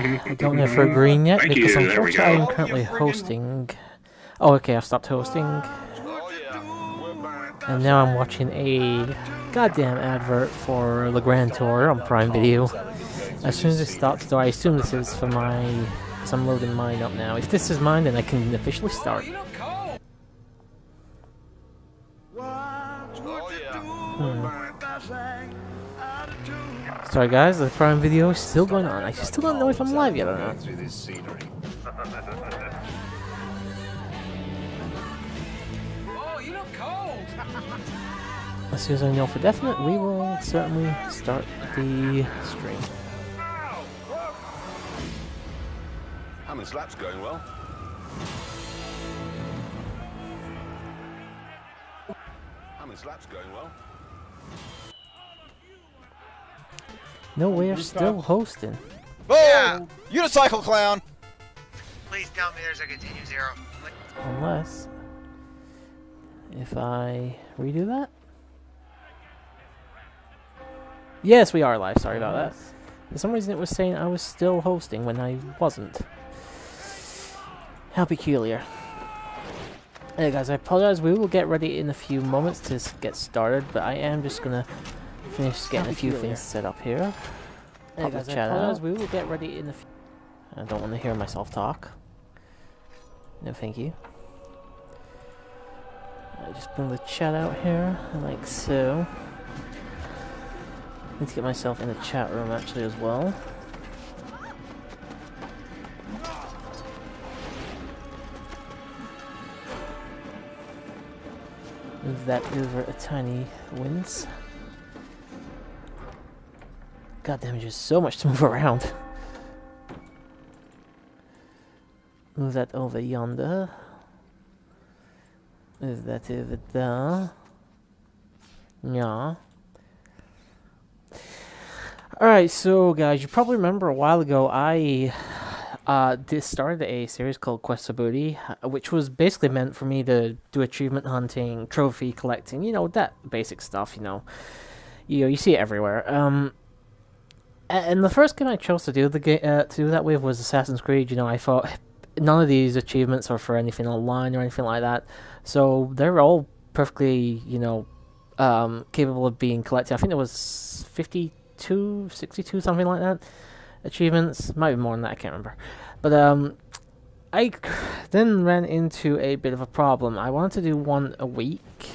I don't know if we're agreeing yet, Thank because you, there we unfortunately I am go. currently hosting. Oh, okay, I've stopped hosting. And now I'm watching a goddamn advert for the Grand Tour on Prime Video. As soon as it stops, though, I assume this is for my... because I'm loading mine up now. If this is mine, then I can officially start. Sorry guys, the Prime Video is still going on. I still don't know if I'm live yet or not. As soon as I know for definite, we will certainly start the stream. Hammond's lap's going well. Hammond's lap's going well. No, we're still hosting. Whoa! Yeah. Unicycle clown! Please tell me there's a continue zero. Unless... if I redo that? Yes, we are live. Sorry about that. For some reason it was saying I was still hosting when I wasn't. How peculiar. Hey guys, I apologize. We will get ready in a few moments to get started, but I am just gonna finish getting a few things set up here. Hey guys, I apologize. We will get ready in a few... I don't want to hear myself talk. No, thank you. I just bring the chat out here, like so. Need to get myself in the chat room actually as well. Move that over a tiny wince. God damn, there's so much to move around. Move that over yonder. Move that over there. Yeah. Alright, so guys, you probably remember a while ago I started a series called Quest for Booty, which was basically meant for me to do achievement hunting, trophy collecting, you know, that basic stuff, you know. You see it everywhere. And the first game I chose to do that with was Assassin's Creed. You know, I thought none of these achievements are for anything online or anything like that, so they're all perfectly, you know, capable of being collected. I think there was 52, 62, something like that, achievements. Might be more than that, I can't remember. But I then ran into a bit of a problem. I wanted to do one a week,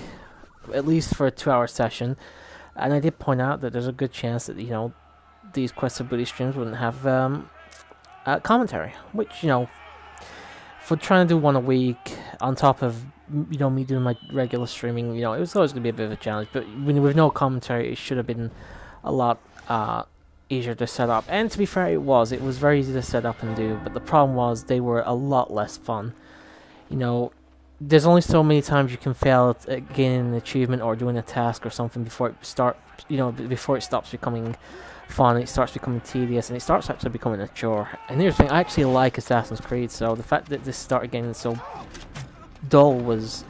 at least for a 2-hour session, and I did point out that there's a good chance that, you know, these Quest for Booty streams wouldn't have commentary, which, you know, for trying to do one a week on top of, you know, me doing my regular streaming, you know, it was always going to be a bit of a challenge. But with no commentary, it should have been a lot easier to set up. And to be fair, it was very easy to set up and do, but the problem was they were a lot less fun. You know, there's only so many times you can fail at gaining an achievement or doing a task or something before it stops becoming fun, it starts becoming tedious, and it starts actually becoming a chore. And here's the thing, I actually like Assassin's Creed, so the fact that this started getting so dull was,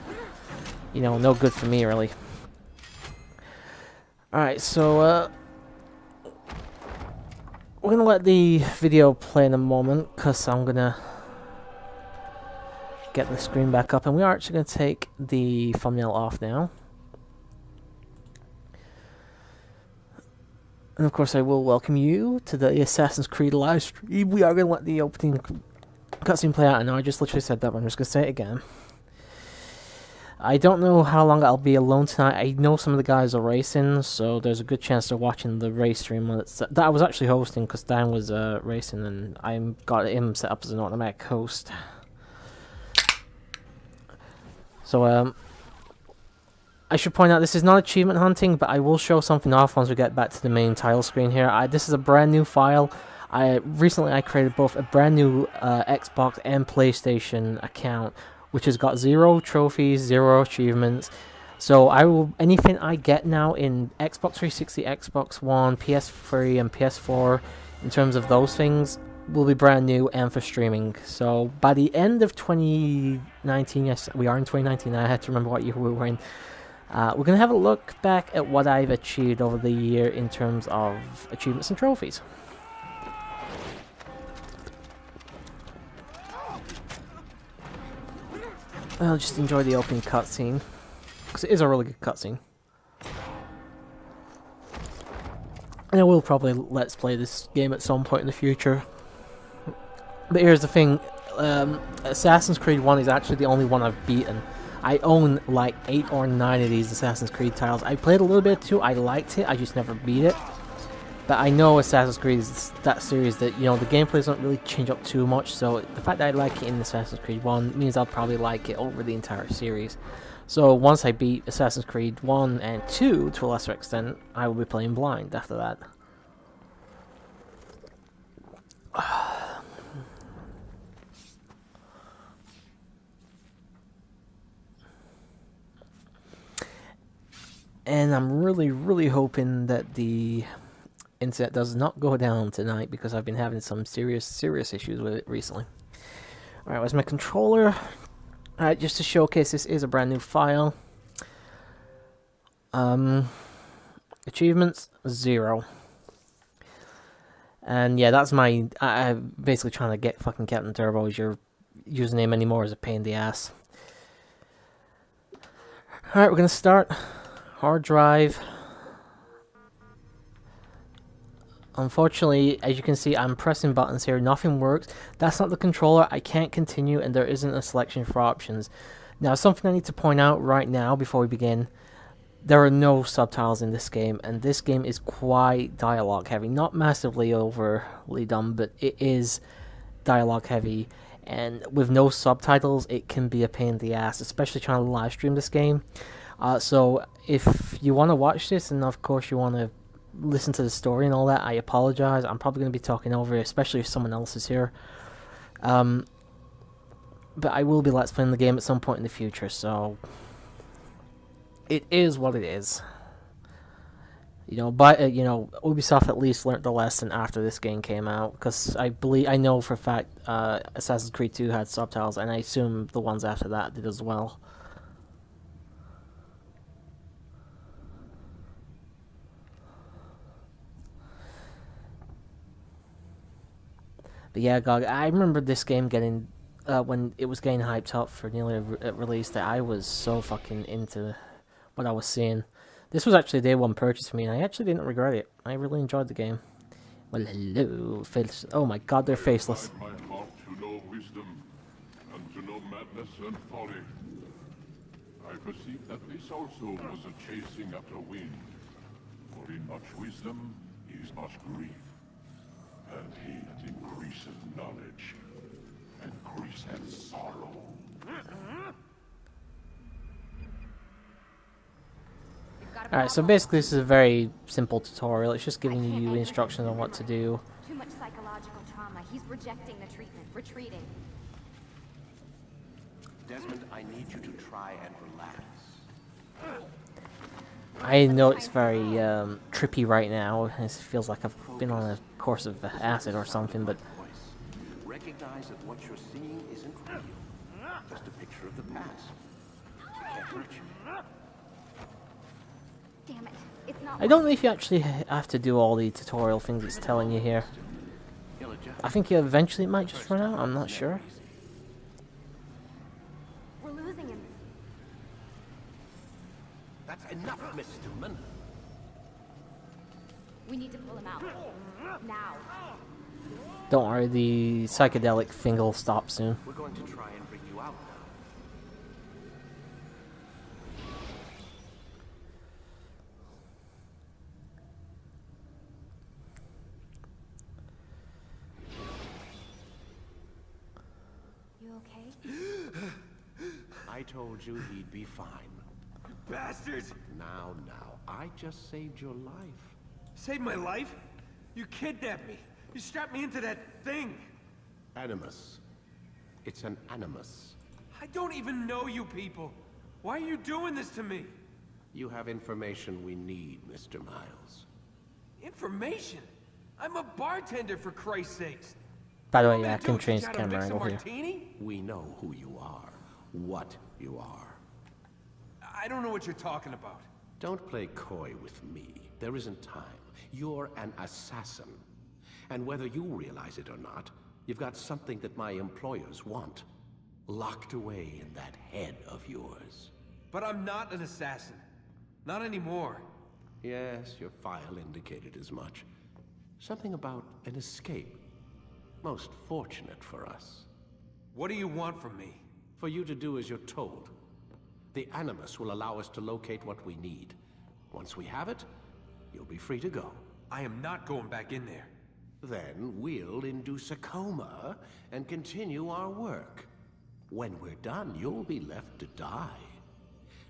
you know, no good for me, really. Alright, so, we're gonna let the video play in a moment, because I'm gonna get the screen back up, and we are actually gonna take the thumbnail off now. And of course I will welcome you to the Assassin's Creed live stream. We are going to let the opening cutscene play out. I know I just literally said that, but I'm just going to say it again. I don't know how long I'll be alone tonight. I know some of the guys are racing, so there's a good chance they're watching the race stream that I was actually hosting, because Dan was racing and I got him set up as an automatic host. So, I should point out this is not achievement hunting, but I will show something off once we get back to the main title screen here. This is a brand new file. Recently I created both a brand new Xbox and PlayStation account, which has got 0 trophies, 0 achievements. So anything I get now in Xbox 360, Xbox One, PS3, and PS4, in terms of those things, will be brand new and for streaming. So by the end of 2019, yes, we are in 2019. I had to remember what year we were in. We're going to have a look back at what I've achieved over the year in terms of achievements and trophies. I'll just enjoy the opening cutscene, because it is a really good cutscene. And I will probably let's play this game at some point in the future. But here's the thing, Assassin's Creed 1 is actually the only one I've beaten. I own like 8 or 9 of these Assassin's Creed titles. I played a little bit too, I liked it, I just never beat it. But I know Assassin's Creed is that series that, you know, the gameplay doesn't really change up too much, so the fact that I like it in Assassin's Creed 1 means I'll probably like it over the entire series. So once I beat Assassin's Creed 1 and 2 to a lesser extent, I will be playing blind after that. And I'm really hoping that the internet does not go down tonight, because I've been having some serious issues with it recently. Alright, where's my controller? Alright, just to showcase, this is a brand new file. Achievements, 0. And yeah, that's my... I'm basically trying to get fucking CaptainTurbo as your username anymore is a pain in the ass. Alright, we're gonna start. Hard drive. Unfortunately, as you can see, I'm pressing buttons here. Nothing works. That's not the controller. I can't continue, and there isn't a selection for options. Now, something I need to point out right now before we begin. There are no subtitles in this game, and this game is quite dialogue heavy. Not massively overly done, but it is dialogue heavy. And with no subtitles, it can be a pain in the ass, especially trying to live stream this game. So if you want to watch this, and of course you want to listen to the story and all that, I apologize. I'm probably going to be talking over it, especially if someone else is here. But I will be let's playing the game at some point in the future, so it is what it is. You know, but you know, Ubisoft at least learned the lesson after this game came out, because I know for a fact Assassin's Creed 2 had subtitles, and I assume the ones after that did as well. But yeah, GOG, I remember this game getting, when it was getting hyped up for nearly a release, that I was so fucking into what I was seeing. This was actually a day one purchase for me, and I actually didn't regret it. I really enjoyed the game. Well, hello, face. Oh my god, they're faceless. My heart to know wisdom, and to know madness and folly. I perceive that this also was a chasing after wind. For in much wisdom is much grief. And he that increaseth knowledge, increaseth sorrow. Alright, so basically this is a very simple tutorial. It's just giving you instructions on what to do. Too much psychological trauma. He's rejecting the treatment, retreating. Desmond, I need you to try and relax. I know it's very trippy right now. It feels like I've been on a course of acid or something, but Recognize that what you're seeing isn't real. Just a picture of the past. It can't hurt you. Damn it. It's not. I don't know if you actually have to do all the tutorial things it's telling you here. I think eventually it might just run out. I'm not sure. We're losing him. That's enough, Miss Stillman. We need to pull him out. Now. Don't worry, the psychedelic thing will stop soon. We're going to try and bring you out now. You okay? I told you he'd be fine. Bastards! Now, I just saved your life. Saved my life? You kidnapped me. You strapped me into that thing. Animus. It's an animus. I don't even know you people. Why are you doing this to me? You have information we need, Mr. Miles. Information? I'm a bartender, for Christ's sakes. By the way, Want me yeah, I to do can is change teach the you how to camera mix a angle here. martini? We know who you are. What you are. I don't know what you're talking about. Don't play coy with me. There isn't time. You're an assassin. And whether you realize it or not, you've got something that my employers want. locked away in that head of yours. But I'm not an assassin. Not anymore. Yes, your file indicated as much. Something about an escape. Most fortunate for us. What do you want from me? For you to do as you're told. The Animus will allow us to locate what we need. Once we have it, you'll be free to go. I am not going back in there. Then we'll induce a coma and continue our work. When we're done, you'll be left to die.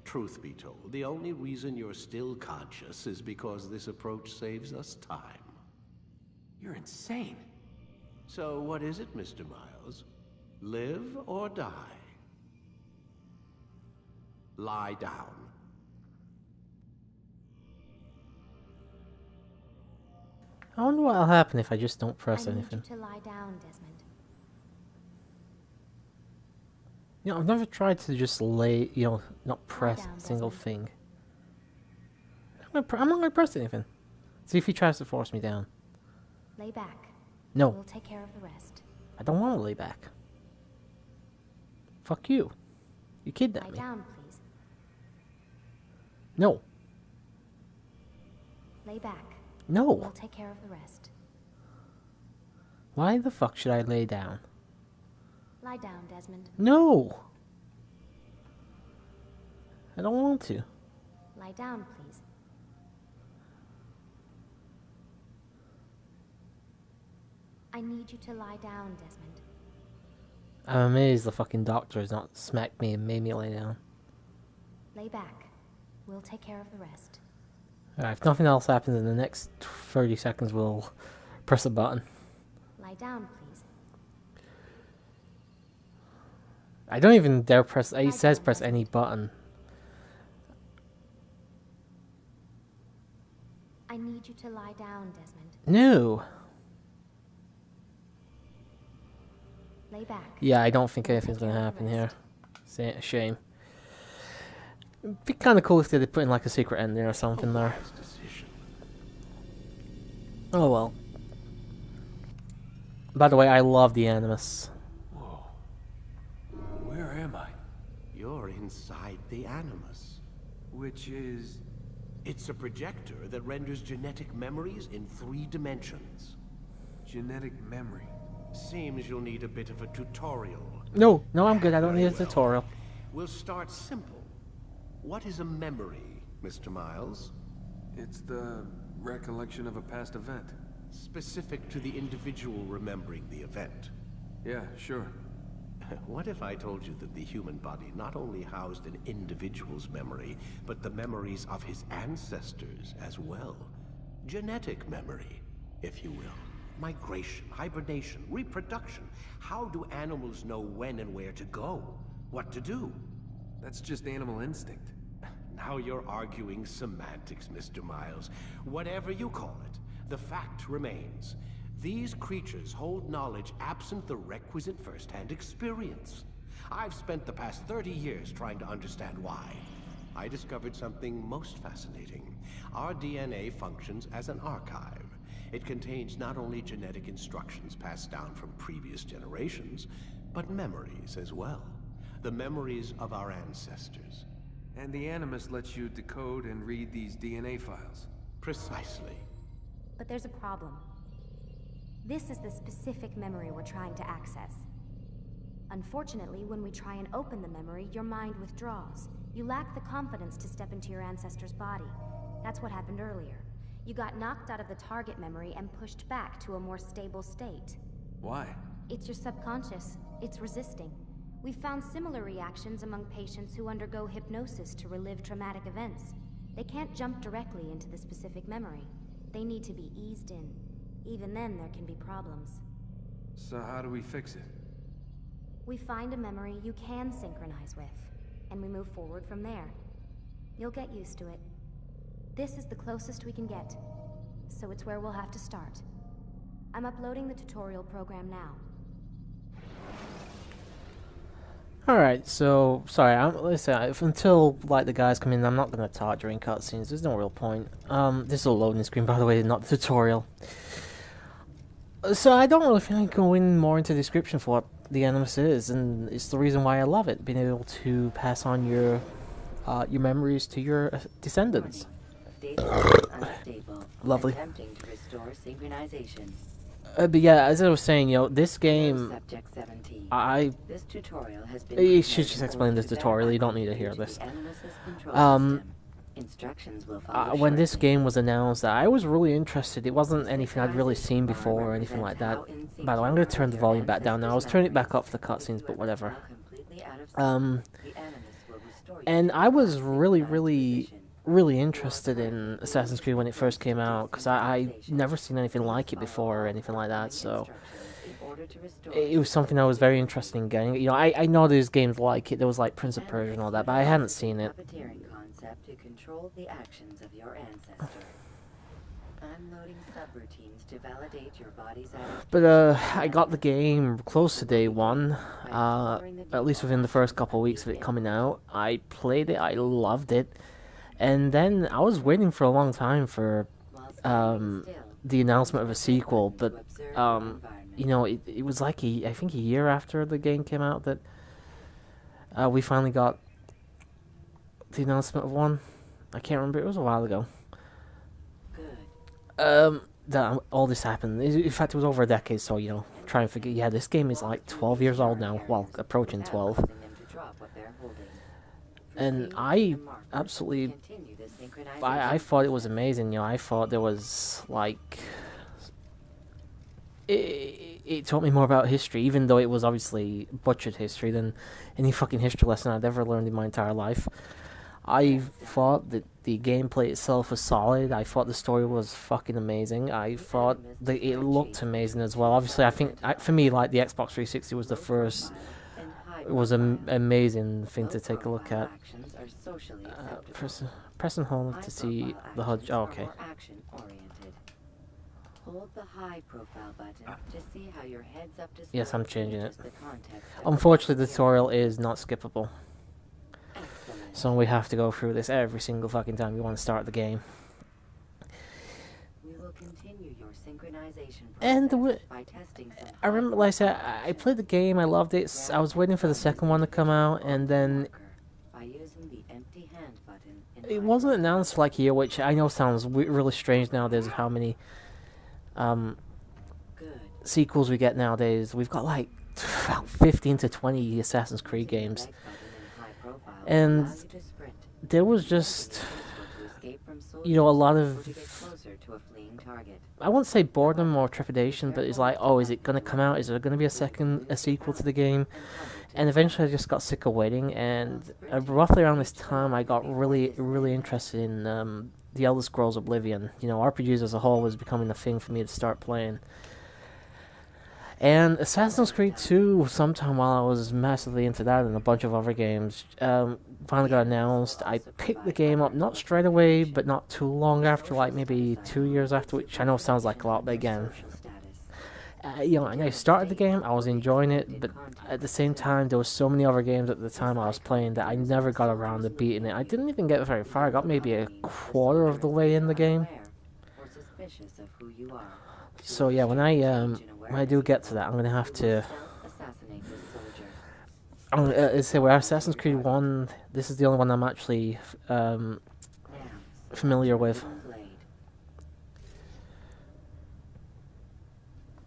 Truth be told, the only reason you're still conscious is because this approach saves us time. You're insane. So what is it, Mr. Miles? Live or die? Lie down. I wonder what'll happen if I just don't press I need anything. you to lie down, Desmond. You know, I've never tried to just lay, you know, not press down, a single Desmond. thing. I'm not gonna press anything. See if he tries to force me down. Lay back. No, We'll take care of the rest. I don't want to lay back. Fuck you. You Lie kidnapped me. down, please. No, Lay back. no. We'll take care of the rest. Why the fuck should I lay down? Lie down, Desmond. No. I don't want to. Lie down, please. I need you to lie down, Desmond. I'm amazed the fucking doctor has not smacked me and made me lay down. Lay back. We'll take care of the rest. Alright, if nothing else happens in the next 30 seconds, we'll press a button. Lie down, please. I don't even dare press. It Lie says down, press any Desmond. button. I need you to lie down, Desmond. No. Lay back. Yeah, I don't think We'll anything's take gonna care of the happen here. rest. It's a shame. It'd be kind of cool if they put in like a secret ending or something there. Wise decision. Oh well. By the way, I love the Animus. Whoa. Where am I? You're inside the Animus. Which is... It's a projector that renders genetic memories in 3 dimensions. genetic memory. Seems you'll need a bit of a tutorial. No, no, I'm good. I don't Very need a well. tutorial. We'll start simple. What is a memory, Mr. Miles? It's the recollection of a past event. Specific to the individual remembering the event. Yeah, sure. What if I told you that the human body not only housed an individual's memory, but the memories of his ancestors as well? Genetic memory, if you will. Migration, hibernation, reproduction. How do animals know when and where to go? What to do? That's just animal instinct. Now you're arguing semantics, Mr. Miles. Whatever you call it, the fact remains. These creatures hold knowledge absent the requisite first-hand experience. I've spent the past 30 years trying to understand why. I discovered something most fascinating. Our DNA functions as an archive. It contains not only genetic instructions passed down from previous generations, but memories as well. The memories of our ancestors. And the Animus lets you decode and read these DNA files. Precisely. But there's a problem. This is the specific memory we're trying to access. Unfortunately, when we try and open the memory, your mind withdraws. You lack the confidence to step into your ancestor's body. That's what happened earlier. You got knocked out of the target memory and pushed back to a more stable state. Why? It's your subconscious. It's resisting. We've found similar reactions among patients who undergo hypnosis to relive traumatic events. They can't jump directly into the specific memory. They need to be eased in. Even then, there can be problems. So how do we fix it? We find a memory you can synchronize with, and we move forward from there. You'll get used to it. This is the closest we can get, so it's where we'll have to start. I'm uploading the tutorial program now. Alright, so, sorry, listen, until, like, the guys come in, I'm not gonna talk during cutscenes, there's no real point. This is a loading screen, by the way, not the tutorial. So I don't really feel like going more into description for what the Animus is, and it's the reason why I love it. Being able to pass on your memories to your descendants. Lovely. Attempting to restore synchronization. But yeah, as I was saying, this game, Subject 17. I This tutorial has been you should prepared just in explain order this to tutorial. You verify don't need to hear connection this. the Animus's control Um, system. Instructions will follow When this shortly. game was announced, I was really interested. It wasn't anything I'd really seen before or anything like that. By the way, I'm going to turn the volume back down now. I was turning it back up for the cutscenes, but whatever. And I was really interested in Assassin's Creed when it first came out, because I never seen anything like it before or anything like that, so it was something I was very interested in getting. I know there's games like it. There was like Prince of Persia and all that, but I hadn't seen it. Concept to control the actions of your ancestor. Unloading subroutines to validate your body's But I got the game close to day one, at least within the first couple of weeks of it coming out. I played it, I loved it, and then I was waiting for a long time for the announcement of a sequel, but it was like I think a year after the game came out that we finally got the announcement of one. I can't remember, it was a while ago. That all this happened. In fact, it was over a decade, so, try and forget. Yeah, this game is like 12 years old now, well, approaching 12. And I absolutely, I thought it was amazing, I thought there was, like, it taught me more about history, even though it was obviously butchered history than any fucking history lesson I'd ever learned in my entire life. I thought that the gameplay itself was solid. I thought the story was fucking amazing. I thought that it looked amazing as well. Obviously, I think, for me, like, the Xbox 360 was the first. It was an amazing thing to take a look at. Press and hold to see the HUD. Oh, okay. Hold the high profile button to see how your heads up display Yes, I'm changing it. changes the context of Unfortunately, the the tutorial is not skippable. Excellent. So we have to go through this every single fucking time we want to start the game. We will continue your synchronization And process by testing some I remember, like I said, I played the game, I loved it. I was waiting for the second one to come out, and then by using the empty hand button in it high wasn't profile. announced for like a year, which I know sounds really strange nowadays of how many Good. sequels we get nowadays. We've got like 15 to 20 Assassin's Creed games. And there was just, a lot of, I won't say boredom or trepidation, but it's like, oh, is it going to come out? Is there going to be a sequel to the game? And eventually I just got sick of waiting, and roughly around this time I got really interested in the Elder Scrolls Oblivion. RPGs as a whole was becoming a thing for me to start playing. And Assassin's Creed 2, sometime while I was massively into that and a bunch of other games, finally got announced. I picked the game up, not straight away, but not too long after, like maybe 2 years after, which I know sounds like a lot, but again, and I started the game, I was enjoying it, but at the same time, there was so many other games at the time I was playing that I never got around to beating it. I didn't even get very far. I got maybe a quarter of the way in the game. So yeah, when I do get to that, I'm gonna have to. I'm gonna say where Assassin's Creed 1. This is the only one I'm actually familiar with.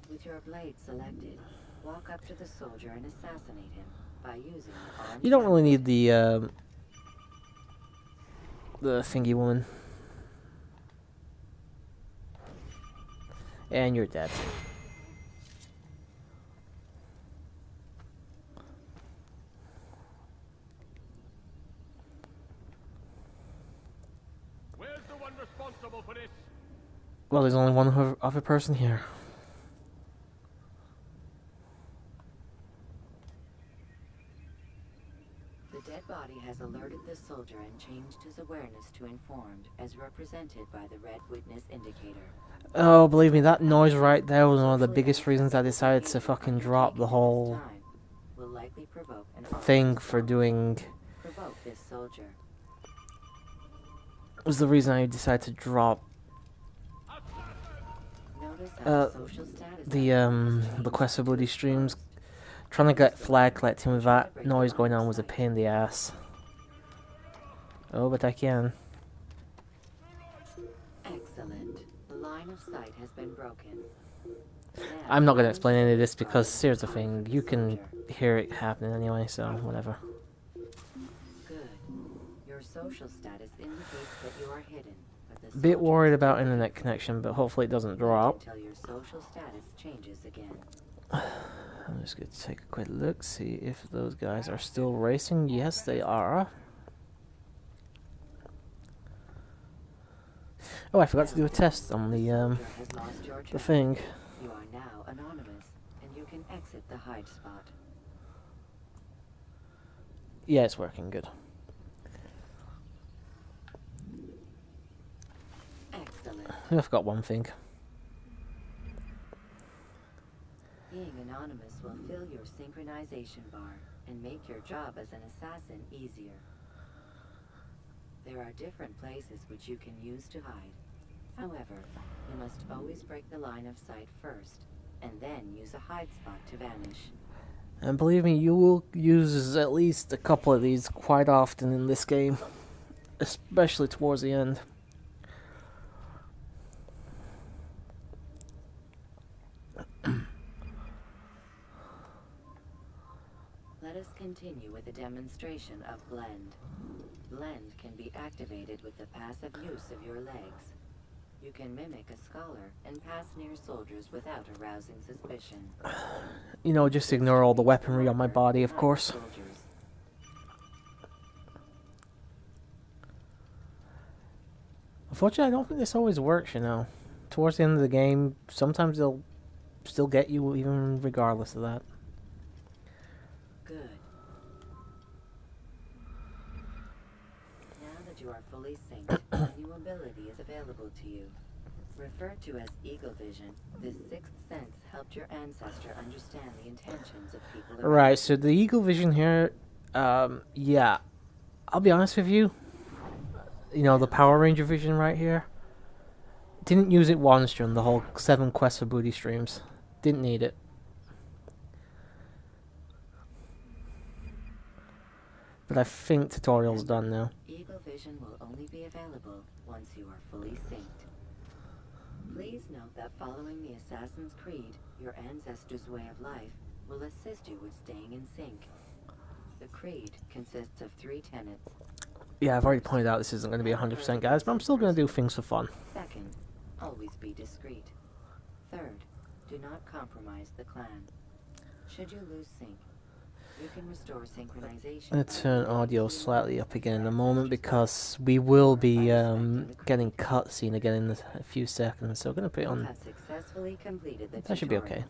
With your blade selected, walk up to the soldier and assassinate him by using the arm. You don't really need the thingy woman. And you're dead. Where's the one responsible for this? Well, there's only one other person here. The dead body has alerted the soldier and changed his awareness to informed, as represented by the red witness indicator. Oh, believe me, that noise right there was one of the biggest reasons I decided to fucking drop the whole Will likely provoke an thing for doing. provoke this soldier. Was the reason I decided to drop. No Notice how social status the Quest of Bloody streams. Trying to get flag collecting with that noise going on was a pain in the ass. Oh, but I can. Excellent. The line of sight has been broken. I'm not going to explain any of this because here's the thing, you can hear it happening anyway, so whatever. Good. Your social status indicates that you are hidden. But the Bit worried soldiers about don't internet connection, but hopefully it doesn't drop. until your social status changes again. I'm just going to take a quick look, see if those guys are still racing. Yes, they are. Oh, I forgot to do a test on the Has lost your track. thing. You are now anonymous, and you can exit the hide spot. Yeah, it's working good. Excellent. I forgot one thing. Being anonymous will fill your synchronization bar and make your job as an assassin easier. There are different places which you can use to hide. However, you must always break the line of sight first, and then use a hide spot to vanish. And believe me, you will use at least a couple of these quite often in this game, especially towards the end. Let us continue with a demonstration of Blend. Blend can be activated with the passive use of your legs. You can mimic a scholar and pass near soldiers without arousing suspicion. You know, just ignore all the weaponry on my body, of course. Soldiers. Unfortunately, I don't think this always works, you know. Towards the end of the game, sometimes they'll still get you even regardless of that. Good. Now that you are fully synced, a new ability is available to you. Referred to as Eagle Vision, this sixth sense helped your ancestor understand the intentions of people around. Right, so the Eagle Vision here, yeah. I'll be honest with you. You know, the Power Ranger Vision right here. Didn't use it once during the whole 7 Quest for Booty streams. Didn't need it. But I think tutorial's done now. Eagle Vision will only be available once you are fully synced. Please note that following the Assassin's Creed, your ancestors' way of life will assist you with staying in sync. The Creed consists of 3 tenets. Yeah, I've already pointed out this isn't going to be 100% guys, but I'm still going to do things for fun. Second, always be discreet. Third, do not compromise the clan. Should you lose sync, you can restore synchronization. I'm going to turn audio slightly up again in a moment because we will be getting cutscene again in a few seconds, so I'm going to put it You on. have successfully completed the That should be tutorial. okay.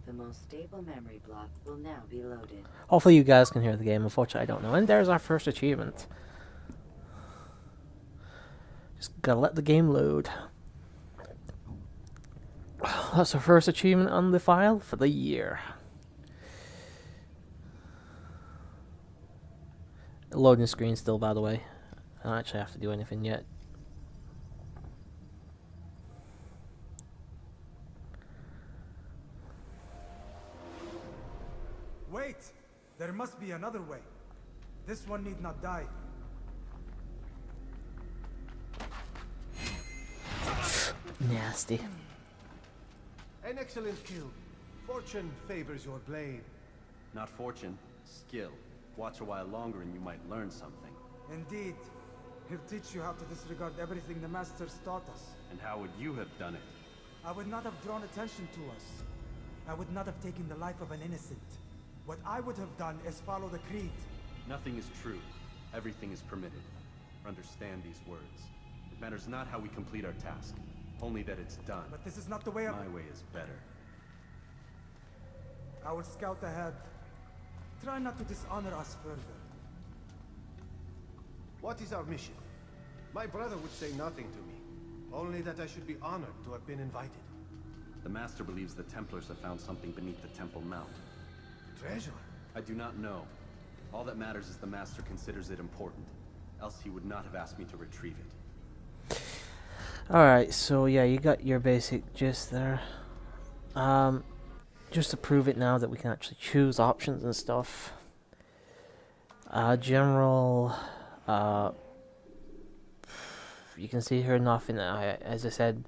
The most stable memory block will now be loaded. Hopefully you guys can hear the game, unfortunately I don't know. And there's our first achievement. Just gotta let the game load. That's our first achievement on the file for the year. Loading screen still, by the way. I don't actually have to do anything yet. Wait! There must be another way. This one need not die. Nasty. An excellent kill. Fortune favors your blade. Not fortune, skill. Watch a while longer and you might learn something. Indeed. He'll teach you how to disregard everything the Masters taught us. And how would you have done it? I would not have drawn attention to us. I would not have taken the life of an innocent. What I would have done is follow the creed. Nothing is true. Everything is permitted. Understand these words. It matters not how we complete our task, only that it's done. But this is not the way of... My way is better. I will scout ahead. Try not to dishonor us further. What is our mission? My brother would say nothing to me. Only that I should be honored to have been invited. The Master believes the Templars have found something beneath the Temple Mount. Treasure? I do not know. All that matters is the Master considers it important. Else he would not have asked me to retrieve it. Alright, so yeah, you got your basic gist there. Just to prove it now that we can actually choose options and stuff. General, you can see here nothing. As I said,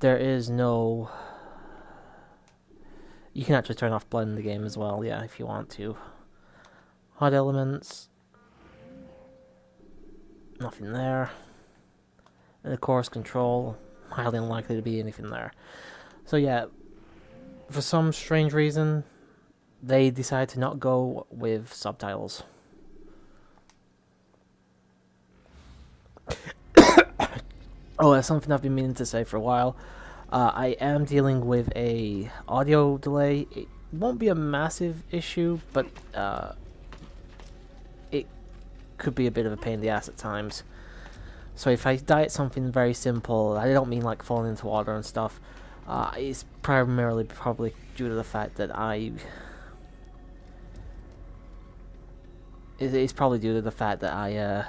there is no... You can actually turn off blood in the game as well, yeah, if you want to. Hot elements. Nothing there. And of course, control. Highly unlikely to be anything there. So yeah, for some strange reason, they decided to not go with subtitles. Oh, that's something I've been meaning to say for a while. I am dealing with a audio delay. It won't be a massive issue, but it could be a bit of a pain in the ass at times. So if I die at something very simple, I don't mean like falling into water and stuff, it's primarily probably due to the fact that it's probably due to the fact that I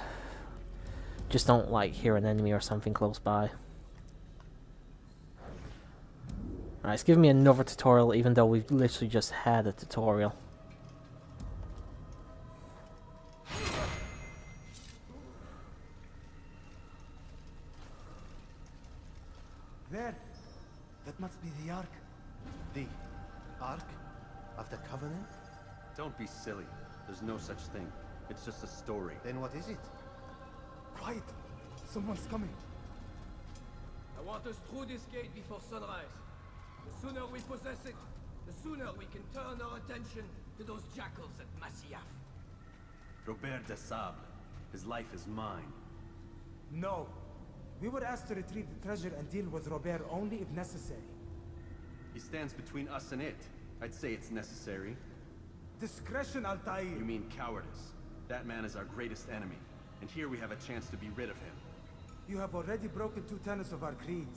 just don't like hear an enemy or something close by. Alright, it's giving me another tutorial even though we've literally just had a tutorial. There! That must be the Ark. The Ark of the Covenant? Don't be silly. There's no such thing. It's just a story. Then what is it? Quiet! Someone's coming. I want us through this gate before sunrise. The sooner we possess it, the sooner we can turn our attention to those jackals at Masyaf. Robert de Sable. His life is mine. No. We were asked to retrieve the treasure and deal with Robert only if necessary. He stands between us and it. I'd say it's necessary. Discretion, Altair! You mean cowardice. That man is our greatest enemy, and here we have a chance to be rid of him. You have already broken 2 tenets of our creed.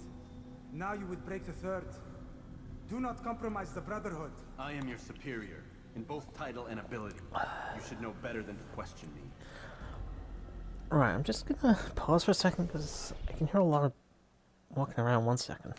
Now you would break the 3rd. Do not compromise the Brotherhood. I am your superior, in both title and ability. You should know better than to question me. Right, I'm just gonna pause for a second because I can hear a lot of walking around. 1 second.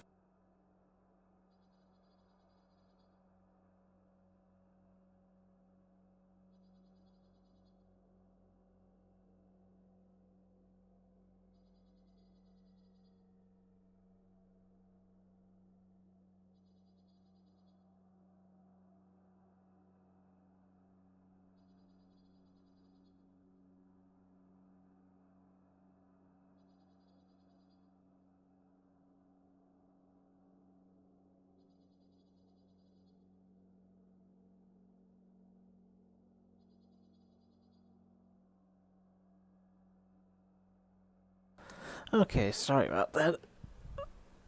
Okay, sorry about that.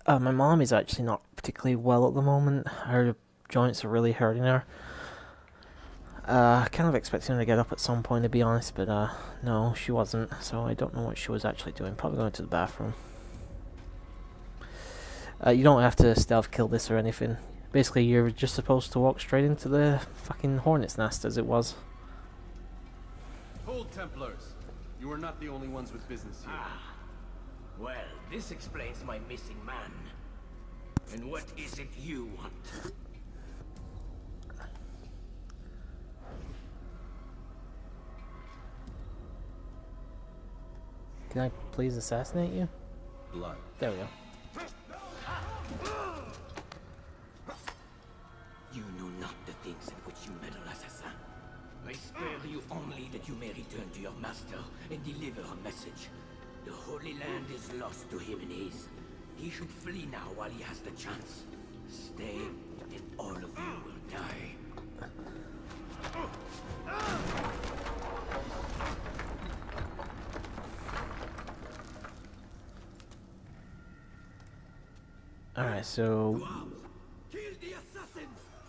My mom is actually not particularly well at the moment. Her joints are really hurting her. Kind of expecting her to get up at some point, to be honest, but no, she wasn't, so I don't know what she was actually doing. Probably going to the bathroom. You don't have to stealth kill this or anything. Basically, you're just supposed to walk straight into the fucking hornet's nest, as it was. Hold, Templars! You are not the only ones with business here. Well, this explains my missing man. And what is it you want? Can I please assassinate you? Blood. There we go. You know not the things in which you meddle, assassin. I spare you only that you may return to your master and deliver a message. The Holy Land is lost to him and his. He should flee now while he has the chance. Stay, and all of you will die. Alright, so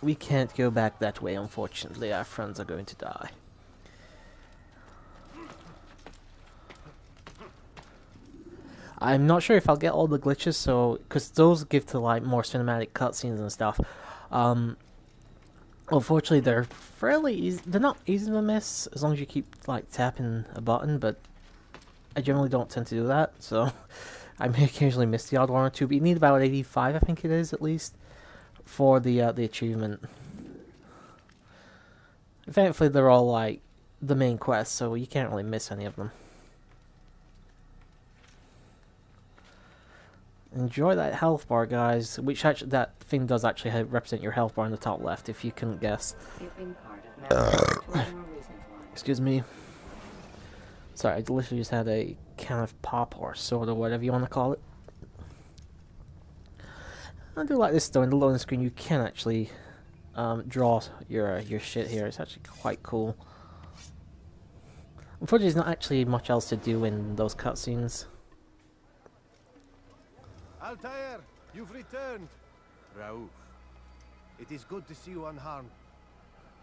we can't go back that way, unfortunately. Our friends are going to die. I'm not sure if I'll get all the glitches, so because those give to like more cinematic cutscenes and stuff. Unfortunately, they're fairly easy. They're not easy to miss as long as you keep like tapping a button, but I generally don't tend to do that. So I may occasionally miss the odd one or two, but you need about 85, I think it is, at least, for the achievement. Thankfully, they're all, like, the main quests, so you can't really miss any of them. Enjoy that health bar, guys, which actually, that thing does actually represent your health bar in the top left, if you couldn't guess. Excuse me. Sorry, I literally just had a can of pop or soda, whatever you want to call it. I do like this though, in the loading screen you can actually draw your shit here. It's actually quite cool. Unfortunately, there's not actually much else to do in those cutscenes. Altair, you've returned. Raouf. It is good to see you unharmed.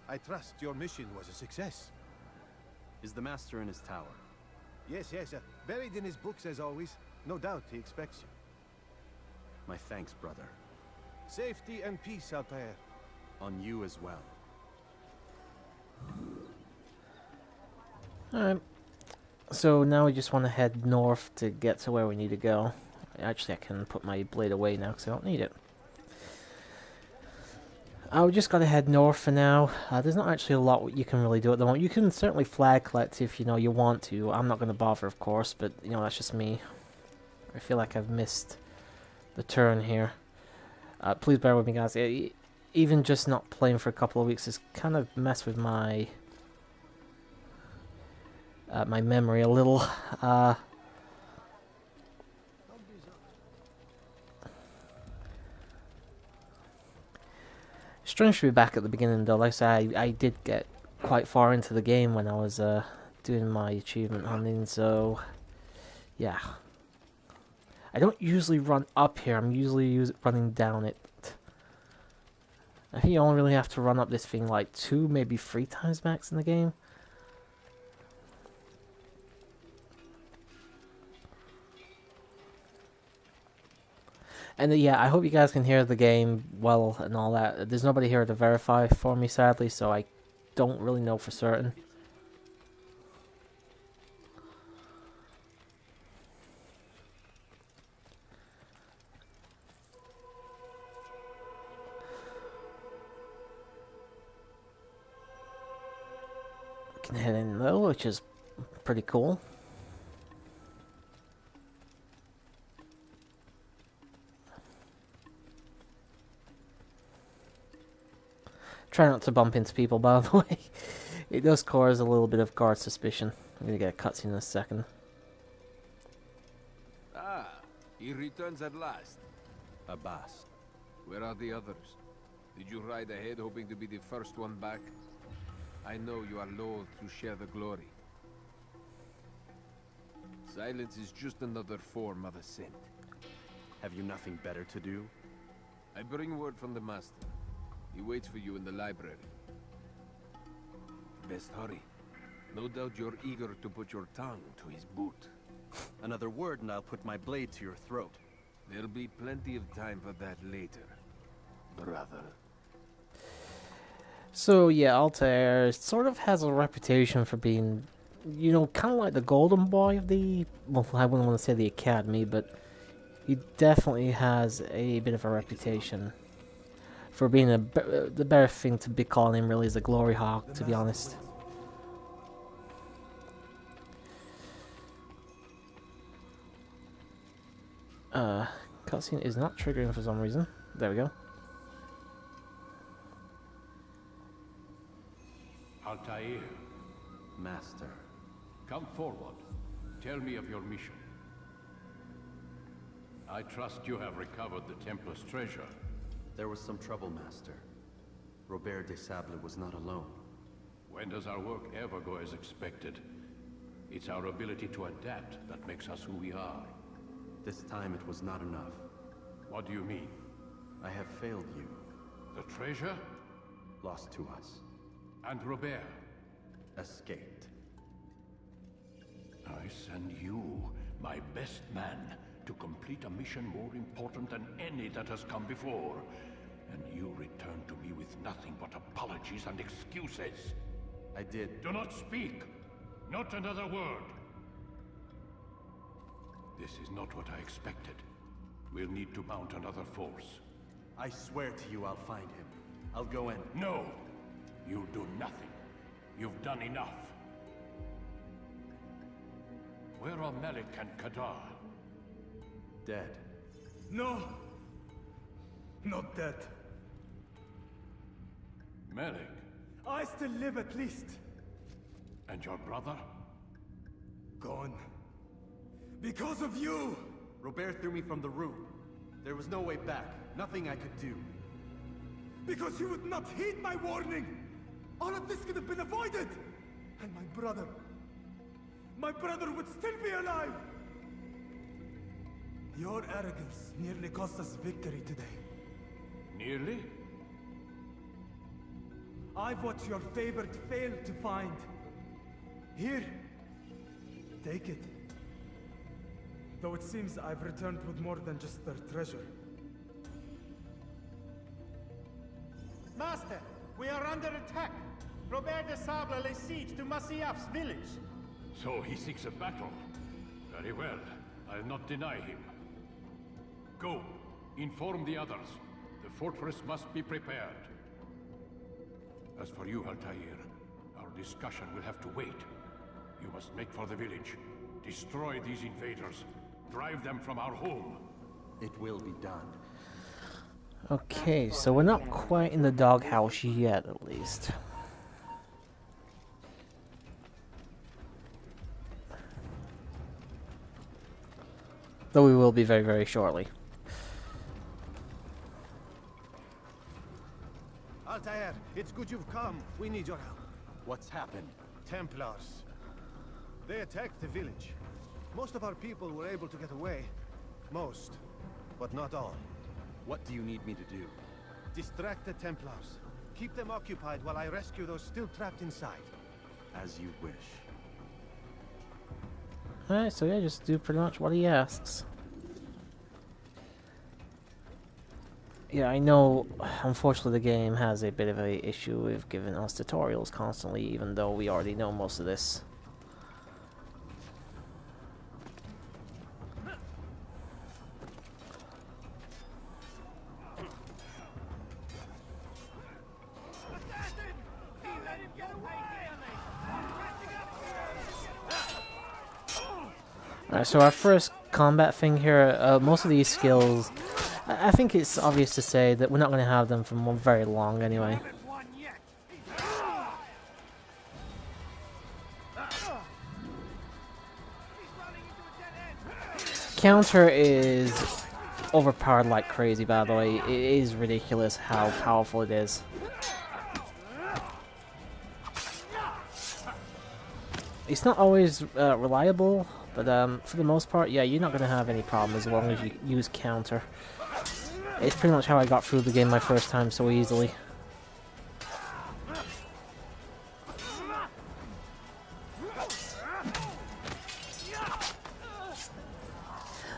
I trust your mission was a success. Is the Master in his tower? Yes, buried in his books as always. No doubt he expects you. My thanks, brother. Safety and peace, Altair. On you as well. Alright. So now we just want to head north to get to where we need to go. Actually, I can put my blade away now because I don't need it. We just gotta head north for now. There's not actually a lot you can really do at the moment. You can certainly flag collect if you know you want to. I'm not gonna bother, of course, but you know that's just me. I feel like I've missed the turn here. Please bear with me, guys. Even just not playing for a couple of weeks has kind of messed with my my memory a little. Strange to be back at the beginning though. Like I said, I did get quite far into the game when I was doing my achievement hunting, so yeah. I don't usually run up here, I'm usually running down it. I think you only really have to run up this thing like 2, maybe 3 times max in the game. And yeah, I hope you guys can hear the game well and all that. There's nobody here to verify for me, sadly, so I don't really know for certain. We can head in though, which is pretty cool. Try not to bump into people, by the way. It does cause a little bit of guard suspicion. I'm gonna get a cutscene in a second. Ah, he returns at last. Abbas. Where are the others? Did you ride ahead hoping to be the first one back? I know you are loath to share the glory. Silence is just another form of assent. Have you nothing better to do? I bring word from the Master. He waits for you in the library. Best hurry. No doubt you're eager to put your tongue to his boot. Another word and I'll put my blade to your throat. There'll be plenty of time for that later, brother. So yeah, Altair sort of has a reputation for being, you know, kind of like the golden boy of the, well, I wouldn't want to say the academy, but he definitely has a bit of a reputation for being the better thing to be calling him really is a glory hawk, to be honest. Cutscene is not triggering for some reason. There we go. Altair, Master. come forward. Tell me of your mission. I trust you have recovered the Templar's treasure. There was some trouble, Master. Robert de Sable was not alone. When does our work ever go as expected? It's our ability to adapt that makes us who we are. This time it was not enough. What do you mean? I have failed you. The treasure? Lost to us. And Robert? Escaped. I send you, my best man, to complete a mission more important than any that has come before. And you return to me with nothing but apologies and excuses. I did. Do not speak! Not another word! This is not what I expected. We'll need to mount another force. I swear to you I'll find him. I'll go in. No! You'll do nothing. You've done enough. Where are Malik and Kadar? Dead. No! Not dead. Malik? I still live at least. And your brother? Gone. Because of you! Robert threw me from the roof. There was no way back. Nothing I could do. Because you would not heed my warning! All of this could have been avoided! And my brother... my brother would still be alive! Your arrogance nearly cost us victory today. Nearly? I've what your favorite failed to find. Here. Take it. Though it seems I've returned with more than just their treasure. Master, we are under attack. Robert de Sable lays siege to Masyaf's village. So he seeks a battle. Very well. I'll not deny him. Go. Inform the others. The fortress must be prepared. As for you, Altair, our discussion will have to wait. You must make for the village. Destroy these invaders. Drive them from our home. It will be done. Okay, so we're not quite in the doghouse yet, at least. Though we will be very, very shortly. Altair, it's good you've come. We need your help. What's happened? Templars. They attacked the village. Most of our people were able to get away. Most, but not all. What do you need me to do? Distract the Templars. Keep them occupied while I rescue those still trapped inside. As you wish. Alright, so yeah, just do pretty much what he asks. Yeah, I know, unfortunately the game has a bit of a issue with giving us tutorials constantly, even though we already know most of this. Alright, so our first combat thing here, most of these skills, I think it's obvious to say that we're not going to have them for very long anyway. Counter is overpowered like crazy, by the way. It is ridiculous how powerful it is. It's not always reliable, but for the most part, yeah, you're not going to have any problem as long as you use counter. It's pretty much how I got through the game my first time so easily.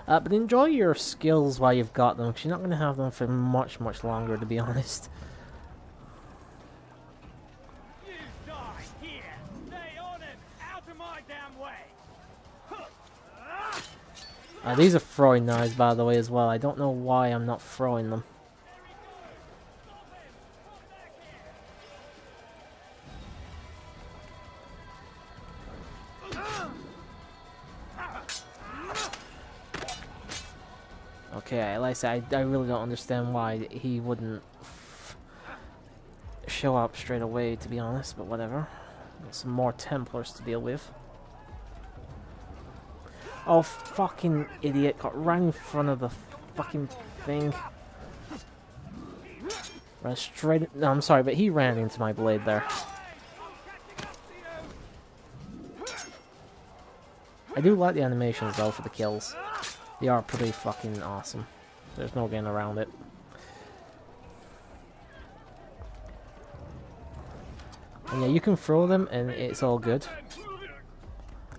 But enjoy your skills while you've got them, because you're not going to have them for much, much longer, to be honest. These are throwing knives, by the way, as well. I don't know why I'm not throwing them. Okay, like I said, I really don't understand why he wouldn't show up straight away, to be honest, but whatever. Got some more Templars to deal with. Oh, fucking idiot. Got right in front of the fucking thing. Ran straight... No, I'm sorry, but he ran into my blade there. I do like the animations, though, for the kills. They are pretty fucking awesome. There's no getting around it. And yeah, you can throw them, and it's all good.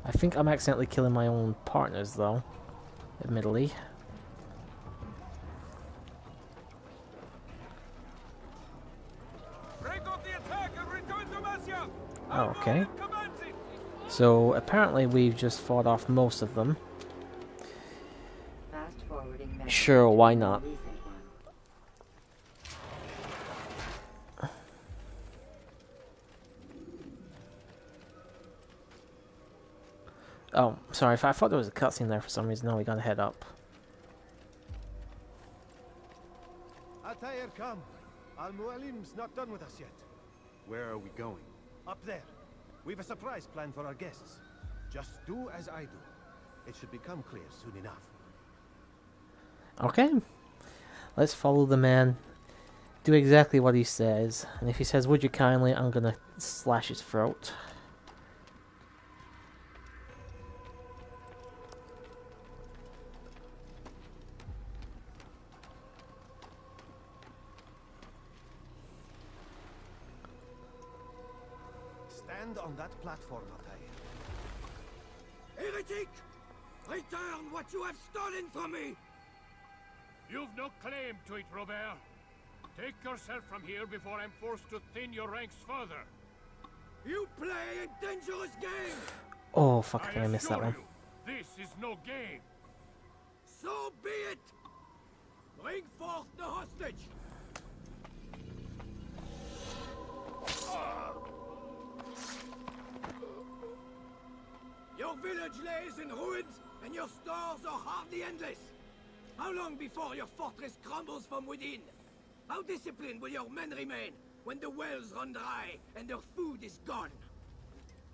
I think I'm accidentally killing my own partners, though. Admittedly. Oh, okay. So, apparently we've just fought off most of them. Sure, why not? Oh, sorry, I thought there was a cutscene there for some reason. No, we gotta head up. Altair, come. Al-Mualim's not done with us yet. Where are we going? Up there. We've a surprise planned for our guests. Just do as I do. It should become clear soon enough. Okay. Let's follow the man. Do exactly what he says. And if he says, "Would you kindly," I'm gonna slash his throat. Stand on that platform, Altair. Heretic! Return what you have stolen from me! You've no claim to it, Robert. Take yourself from here before I'm forced to thin your ranks further. You play a dangerous game! Oh, fuck, I think I missed that one. This is no game. So be it! Bring forth the hostage! Your village lays in ruins, and your stores are hardly endless. How long before your fortress crumbles from within? How disciplined will your men remain when the wells run dry and their food is gone?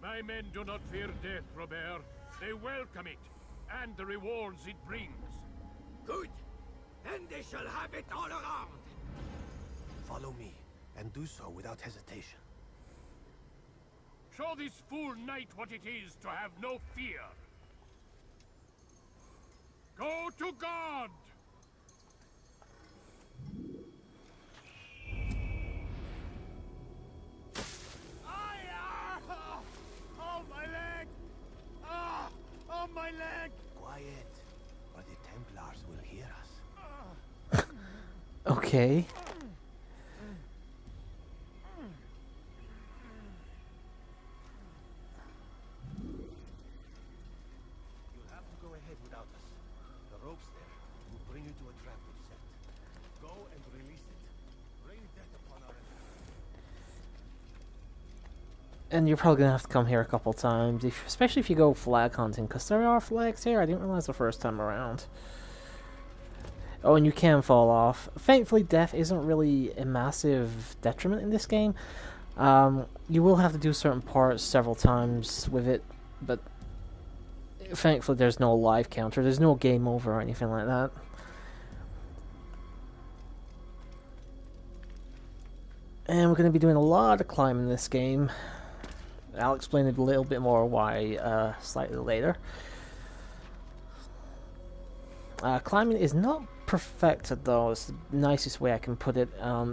My men do not fear death, Robert. They welcome it, and the rewards it brings. Good. Then they shall have it all around. Follow me, and do so without hesitation. Show this fool knight what it is to have no fear. Go to God! Oh, my leg! Ah! Oh, my leg! Quiet, or the Templars will hear us. Okay. You'll have to go ahead without us. The ropes there will bring you to a trap we've set. Go and release it. Rain death upon our enemies. And you're probably gonna have to come here a couple times, especially if you go flag hunting, because there are flags here. I didn't realize the first time around. Oh, and you can fall off. Thankfully, death isn't really a massive detriment in this game. You will have to do certain parts several times with it, but thankfully there's no life counter. There's no game over or anything like that. And we're going to be doing a lot of climbing in this game. I'll explain a little bit more why slightly later. Climbing is not perfected though, it's the nicest way I can put it.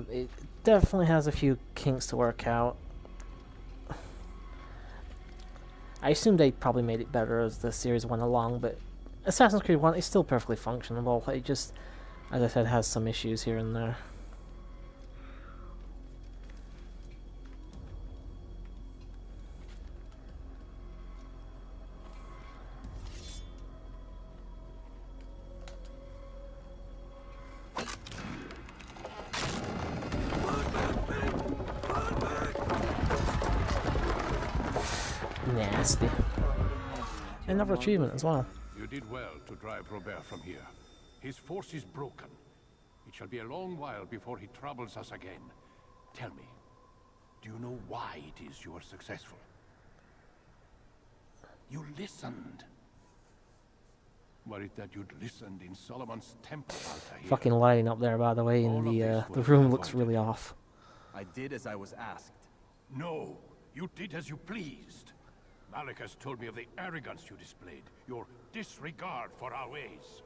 It definitely has a few kinks to work out. I assume they probably made it better as the series went along, but Assassin's Creed 1 is still perfectly functionable. It just, as I said, has some issues here and there. Nasty. Another achievement as well. You did well to drive Robert from here. His force is broken. It shall be a long while before he troubles us again. Tell me, do you know why it is you are successful? You listened. Were it that you'd listened in Solomon's temple, Altair? Fucking lighting up there, by the way, and the room looks really off. I did as I was asked. No, you did as you pleased. Malik has told me of the arrogance you displayed, your disregard for our ways.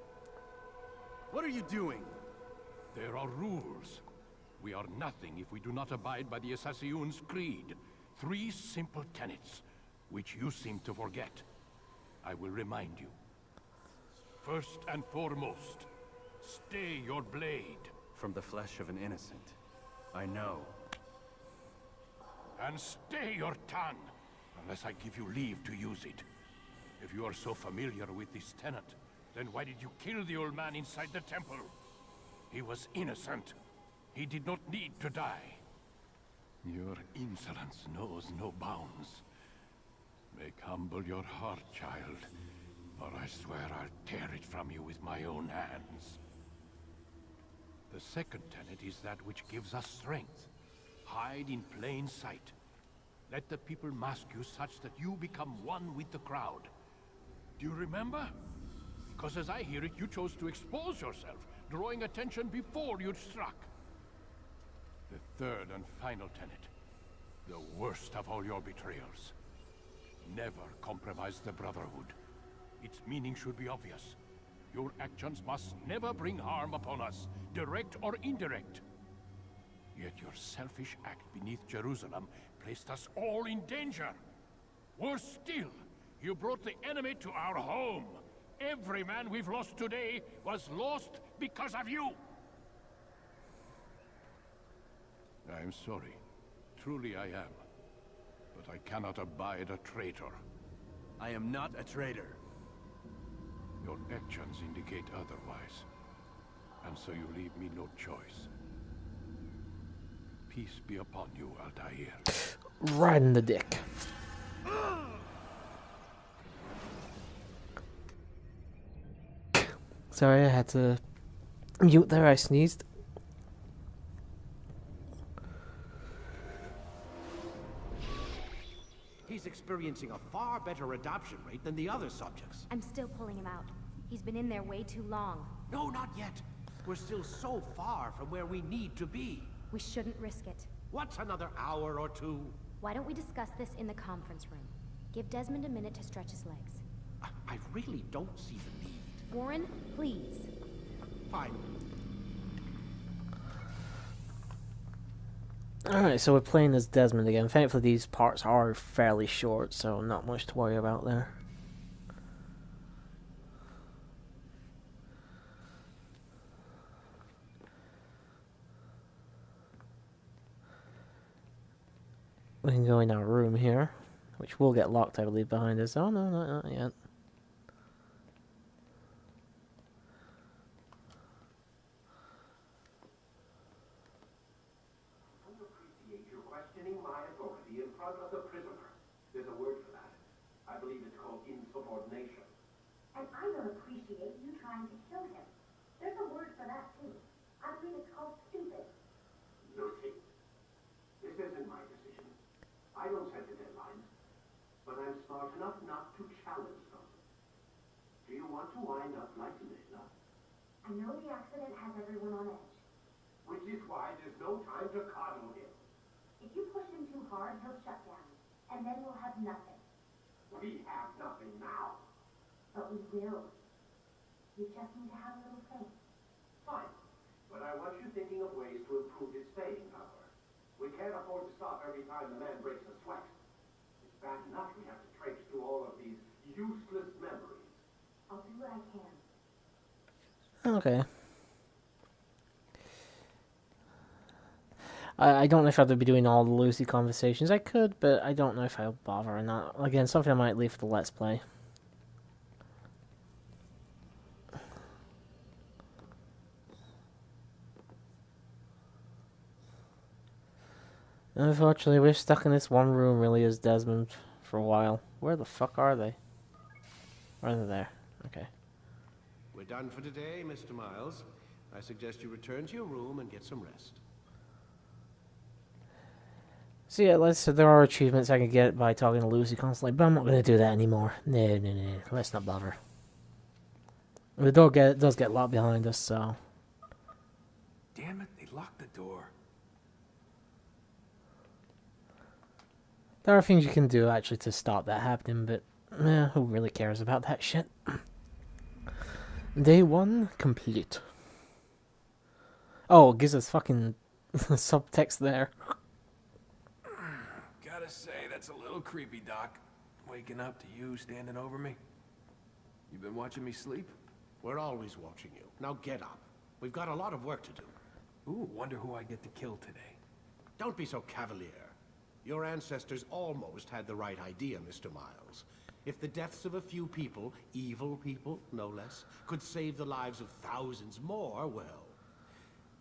What are you doing? There are rules. We are nothing if we do not abide by the Assassin's creed. 3 simple tenets, which you seem to forget. I will remind you. First and foremost, stay your blade. From the flesh of an innocent. I know. And stay your tongue, unless I give you leave to use it. If you are so familiar with this tenet, Then why did you kill the old man inside the temple? He was innocent. He did not need to die. Your insolence knows no bounds. Make humble your heart, child, or I swear I'll tear it from you with my own hands. The second tenet is that which gives us strength. Hide in plain sight. Let the people mask you such that you become one with the crowd. Do you remember? Because as I hear it, you chose to expose yourself, drawing attention before you'd struck. The third and final tenet. The worst of all your betrayals. Never compromise the Brotherhood. Its meaning should be obvious. Your actions must never bring harm upon us, direct or indirect. Yet your selfish act beneath Jerusalem placed us all in danger. Worse still, you brought the enemy to our home. Every man we've lost today was lost because of you. I'm sorry. Truly I am. But I cannot abide a traitor. I am not a traitor. Your actions indicate otherwise. And so you leave me no choice. Peace be upon you, Altair. Right in the dick. Sorry, I had to mute there, I sneezed. He's experiencing a far better adoption rate than the other subjects. I'm still pulling him out. He's been in there way too long. No, not yet. We're still so far from where we need to be. We shouldn't risk it. What's another hour or two? Why don't we discuss this in the conference room? Give Desmond a minute to stretch his legs. I really don't see the need. Warren, please. Fine. Alright, so we're playing as Desmond again. Thankfully these parts are fairly short, so not much to worry about there. We can go in our room here, which will get locked, I believe, behind us. Oh no, not yet. And I don't appreciate you trying to kill him. There's a word for that, too. I believe it's called stupid. Lucy, this isn't my decision. I don't set the deadlines. But I'm smart enough not to challenge them. Do you want to wind up like Lena? I know the accident has everyone on edge. Which is why there's no time to coddle him. If you push him too hard, he'll shut down. And then we'll have nothing. We have nothing now. But we will. You just need to have a little faith. Fine. But I want you thinking of ways to improve his staying power. We can't afford to stop every time the man breaks a sweat. It's bad enough we have to traipse through all of these useless memories. I'll do what I can. Okay. I don't know if I have to be doing all the Lucy conversations. I could, but I don't know if I'll bother or not. Again, something I might leave for the Let's Play. Unfortunately, we're stuck in this one room really as Desmond for a while. Where the fuck are they? Oh, they're there. Okay. We're done for today, Mr. Miles. I suggest you return to your room and get some rest. So yeah, there are achievements I can get by talking to Lucy constantly, but I'm not going to do that anymore. No, let's not bother. The door does get locked behind us, so... Damn it, they locked the door. There are things you can do, actually, to stop that happening, but... who really cares about that shit? Day 1 complete. Oh, it gives us fucking subtext there. Gotta say, that's a little creepy, Doc. Waking up to you standing over me. You been watching me sleep? We're always watching you. Now get up. We've got a lot of work to do. Ooh, wonder who I get to kill today. Don't be so cavalier. Your ancestors almost had the right idea, Mr. Miles. If the deaths of a few people, evil people, no less, could save the lives of thousands more, well,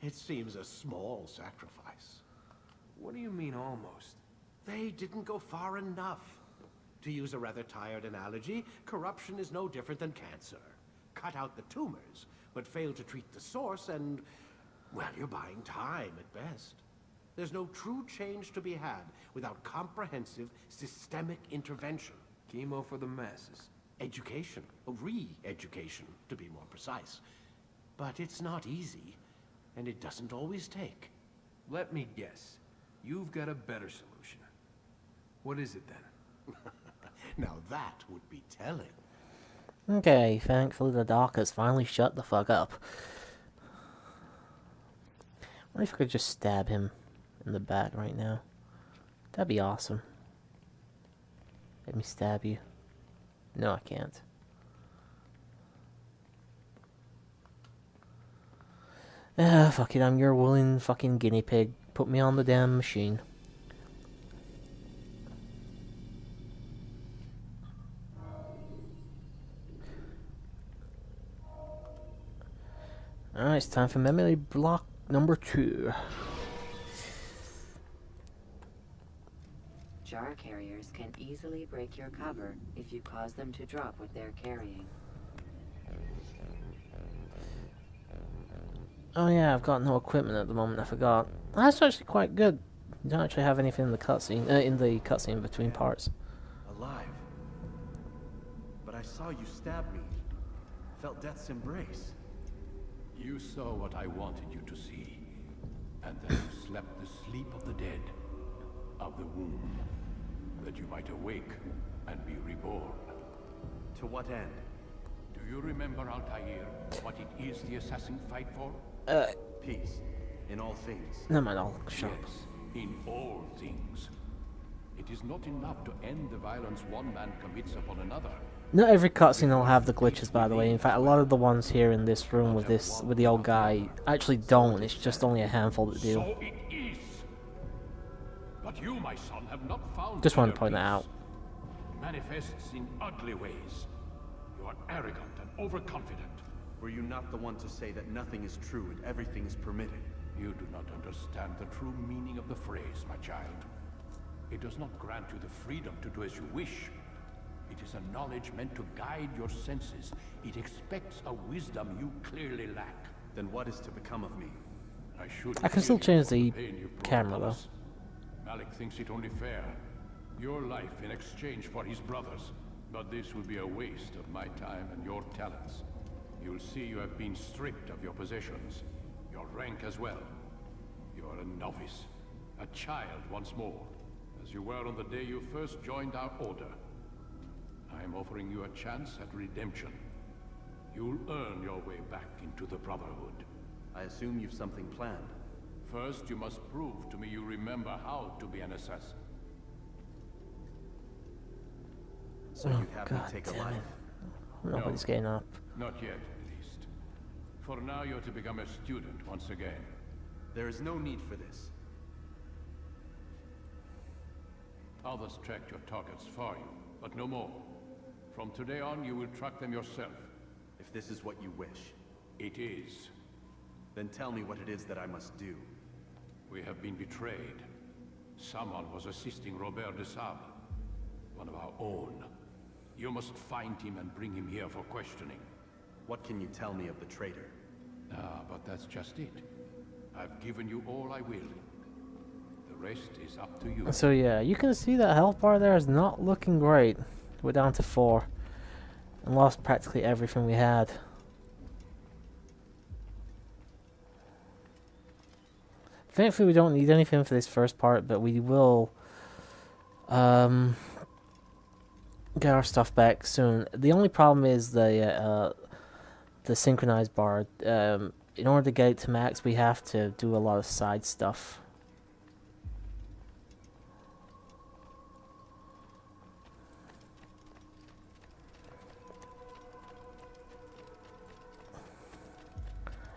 it seems a small sacrifice. What do you mean, almost? They didn't go far enough. To use a rather tired analogy, corruption is no different than cancer. Cut out the tumors, but fail to treat the source and, well, you're buying time at best. There's no true change to be had without comprehensive, systemic intervention. Chemo for the masses. Education, re-education, to be more precise. But it's not easy, and it doesn't always take. Let me guess. You've got a better solution. What is it then? Now that would be telling. Okay, thankfully the doc has finally shut the fuck up. What if I could just stab him in the back right now? That'd be awesome. Let me stab you. No, I can't. Ah, fuck it, I'm your willing fucking guinea pig. Put me on the damn machine. Alright, it's time for memory block number 2. Jar carriers can easily break your cover if you cause them to drop what they're carrying. Oh yeah, I've got no equipment at the moment, I forgot. That's actually quite good. You don't actually have anything in the cutscene, between parts. Alive. But I saw you stab me. Felt death's embrace. You saw what I wanted you to see, and then you slept the sleep of the dead, of the womb, that you might awake and be reborn. To what end? Do you remember, Altair, what it is the assassins fight for? Peace. In all things. Never mind, I'll shut up. Yes, in all things. It is not enough to end the violence one man commits upon another. Not every cutscene will have the glitches, by the way. In fact, a lot of the ones here in this room with the old guy actually don't. It's just only a handful that do. So it is. But you, my son, have not found. Just wanted to point that out. Manifests in ugly ways. You are arrogant and overconfident. Were you not the one to say that nothing is true and everything is permitted? You do not understand the true meaning of the phrase, my child. It does not grant you the freedom to do as you wish. It is a knowledge meant to guide your senses. It expects a wisdom you clearly lack. Then what is to become of me? I can still change the camera though. Malik thinks it only fair. Your life in exchange for his brother's. But this would be a waste of my time and your talents. You'll see you have been stripped of your possessions. Your rank as well. You are a novice. A child once more. As you were on the day you first joined our order. I am offering you a chance at redemption. You'll earn your way back into the Brotherhood. I assume you've something planned. First, you must prove to me you remember how to be an assassin. So you'd have me take a life? Nobody's getting up. Not yet, at least. For now, you're to become a student once again. There is no need for this. Others tracked your targets for you, but no more. From today on, you will track them yourself. If this is what you wish. It is. Then tell me what it is that I must do. We have been betrayed. Someone was assisting Robert de Sable, one of our own. You must find him and bring him here for questioning. What can you tell me of the traitor? But that's just it. I've given you all I will. The rest is up to you. So yeah, you can see that health bar there is not looking great. We're down to 4. And lost practically everything we had. Thankfully we don't need anything for this first part, but we will get our stuff back soon. The only problem is the synchronized bar. In order to get it to max, we have to do a lot of side stuff.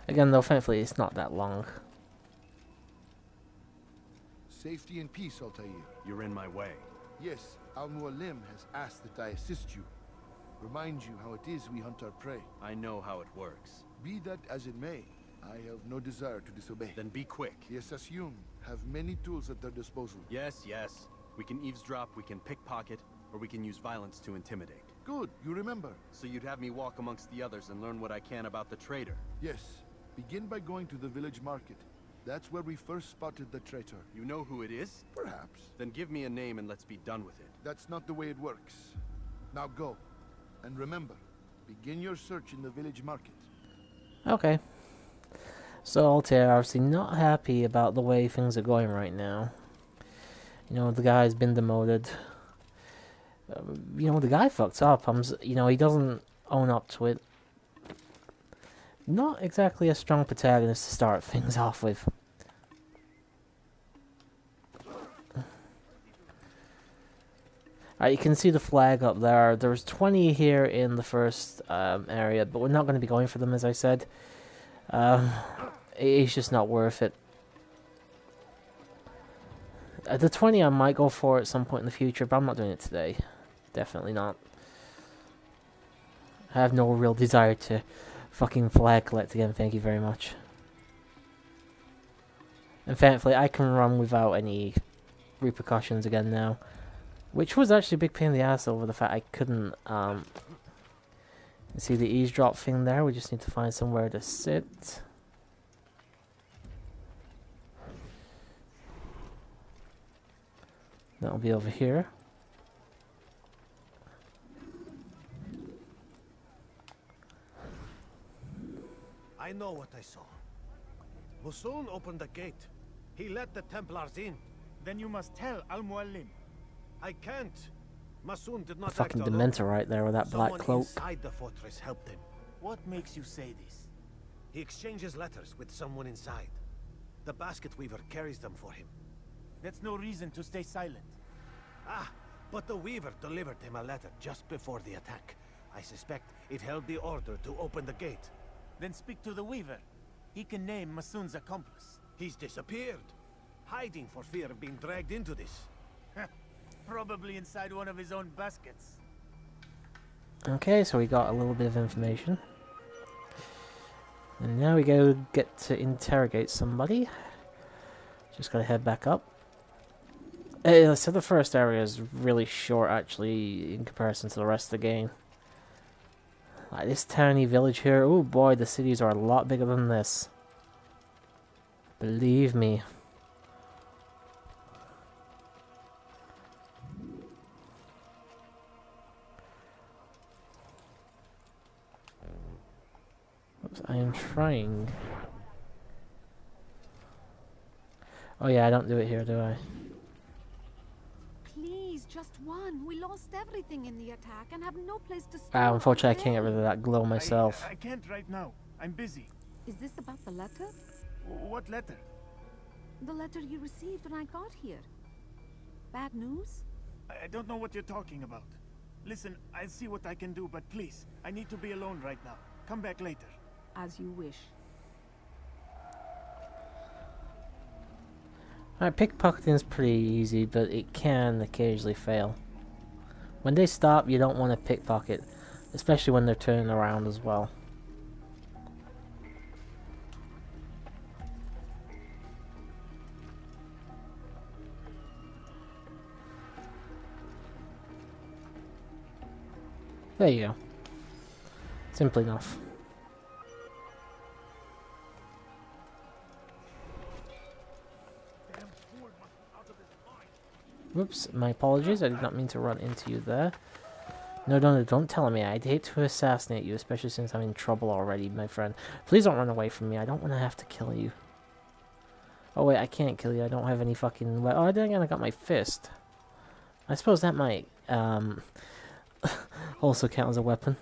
Again, though, thankfully it's not that long. Safety and peace, I'll tell you. You're in my way. Yes, Al-Mualim has asked that I assist you. Remind you how it is we hunt our prey. I know how it works. Be that as it may, I have no desire to disobey. Then be quick. The Assassin have many tools at their disposal. Yes, yes. We can eavesdrop, we can pickpocket, or we can use violence to intimidate. Good, you remember. So you'd have me walk amongst the others and learn what I can about the traitor? Yes. Begin by going to the village market. That's where we first spotted the traitor. You know who it is? Perhaps. Then give me a name and let's be done with it. That's not the way it works. Now go. And remember, begin your search in the village market. Okay. So Altair obviously not happy about the way things are going right now. You know, the guy's been demoted. You know, the guy fucked up. You know, he doesn't own up to it. Not exactly a strong protagonist to start things off with. Alright, you can see the flag up there. There's 20 here in the first area, but we're not going to be going for them, as I said. It's just not worth it. The 20 I might go for at some point in the future, but I'm not doing it today. Definitely not. I have no real desire to fucking flag collect again, thank you very much. And thankfully, I can run without any repercussions again now. Which was actually a big pain in the ass over the fact I couldn't, see the eavesdrop thing there? We just need to find somewhere to sit. That'll be over here. I know what I saw. Musun opened the gate. He let the Templars in. Then you must tell Al-Mualim. I can't. Masun did not Fucking act alone. Dementor right there with that black Someone cloak. inside the fortress helped him. What makes you say this? He exchanges letters with someone inside. The basket weaver carries them for him. That's no reason to stay silent. Ah, but the weaver delivered him a letter just before the attack. I suspect it held the order to open the gate. Then speak to the weaver. He can name Masun's accomplice. He's disappeared. Hiding for fear of being dragged into this. Probably inside one of his own baskets. Okay, so we got a little bit of information. And now we go get to interrogate somebody. Just gotta head back up. So the first area is really short, actually, in comparison to the rest of the game. Like this tiny village here, oh boy, the cities are a lot bigger than this. Believe me. Oops, I am trying. Oh yeah, I don't do it here, do I? Please, just one. We lost everything in the attack and have no place to start. Unfortunately, I can't get rid of that glow myself. I can't right now. I'm busy. Is this about the letter? What letter? The letter you received when I got here. Bad news? I don't know what you're talking about. Listen, I'll see what I can do, but please, I need to be alone right now. Come back later. As you wish. Alright, pickpocketing is pretty easy, but it can occasionally fail. When they stop, you don't want to pickpocket, especially when they're turning around as well. There you go. Simple enough. Whoops, my apologies, I did not mean to run into you there. No, don't tell me. I'd hate to assassinate you, especially since I'm in trouble already, my friend. Please don't run away from me, I don't want to have to kill you. Oh wait, I can't kill you, I don't have any fucking... Oh, then again, I got my fist. I suppose that might, also count as a weapon.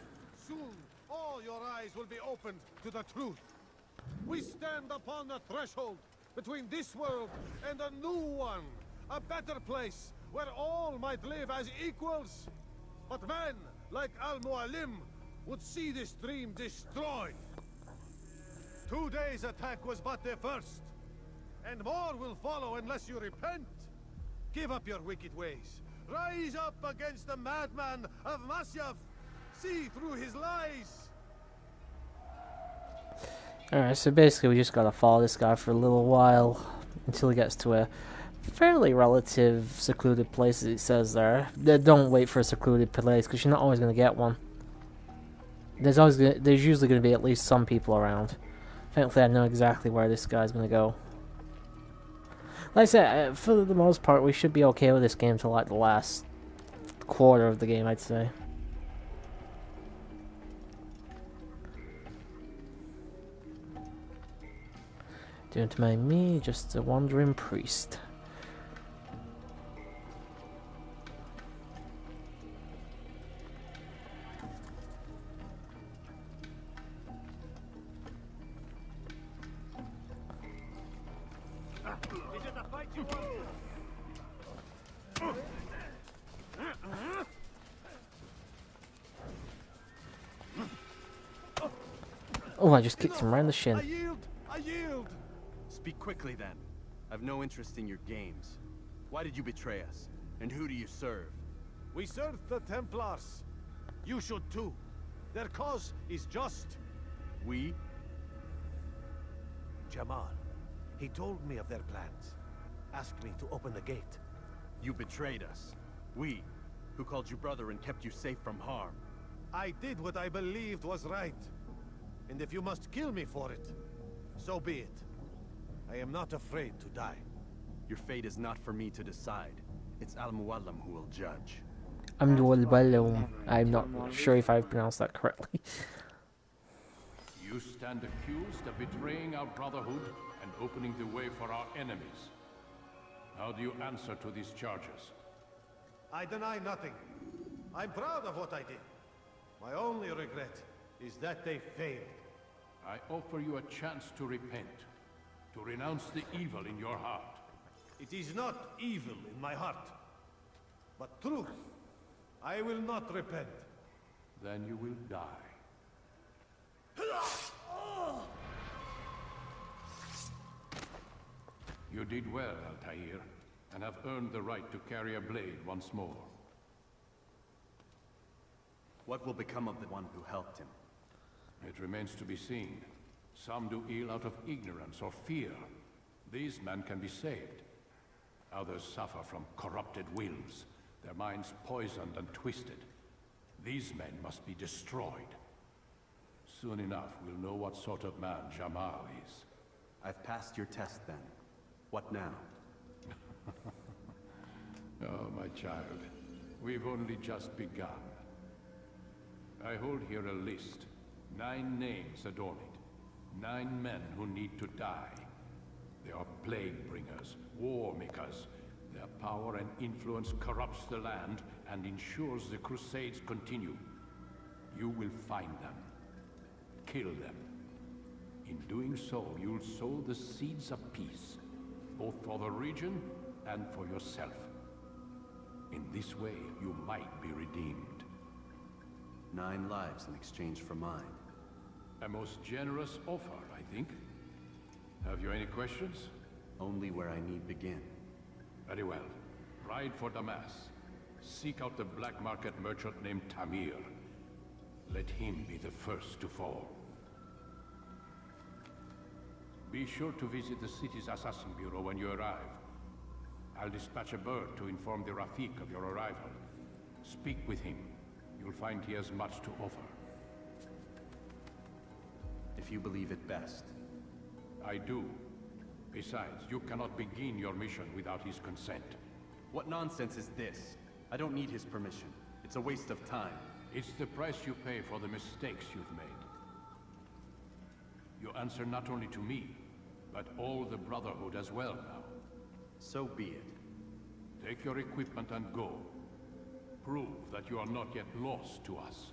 Soon, all your eyes will be opened to the truth. We stand upon the threshold between this world and a new one. A better place where all might live as equals. But men like Al-Mualim would see this dream destroyed. Today's attack was but the first. And more will follow unless you repent. Give up your wicked ways. Rise up against the madman of Masyaf. See through his lies. Alright, so basically we just gotta follow this guy for a little while until he gets to a fairly relative secluded place, as it says there. Don't wait for a secluded place, because you're not always gonna get one. There's usually gonna be at least some people around. Thankfully I know exactly where this guy's gonna go. Like I said, for the most part we should be okay with this game till like the last quarter of the game, I'd say. Don't mind me, just a wandering priest. Oh, I just kicked him right in the shin. I yield. Speak quickly then. I've no interest in your games. Why did you betray us? And who do you serve? We serve the Templars. You should too. Their cause is just. We? Jamal. He told me of their plans. Asked me to open the gate. You betrayed us. We, who called you brother and kept you safe from harm. I did what I believed was right. And if you must kill me for it, so be it. I am not afraid to die. Your fate is not for me to decide. It's Al-Muallim who will judge. I'm not sure if I've pronounced that correctly. You stand accused of betraying our brotherhood and opening the way for our enemies. How do you answer to these charges? I deny nothing. I'm proud of what I did. My only regret is that they failed. I offer you a chance to repent, to renounce the evil in your heart. It is not evil in my heart, but truth. I will not repent. Then you will die. You did well, Altair, and have earned the right to carry a blade once more. What will become of the one who helped him? It remains to be seen. Some do ill out of ignorance or fear. These men can be saved. Others suffer from corrupted wills, their minds poisoned and twisted. These men must be destroyed. Soon enough, we'll know what sort of man Jamal is. I've passed your test then. What now? Oh, my child. We've only just begun. I hold here a list. 9 names adorn it. 9 men who need to die. They are plague bringers, war makers. Their power and influence corrupts the land and ensures the Crusades continue. You will find them. Kill them. In doing so, you'll sow the seeds of peace, both for the region and for yourself. In this way, you might be redeemed. 9 lives in exchange for mine. A most generous offer, I think. Have you any questions? Only where I need begin. Very well. Ride for Damas. Seek out the black market merchant named Tamir. Let him be the first to fall. Be sure to visit the city's assassin bureau when you arrive. I'll dispatch a bird to inform the Rafik of your arrival. Speak with him. You'll find he has much to offer. If you believe it best. I do. Besides, you cannot begin your mission without his consent. What nonsense is this? I don't need his permission. It's a waste of time. It's the price you pay for the mistakes you've made. You answer not only to me, but all the Brotherhood as well now. So be it. Take your equipment and go. Prove that you are not yet lost to us.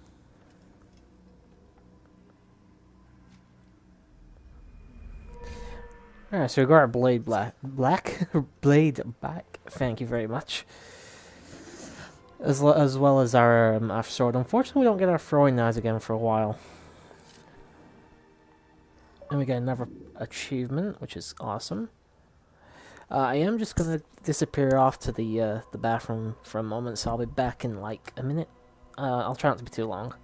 Alright, so we got our blade blade back. Thank you very much. As well as our sword. Unfortunately, we don't get our throwing knives again for a while. And we get another achievement, which is awesome. I am just gonna disappear off to the bathroom for a moment, so I'll be back in like a minute. I'll try not to be too long.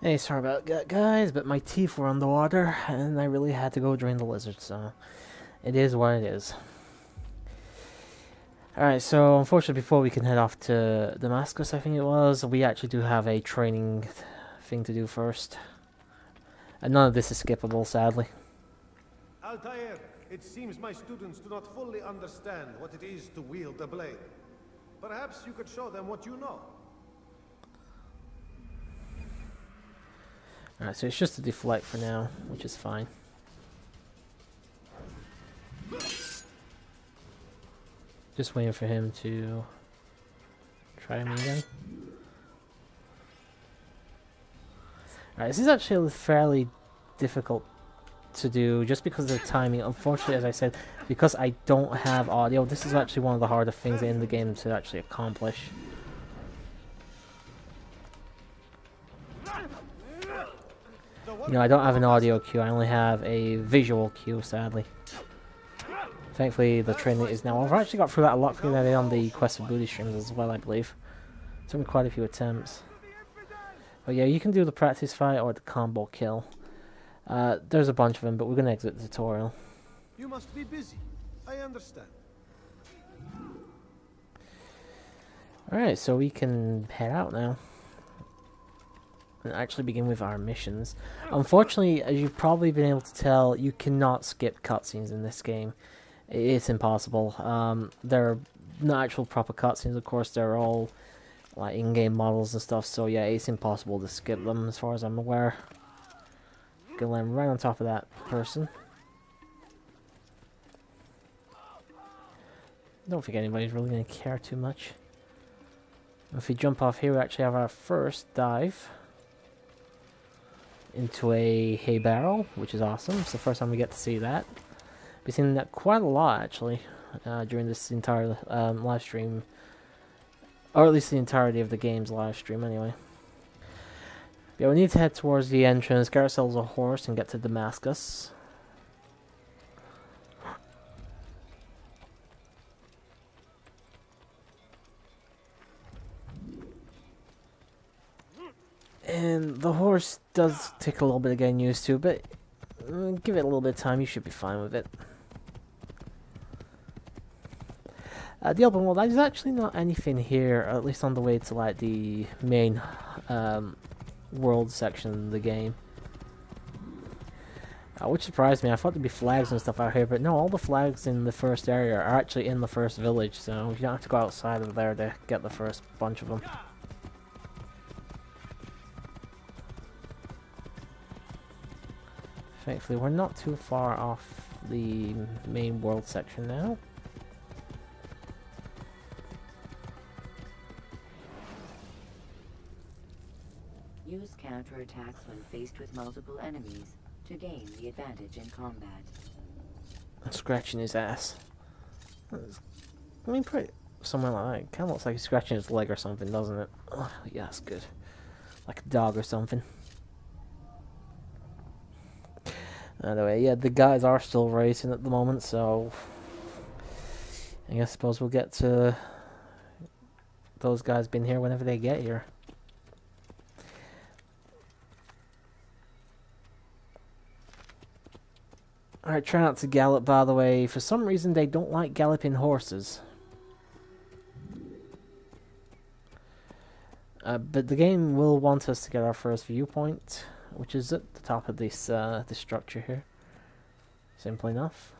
Hey, sorry about that, guys, but my teeth were underwater, and I really had to go drain the lizard, so it is what it is. Alright, so unfortunately before we can head off to Damascus, I think it was, we actually do have a training thing to do first. And none of this is skippable, sadly. Altair, it seems my students do not fully understand what it is to wield a blade. Perhaps you could show them what you know. Alright, so it's just a deflect for now, which is fine. Just waiting for him to try me again. Alright, this is actually fairly difficult to do just because of the timing. Unfortunately, as I said, because I don't have audio, this is actually one of the harder things in the game to actually accomplish. You know, I don't have an audio cue, I only have a visual cue, sadly. Thankfully, the training is now over. I actually got through that a lot quicker than I did on the Quest for Booty streams as well, I believe. Took me quite a few attempts. But yeah, you can do the practice fight or the combo kill. There's a bunch of them, but we're going to exit the tutorial. You must be busy. I understand. Alright, so we can head out now. And actually begin with our missions. Unfortunately, as you've probably been able to tell, you cannot skip cutscenes in this game. It's impossible. They're not actual proper cutscenes, of course. They're all like in-game models and stuff. So yeah, it's impossible to skip them as far as I'm aware. Gonna land right on top of that person. Don't think anybody's really gonna care too much. If we jump off here, we actually have our first dive into a hay barrel, which is awesome. It's the first time we get to see that. We've seen that quite a lot, actually, during this entire live stream. Or at least the entirety of the game's live stream, anyway. Yeah, we need to head towards the entrance, get ourselves a horse, and get to Damascus. And the horse does take a little bit of getting used to, but give it a little bit of time, you should be fine with it. The open world, there's actually not anything here, at least on the way to like the main world section of the game. Which surprised me. I thought there'd be flags and stuff out here, but no, all the flags in the first area are actually in the first village, so you don't have to go outside of there to get the first bunch of them. Thankfully, we're not too far off the main world section now. Use counterattacks when faced with multiple enemies to gain the advantage in combat. Scratching his ass. I mean, pretty somewhere like that. It kind of looks like he's scratching his leg or something, doesn't it? Oh, yeah, that's good. Like a dog or something. Anyway, yeah, the guys are still racing at the moment, so I suppose we'll get to those guys being here whenever they get here. Alright, try not to gallop, by the way. For some reason, they don't like galloping horses. But the game will want us to get our first viewpoint, which is at the top of this structure here. Simple enough.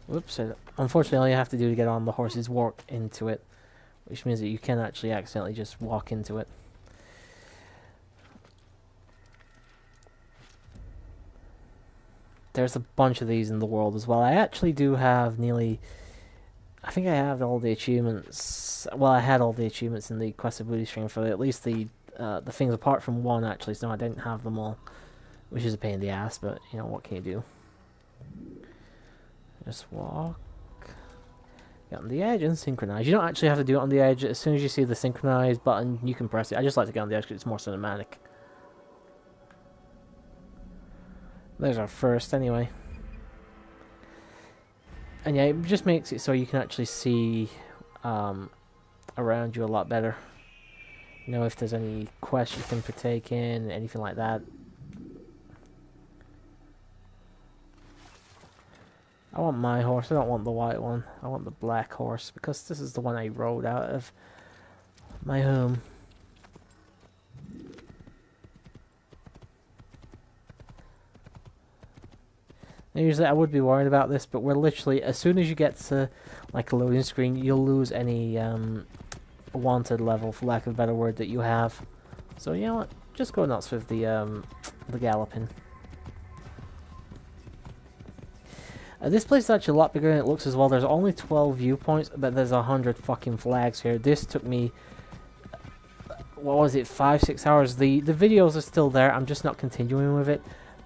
Whoops. Unfortunately, all you have to do to get on the horse is walk into it, which means that you can actually accidentally just walk into it. There's a bunch of these in the world as well. I actually do have nearly... I think I have all the achievements... Well, I had all the achievements in the Quest of Booty stream for at least the things apart from one, actually. So I didn't have them all, which is a pain in the ass, but, you know, what can you do? Just walk. Get on the edge and synchronize. You don't actually have to do it on the edge. As soon as you see the synchronize button, you can press it. I just like to get on the edge because it's more cinematic. There's our first, anyway. And yeah, it just makes it so you can actually see around you a lot better. You know, if there's any quests you can partake in, anything like that. I want my horse. I don't want the white one. I want the black horse because this is the one I rode out of my home. Usually I would be worried about this, but we're literally, as soon as you get to like a loading screen, you'll lose any wanted level, for lack of a better word, that you have. So you know what? Just go nuts with the galloping. This place is actually a lot bigger than it looks as well. There's only 12 viewpoints, but there's 100 fucking flags here. This took me, what was it, 5-6 hours. The videos are still there. I'm just not continuing with it.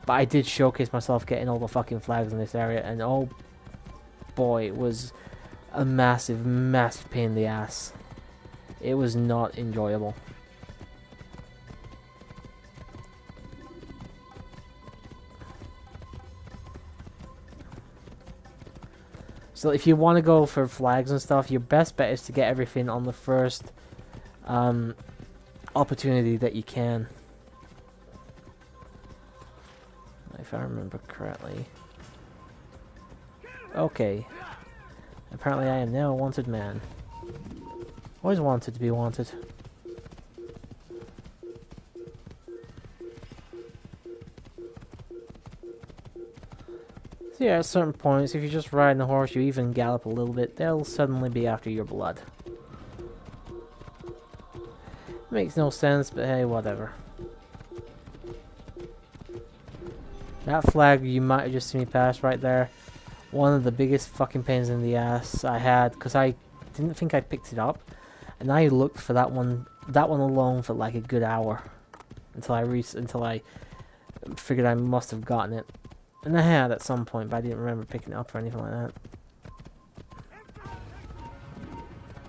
But I did showcase myself getting all the fucking flags in this area, and oh boy, it was a massive, massive pain in the ass. It was not enjoyable. So if you want to go for flags and stuff, your best bet is to get everything on the first opportunity that you can. If I remember correctly. Okay. Apparently I am now a wanted man. Always wanted to be wanted. So yeah, at certain points, if you just ride on the horse, you even gallop a little bit, they'll suddenly be after your blood. Makes no sense, but hey, whatever. That flag you might have just seen me pass right there. One of the biggest fucking pains in the ass I had, because I didn't think I picked it up, and I looked for that one alone for like a good hour until I figured I must have gotten it, and I had at some point, but I didn't remember picking it up or anything like that.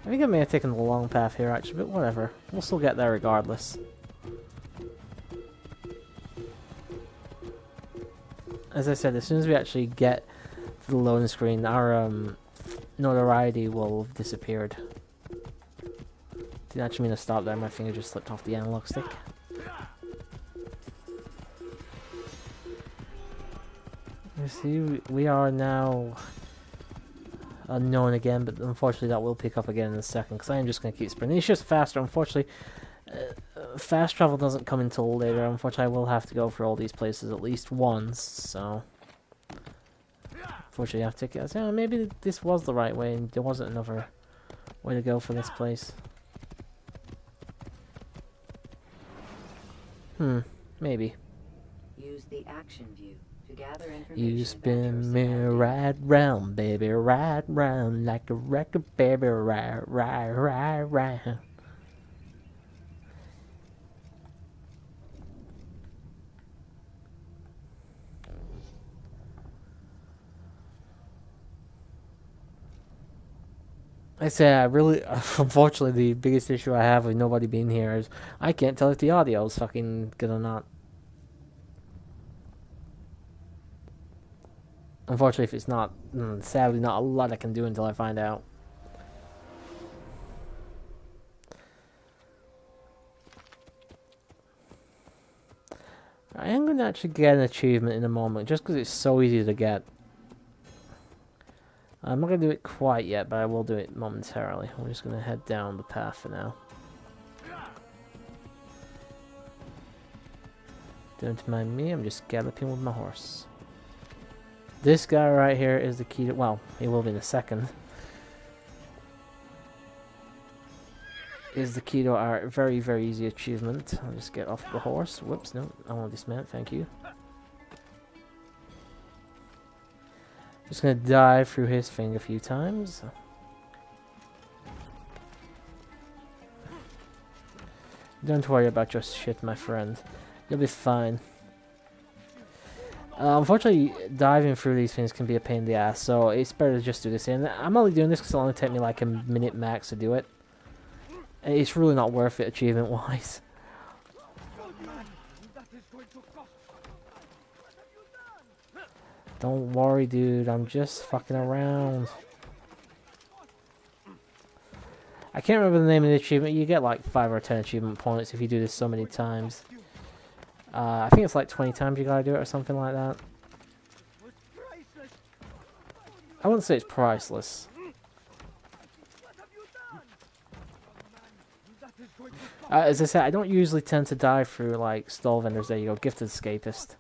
I think I may have taken the long path here actually, but whatever. We'll still get there regardless. As I said, as soon as we actually get to the loading screen, our notoriety will have disappeared. Didn't actually mean to stop there, my finger just slipped off the analog stick. You see, we are now unknown again, but unfortunately that will pick up again in a second, because I am just going to keep sprinting. It's just faster, unfortunately. Fast travel doesn't come until later. Unfortunately, I will have to go for all these places at least once, so... Unfortunately, I have to take it. So maybe this was the right way, and there wasn't another way to go for this place. Maybe. Use the action view to gather information. You spin me right round, baby, right round, like a record, baby, right round. I say I really, unfortunately, the biggest issue I have with nobody being here is I can't tell if the audio is fucking good or not. Unfortunately, if it's not, sadly, not a lot I can do until I find out. I am going to actually get an achievement in a moment, just because it's so easy to get. I'm not going to do it quite yet, but I will do it momentarily. I'm just going to head down the path for now. Don't mind me, I'm just galloping with my horse. This guy right here is the key to... Well, he will be in a second. Is the key to our very, very easy achievement. I'll just get off the horse. Whoops, no, I want to dismount, thank you. Just gonna dive through his thing a few times. Don't worry about your shit, my friend. You'll be fine. Unfortunately, diving through these things can be a pain in the ass, so it's better to just do this. And I'm only doing this because it'll only take me like a minute max to do it. And it's really not worth it achievement-wise. Don't worry, dude. I'm just fucking around. I can't remember the name of the achievement. You get like 5 or 10 achievement points if you do this so many times. I think it's like 20 times you gotta do it or something like that. I wouldn't say it's priceless. As I said, I don't usually tend to dive through like stall vendors. There you go, gifted escapist.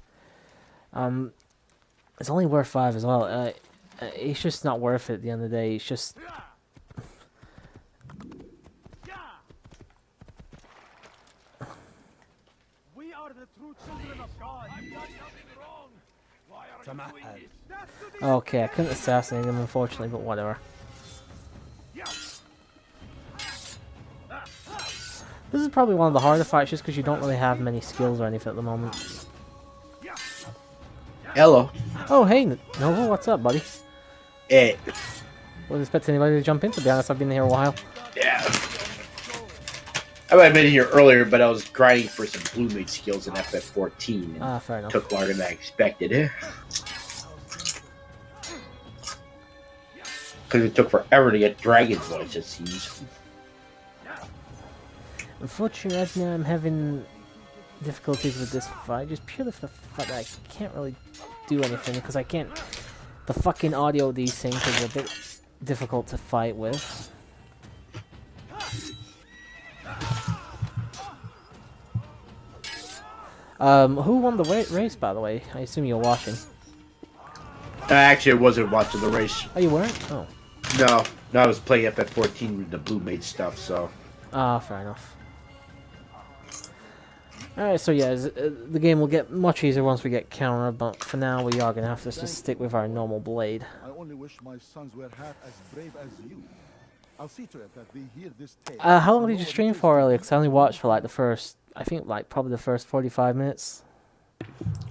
It's only worth 5 as well. It's just not worth it at the end of the day. It's just... We are the true children of God. I've done nothing wrong. Okay, I couldn't assassinate him, unfortunately, but whatever. This is probably one of the harder fights just because you don't really have many skills or anything at the moment. Hello. Oh, hey, Nova, what's up, buddy? Hey. Wasn't expecting anybody to jump in, to be honest. I've been here a while. Yeah. I might have been here earlier, but I was grinding for some Blue Mage skills in FF14. And fair enough. Took longer than I expected. Because it took forever to get Dragon's Voice, it seems. Unfortunately, right now I'm having difficulties with this fight, just purely for the fact that I can't really do anything, because I can't... The fucking audio of these things is a bit difficult to fight with. Who won the race, by the way? I assume you're watching. Actually, I wasn't watching the race. Oh, you weren't? Oh. No, I was playing FF14 with the Blue Mage stuff, so... Fair enough. Alright, so yeah, the game will get much easier once we get counter, but for now we are going to have to just stick with our normal blade. I only wish my sons were half as brave as you. I'll see to it that they hear this tale. How long did you stream for earlier? Because I only watched for like the first, I think like probably the first 45 minutes.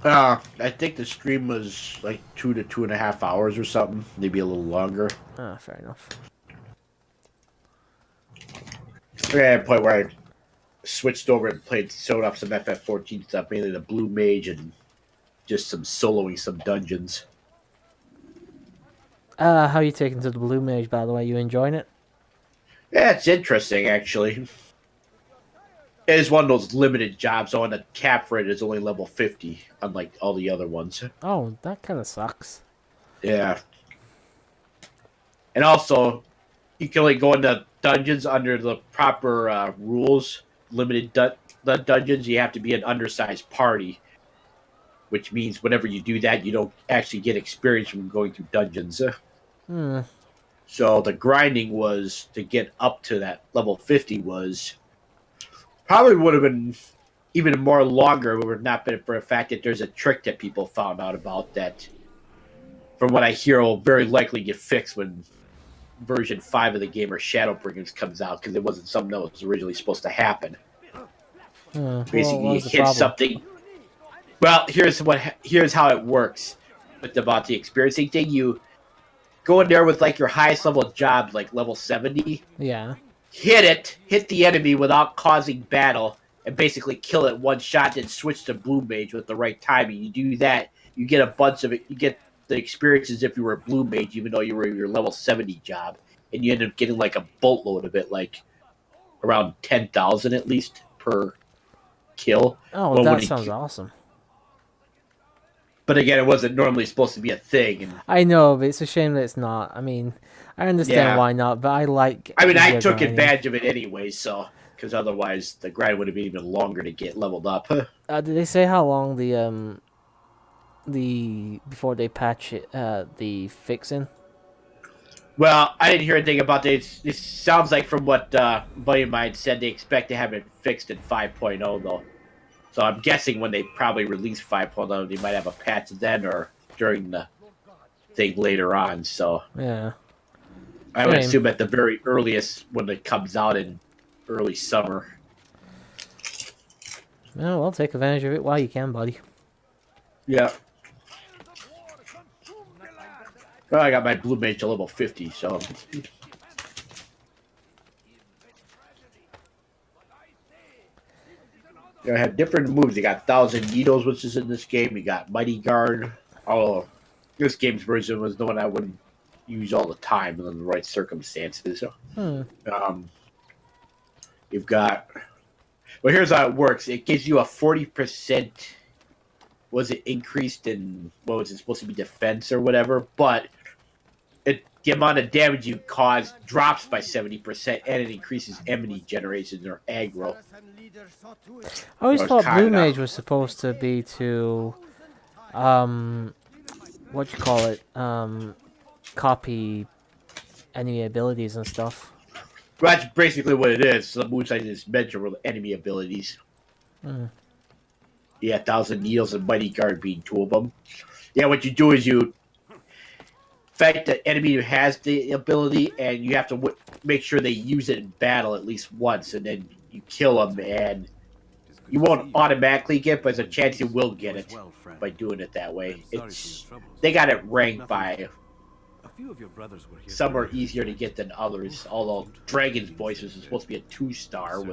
I think the stream was like 2 to 2.5 hours or something. Maybe a little longer. Fair enough. Yeah, at a point where I switched over and sewed up some FF14 stuff, mainly the Blue Mage and just some soloing some dungeons. How are you taking to the Blue Mage, by the way? You enjoying it? Yeah, it's interesting, actually. It is one of those limited jobs, so on the cap for it is only level 50, unlike all the other ones. Oh, that kind of sucks. Yeah. And also, you can only go into dungeons under the proper rules. Limited dungeons, you have to be an undersized party. Which means whenever you do that, you don't actually get experience from going through dungeons. So the grinding was, to get up to that level 50 was... Probably would have been even more longer if it had not been for the fact that there's a trick that people found out about that, from what I hear, will very likely get fixed when version 5 of the game, or Shadowbringers, comes out, because it wasn't something that was originally supposed to happen. Basically, you hit something. Well, here's how it works about the experiencing thing. You go in there with like your highest level job, like level 70. Yeah. Hit the enemy without causing battle, and basically kill it one shot. Then switch to blue mage with the right timing. You do that, you get a bunch of it. You get the experience as if you were a blue mage, even though you were your level 70 job, and you end up getting like a boatload of it, like around 10,000 at least per kill. Oh, Well, that sounds awesome. But again, it wasn't normally supposed to be a thing. And I know, but it's a shame that it's not. I mean, I understand why not, but I like. I mean, I easier took grinding. advantage of it anyway, so because otherwise the grind would have been even longer to get leveled up. Did they say how long the before they patch it the fixing? Well, I didn't hear anything about this. It sounds like from what a buddy of mine said, they expect to have it fixed in 5.0 though. So I'm guessing when they probably release 5.0, they might have a patch then or during the thing later on. So yeah, I would assume at the very earliest when it comes out in early summer. Well, take advantage of it while you can, buddy. Yeah. Well, I got my blue mage to level 50, so. I have different moves. You got Thousand Needles, which is in this game. You got Mighty Guard. Oh, this game's version was the one I wouldn't use all the time in the right circumstances. You've got. Well, here's how it works. It gives you a 40%. Was it increased in what was it supposed to be defense or whatever? But the amount of damage you cause drops by 70%, and it increases enemy generation or aggro. I always thought Blue Mage was supposed to be to, what you call it, copy enemy abilities and stuff. Well, that's basically what it is. The moonsight is measurable enemy abilities. Yeah, Thousand Needles and Mighty Guard being two of them. Yeah, what you do is you fight the enemy who has the ability, and you have to make sure they use it in battle at least once, and then you kill them, and you won't automatically get, but there's a chance you will get it by doing it that way. They got it ranked by. Some are easier to get than others, although Dragon's Voice was supposed to be a 2-star,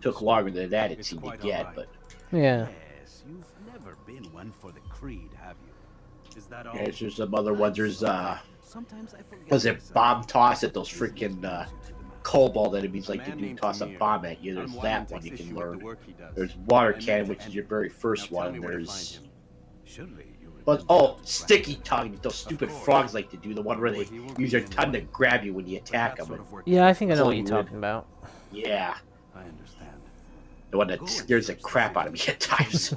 took longer than that it seemed to get, but. Yeah. Yes, you've never been one for the creed, have you? Is that all? Yeah, there's some other ones. There's was it bomb toss at those freaking cobalt enemies like to do toss a bomb at you. There's that one you can learn. There's water cannon, which is your very first one. There's sticky tongue. Those stupid frogs like to do the one where they use their tongue to grab you when you attack them. Yeah, I think I know what you're talking about. Yeah. I understand. The one that scares the crap out of me at times.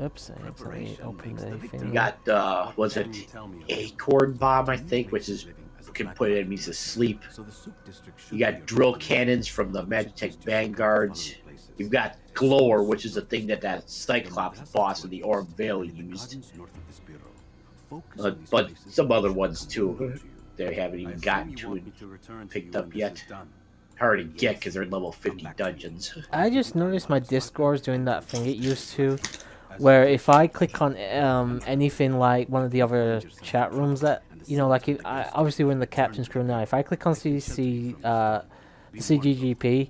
Oops, I accidentally opened the thing. You got, was it Acorn Bomb, I think, which is can put enemies to sleep. You got drill cannons from the Magitech Vanguards. You've got Glower, which is the thing that Cyclops boss in the Orb Veil used. But some other ones, too, they haven't even gotten to and picked up yet. Hard to get because they're in level 50 dungeons. I just noticed my Discord's doing that thing it used to, where if I click on anything like one of the other chat rooms that, you know, like obviously we're in the Captain's Crew now, if I click on the CGGP,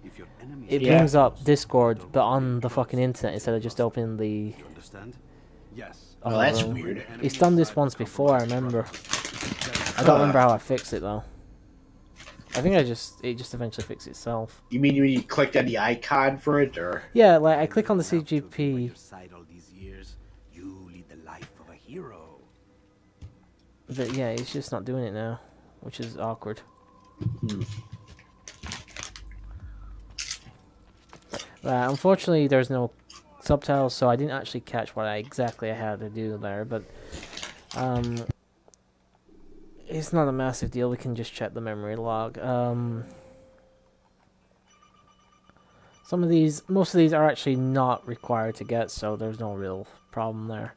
it brings up Discord, but on the fucking internet instead of just opening the... Oh, that's weird. It's done this once before, I remember. I don't remember how I fixed it, though. I think it just eventually fixed itself. You mean when you clicked on the icon for it, or? Yeah, like I click on the CGP. But yeah, it's just not doing it now, which is awkward. Unfortunately, there's no subtitles, so I didn't actually catch what exactly I had to do there, but it's not a massive deal. We can just check the memory log. Most of these are actually not required to get, so there's no real problem there.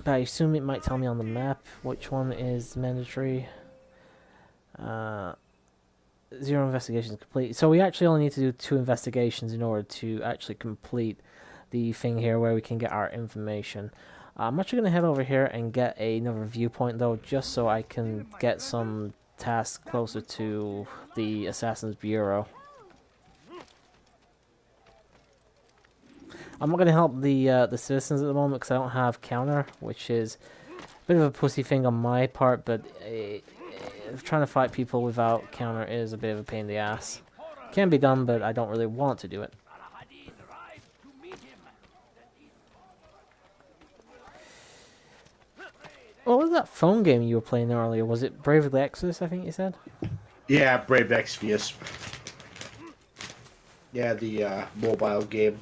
But I assume it might tell me on the map which one is mandatory. 0 investigations complete. So we actually only need to do 2 investigations in order to actually complete the thing here where we can get our information. I'm actually going to head over here and get another viewpoint, though, just so I can get some tasks closer to the Assassin's Bureau. I'm not going to help the citizens at the moment because I don't have counter, which is a bit of a pussy thing on my part, but trying to fight people without counter is a bit of a pain in the ass. Can be done, but I don't really want to do it. What was that phone game you were playing earlier? Was it Bravely Exodus, I think you said? Yeah, Brave Exvius. Yeah, the mobile game.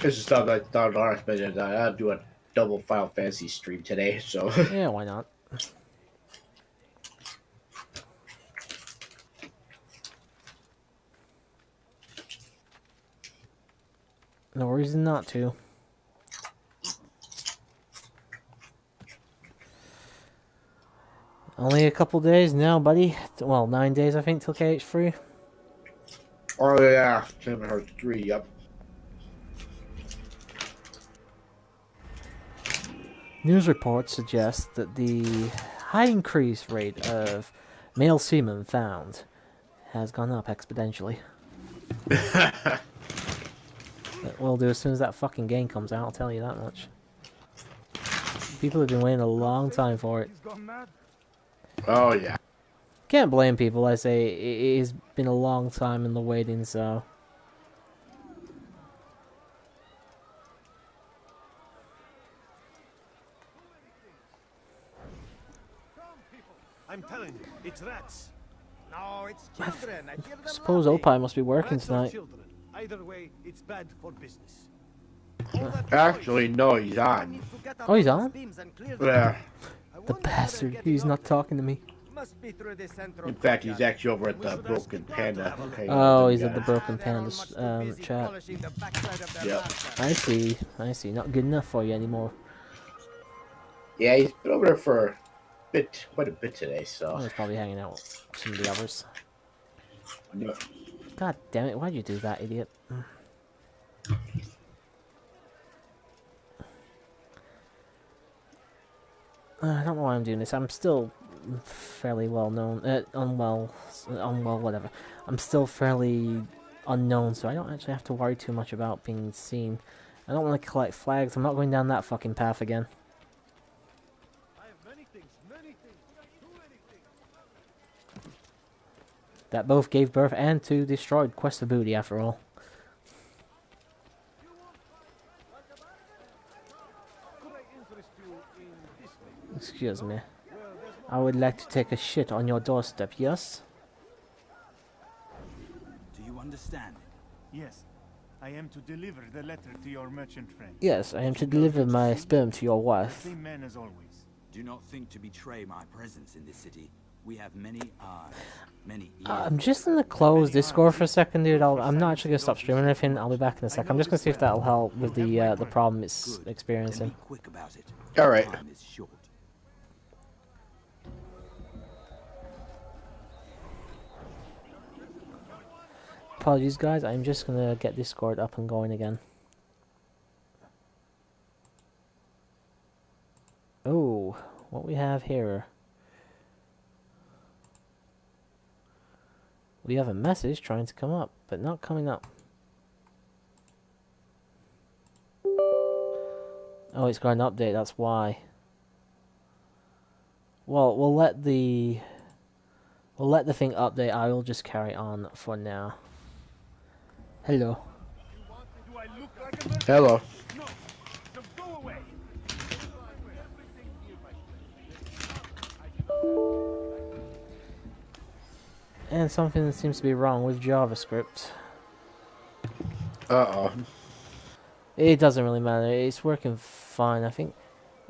This is stuff I thought I'll do a double Final Fantasy stream today, so. Yeah, why not? No reason not to. Only a couple days now, buddy. Well, 9 days, I think, till KH3. Oh, yeah. Kingdom Hearts 3, yep. News reports suggest that the high increase rate of male semen found has gone up exponentially. That will do as soon as that fucking game comes out, I'll tell you that much. People have been waiting a long time for it. Oh, yeah. Can't blame people, I say it has been a long time in the waiting, so... I'm telling you, it's rats. No, it's children. I hear them Suppose laughing. Opie must be working Rats or tonight. children. Either way, it's bad for business. Actually, no, he's on. Oh, he's on? Yeah. The bastard, he's not talking to me. In fact, he's actually over at the Broken Panda. Oh, he's at the Broken Panda chat. Yep. I see. Not good enough for you anymore. Yeah, he's been over there for quite a bit today, so. He's probably hanging out with some of the others. No. God damn it, why'd you do that, idiot? I don't know why I'm doing this. I'm still fairly well known. Unwell, whatever. I'm still fairly unknown, so I don't actually have to worry too much about being seen. I don't want to collect flags. I'm not going down that fucking path again. That both gave birth and to destroyed Quest of Booty, after all. Excuse me. I would like to take a shit on your doorstep, yes? Do you understand? Yes. I am to deliver the letter to your merchant friend. Yes, I am to deliver my sperm to your wife. Same man as always. Do not think to betray my presence in this city. We have many eyes, many ears. I'm just gonna close Discord for a second, dude. I'm not actually gonna stop streaming or anything. I'll be back in a sec. I'm just gonna see if that'll help with the problem it's experiencing. Quick about it. All right. Time is short. Apologies, guys. I'm just gonna get Discord up and going again. Oh, what we have here? We have a message trying to come up, but not coming up. Oh, it's got an update, that's why. Well, we'll let the thing update. I will just carry on for now. Hello. Hello. And something seems to be wrong with JavaScript. Uh-oh. It doesn't really matter. It's working fine. I think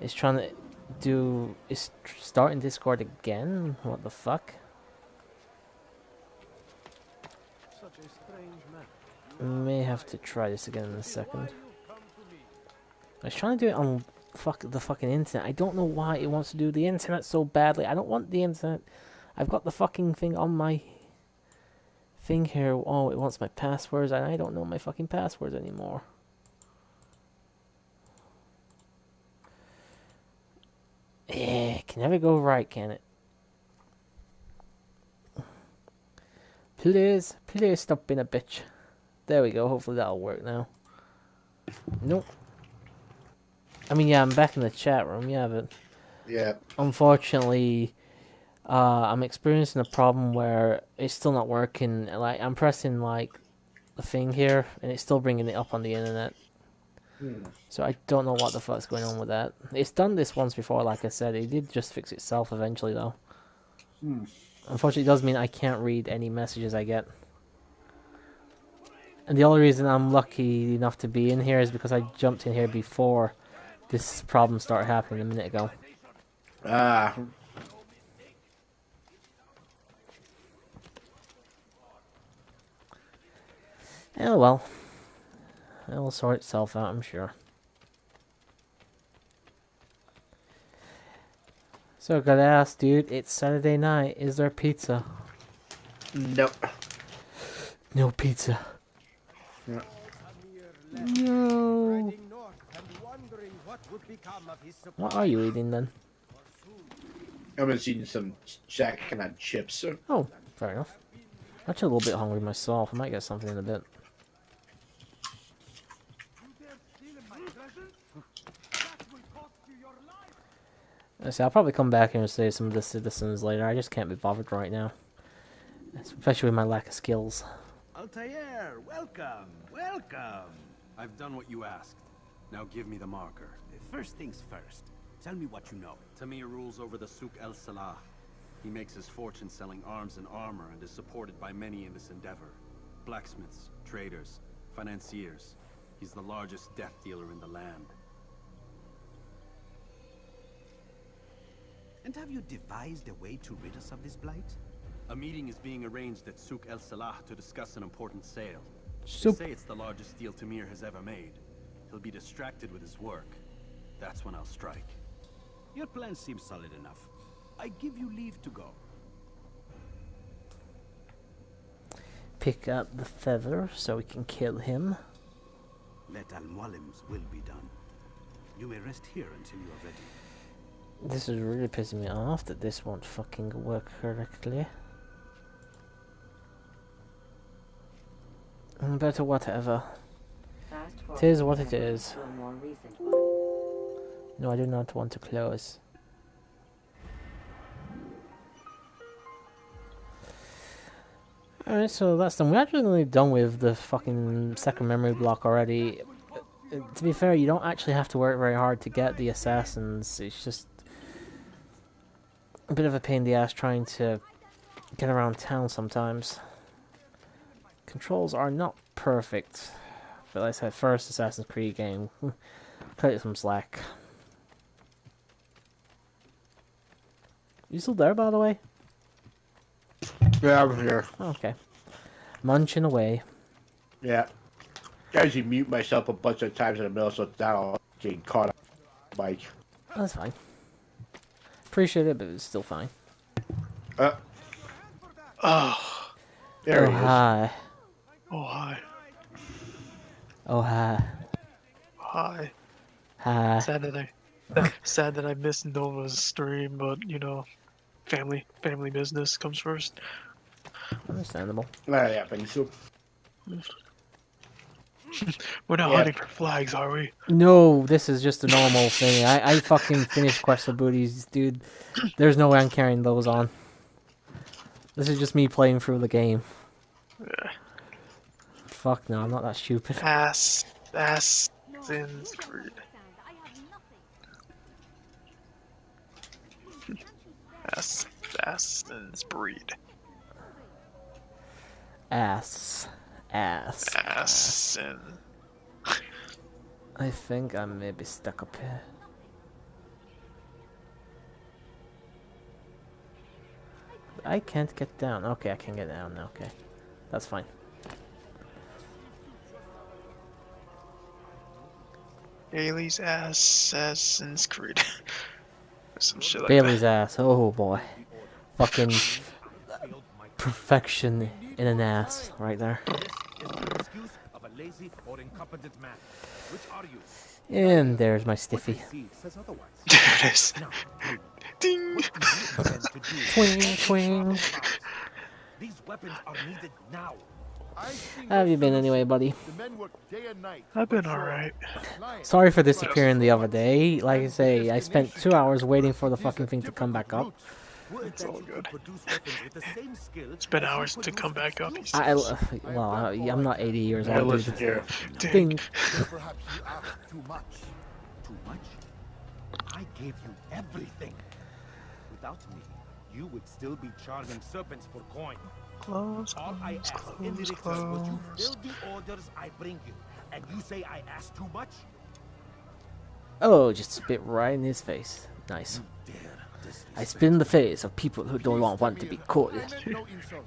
it's trying to do... It's starting Discord again? What the fuck? May have to try this again in a second. I was trying to do it on the fucking internet. I don't know why it wants to do the internet so badly. I don't want the internet. I've got the fucking thing on my thing here. Oh, it wants my passwords, and I don't know my fucking passwords anymore. It can never go right, can it? Please stop being a bitch. There we go. Hopefully that'll work now. Nope. I mean, yeah, I'm back in the chat room. Yeah, but Yeah. unfortunately, I'm experiencing a problem where it's still not working. Like, I'm pressing like the thing here, and it's still bringing it up on the internet. So I don't know what the fuck's going on with that. It's done this once before, like I said. It did just fix itself eventually, though. Unfortunately, it does mean I can't read any messages I get. And the only reason I'm lucky enough to be in here is because I jumped in here before this problem started happening a minute ago. Ah. Oh well. It'll sort itself out, I'm sure. So, gotta ask, dude, it's Saturday night. Is there pizza? Nope. No pizza. No. No. What are you eating then? I've been eating some Jack and chips. Oh, fair enough. I'm actually a little bit hungry myself. I might get something in a bit. So I'll probably come back here and save some of the citizens later. I just can't be bothered right now. Especially with my lack of skills. Altair, welcome, welcome. I've done what you asked. Now give me the marker. First things first. Tell me what you know. Tamir rules over the Souk El Salah. He makes his fortune selling arms and armor and is supported by many in this endeavor. Blacksmiths, traders, financiers. He's the largest death dealer in the land. And have you devised a way to rid us of this blight? A meeting is being arranged at Souk El Salah to discuss an important sale. They say it's the largest deal Tamir has ever made. He'll be distracted with his work. That's when I'll strike. Your plan seems solid enough. I give you leave to go. Pick up the feather so we can kill him. Let Al-Mualim's will be done. You may rest here until you are ready. This is really pissing me off that this won't fucking work correctly. But whatever. It is what it is. No, I do not want to close. Alright, so that's done. We're actually done with the fucking second memory block already. To be fair, you don't actually have to work very hard to get the assassins. It's just a bit of a pain in the ass trying to get around town sometimes. Controls are not perfect. But like I said, first Assassin's Creed game. Cut it some slack. You still there, by the way? Yeah, I'm here. Okay. Munching away. Yeah. I usually mute myself a bunch of times in the middle, so now I'm getting caught up on the mic. That's fine. Appreciate it, but it's still fine. Oh. There he is. Hi. Oh, hi. Oh, hi. Hi. Hi. Sad that I missed Nova's stream, but you know, family business comes first. Understandable. Yeah, I think so. We're not hunting for flags, are we? No, this is just a normal thing. I fucking finished Quest of Booties, dude. There's no way I'm carrying those on. This is just me playing through the game. Yeah. Fuck no, I'm not that stupid. Assassin's Creed. Assassin's Breed. Assassin. I think I may be stuck up here. I can't get down. Okay, I can get down now. Okay, that's fine. Bailey's Assassin's Creed. Some shit like Bailey's that. ass. Oh boy. Fucking perfection in an ass right there. This is the excuse of a lazy or incompetent man. Which are you? And there's my stiffy. Says otherwise. There it is. Now, Ding. what do you intend to do? Twing, twing. These weapons are needed now. How have you been anyway, buddy? I've been alright. Sorry for disappearing the other day. Like I say, I spent 2 hours waiting for the fucking thing to come back up. It's all good. It's been hours to come back up. I'm not 80 years old. listen Dude. here. Ding. Perhaps you asked too much. Too much? I gave you everything. Without me, you would still be charging serpents for coin. Close, All I ask in return was you fill the orders I bring you. And you say I asked too much? Oh, just spit right in his face. Nice. I spit in the face of people who don't want to be cool.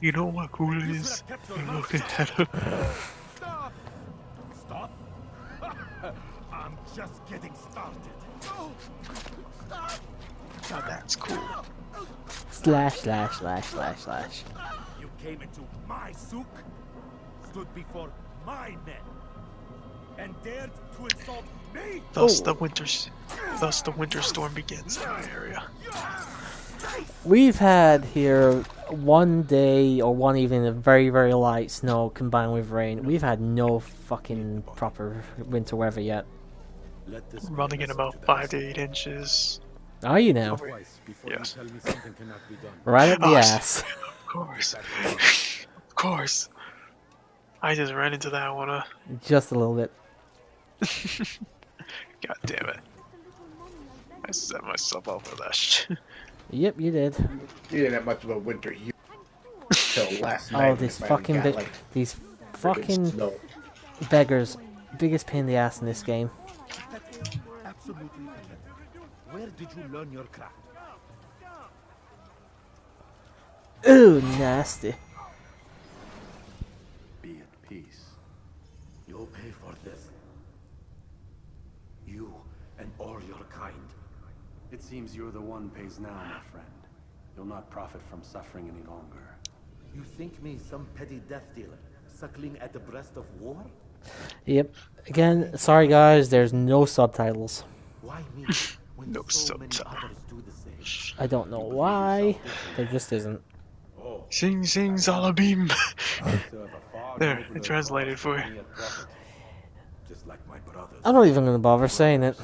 You know what cool is? You're looking at him. Stop! Stop? I'm just getting started. No! Stop! Now that's cool. Slash, slash, slash, slash, slash. You came into my souk, stood before my men, and dared to insult me. Thus the winter storm begins in my area. We've had here one day or one evening of very, very light snow combined with rain. We've had no fucking proper winter weather yet. Running in about 5 to 8 inches. Are you now? Yes. Right up the Oh, ass. Of course. Of course. I just ran into that one. Just a little bit. God damn it. I set myself up for that shit. Yep, you did. You didn't have much of a winter here until last night. Oh, these fucking beggars. Biggest pain in the ass in this game. Absolutely pathetic. Where did you learn your craft? Ooh, nasty. Be at peace. You'll pay for this. You and all your kind. It seems you're the one pays now, my friend. You'll not profit from suffering any longer. You think me some petty death dealer, suckling at the breast of war? Yep. Again, sorry guys, there's no subtitles. Why me? When No so many subtitles. others do the same. I don't know why. There just isn't. Sing sing Zalabim. There, it translated for you. Just like my brothers. I'm not even gonna bother saying it.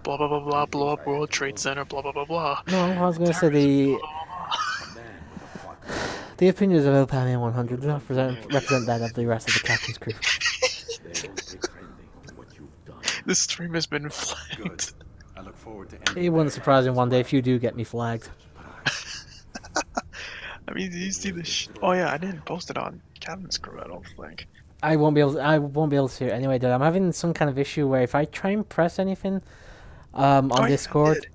Blah blah blah blah, blow up World Trade Center, blah blah blah blah. No, I was gonna say the opinions of Opamian 100 do not represent that of the rest of the captain's crew. This stream has been flagged. I look forward to It wouldn't surprise me one day if you do get me flagged. I mean, do you see this? Oh yeah, I didn't post it on Captain's Crew. I don't think. I won't be able to anyway, dude. I'm having some kind of issue where if I try and press anything on Discord,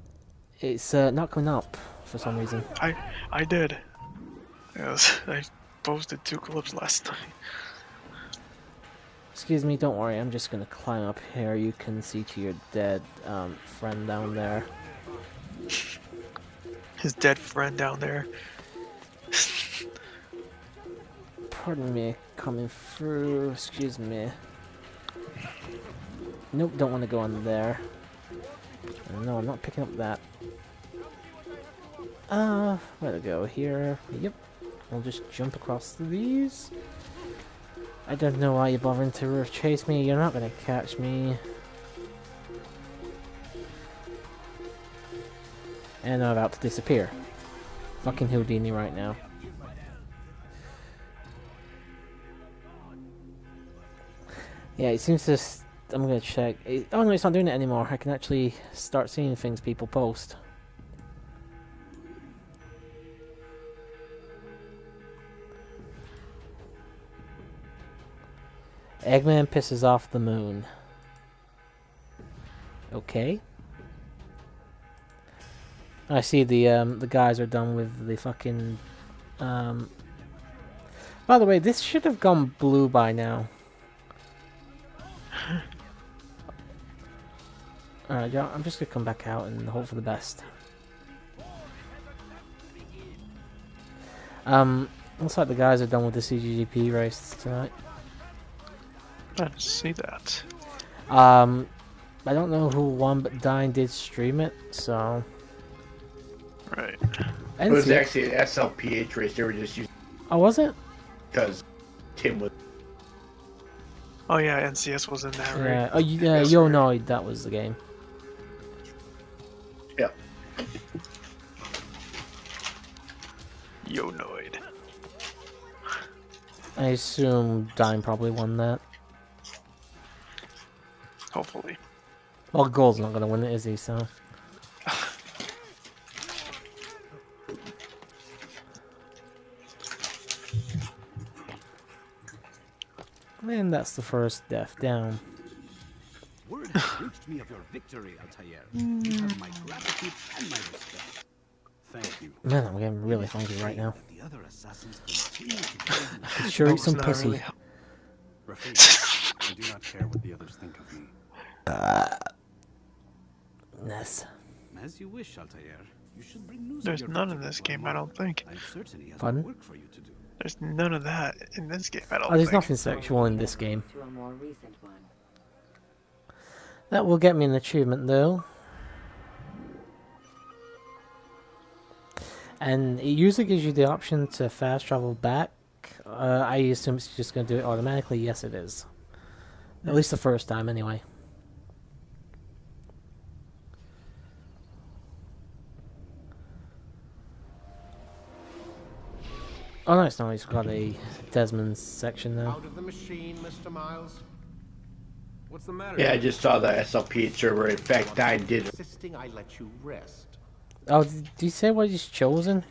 it's not coming up for some reason. I did. Yes, I posted 2 clips last night. Excuse me, don't worry. I'm just gonna climb up here. You can see to your dead friend down there. His dead friend down there. Pardon me, coming through. Excuse me. Nope, don't want to go on there. No, I'm not picking up that. Where to go? Here. Yep. I'll just jump across these. I don't know why you're bothering to chase me. You're not gonna catch me. And I'm about to disappear. Fucking Houdini right now. Yeah, it seems to... I'm gonna check. Oh no, it's not doing it anymore. I can actually start seeing things people post. Eggman pisses off the moon. Okay. I see the guys are done with the fucking... By the way, this should have gone blue by now. Alright, I'm just gonna come back out and hope for the best. Looks like the guys are done with the CGP race tonight. I didn't see that. I don't know who won, but Dine did stream it, so. Right. I It didn't was see it. actually an SLPH race. They were just using Oh, was it? because Tim was. Oh yeah, NCS was in that, right? Yeah. Oh, yeah. Yes, Yo, right. no, that was the game. Yeah. Yonoid. I assume Dine probably won that. Hopefully. Well, Gold's not gonna win it, is he? So. And that's the first death down. Word has reached me of your victory, Altair. You have my gratitude and my respect. Thank you. Man, I'm getting really hungry right now. The other assassins continue to gain. I could sure No, eat some it's not pussy. really. Rafik, I do not care what the others think of me. Yes. As you wish, Altair. You should bring news There's of your none in victory this to game, I Amara. don't think. I'm certain he has Pardon? more work for you to do. There's none of that in this game, I don't Oh, there's think. nothing sexual in this game. To a more recent one. That will get me an achievement, though. And it usually gives you the option to fast travel back. I assume it's just going to do it automatically. Yes, it is. At least the first time, anyway. Oh, no, it's not. He's got a Desmond section now. Out of the machine, Mr. Miles. What's the matter? Yeah, I just saw the SLPH server. In fact, Dine did. Insisting I let you rest. Oh, did you say what he's chosen?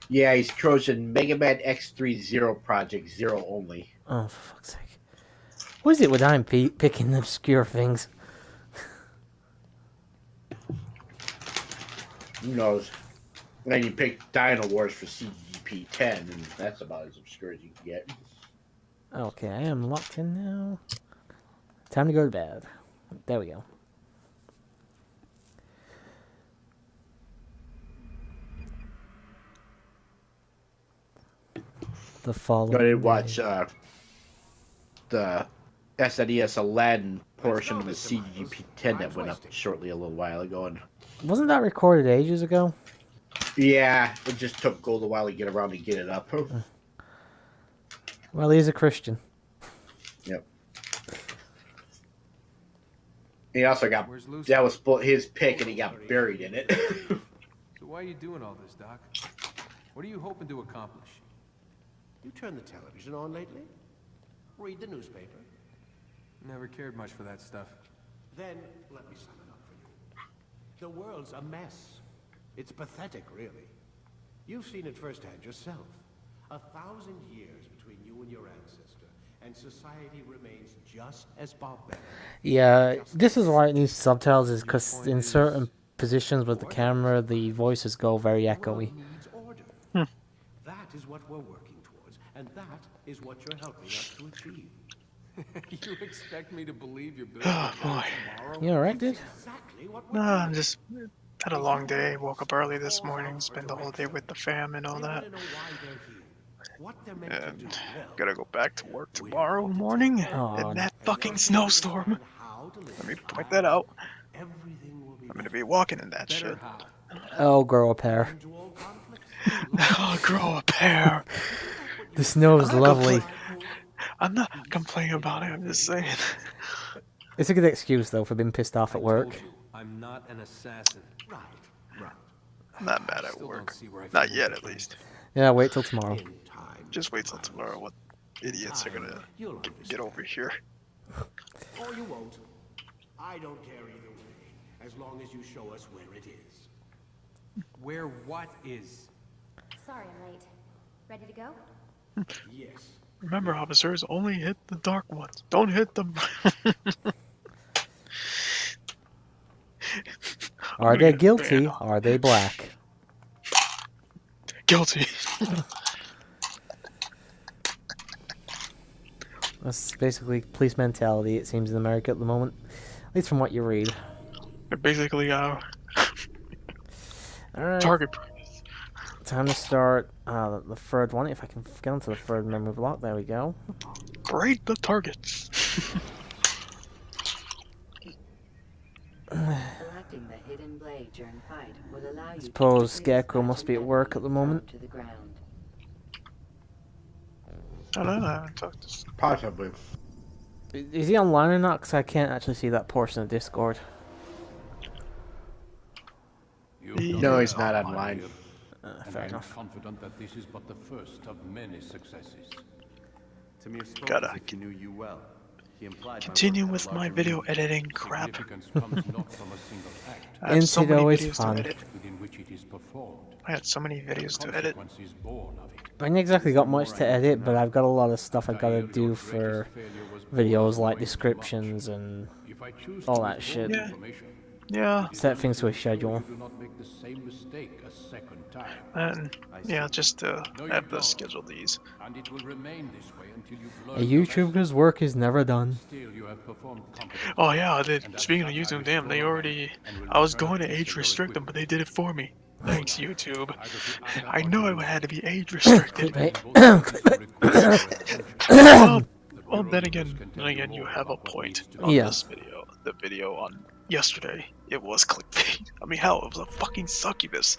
Yeah, he's chosen Mega Man X30 Project 0 only. Oh, for fuck's sake. What is it with I'm picking obscure things? Who knows? And then you pick Dino Wars for CGP 10, and that's about as obscure as you can get. Okay, I am locked in now. Time to go to bed. There we go. The following I did day. watch the SNES Aladdin portion of the CGP 10 that went up shortly a little while ago, and Wasn't that recorded ages ago? yeah, it just took Gold a while to get around to get it up. Well, he's a Christian. Yep. He also got Where's Lucy? that was his pick, and he got buried in it. So why are you doing all this, Doc? What are you hoping to accomplish? You turn the television on lately? Read the newspaper? Never cared much for that stuff. Then let me sum it up for you. The world's a mess. It's pathetic, really. You've seen it firsthand yourself. 1,000 years between you and your ancestor, and society remains just as barbaric. Yeah, this is why it needs subtitles, is because in certain positions with the camera, the voices go very echoey. Needs order. That is what we're working towards, and that is what you're helping us to achieve. You expect me to believe you're building Oh boy. tomorrow? You alright, dude? Exactly what we're Nah, I'm just had a long day. Woke up early this morning. Spent the whole day with the fam and all that. And gotta go back to work tomorrow morning Oh, in that fucking snowstorm. Let me point that out. I'm gonna be walking in that shit. Oh, grow a pair. Oh, grow a pair. The snow is lovely. I'm not complaining about it. I'm just saying. It's a good excuse, though, for being pissed off at work. I'm not an assassin. Right. I'm not mad at Still work. don't see where I Not fit yet, in. at least. Yeah, wait till tomorrow. Just wait till tomorrow. What idiots are gonna get over here? Or you won't. I don't care either way, as long as you show us where it is. Where what is? Sorry I'm late. Ready to go? Yes. Remember, officers, only hit the dark ones. Don't hit them. Are they guilty? Are they black? Guilty. That's basically police mentality, it seems, in America at the moment. At least from what you read. They're basically Alright. target. Time to start the third one. If I can get onto the third memory block, there we go. Great, the targets. Selecting the hidden blade during fight will allow you to Suppose quickly Scarecrow dispatch must an be at work at enemy the moment. thrown to the ground. I don't know. I haven't talked to. Possibly. Is he online or not? Because I can't actually see that portion of Discord. No, he's not online. Fair enough. Confident that this is but the first of many successes. Tamir spoke Gotta as if he knew you well. He implied continue my work with had my larger video meaning. editing crap. Significance comes not from a single act, I have so Into many always videos fun. to edit. within which it is performed. I had so many videos to edit. Consequences born of it. I ain't exactly got much to edit, but I've got a lot of stuff I've got to do for videos, like descriptions and all that shit. Yeah. Yeah. Set things to a schedule. Do not make the same mistake a second time. And yeah, just have to schedule these. And it will remain this way until you've A learned YouTuber's work is never done. still you have performed competently. Oh yeah, speaking of YouTube, damn, they already. I was going to age restrict them, but they did it for me. Thanks, YouTube. I know it had to be age restricted. Well, then again, you have a point on this video. The video on yesterday, it was clickbait. I mean, hell, it was a fucking succubus.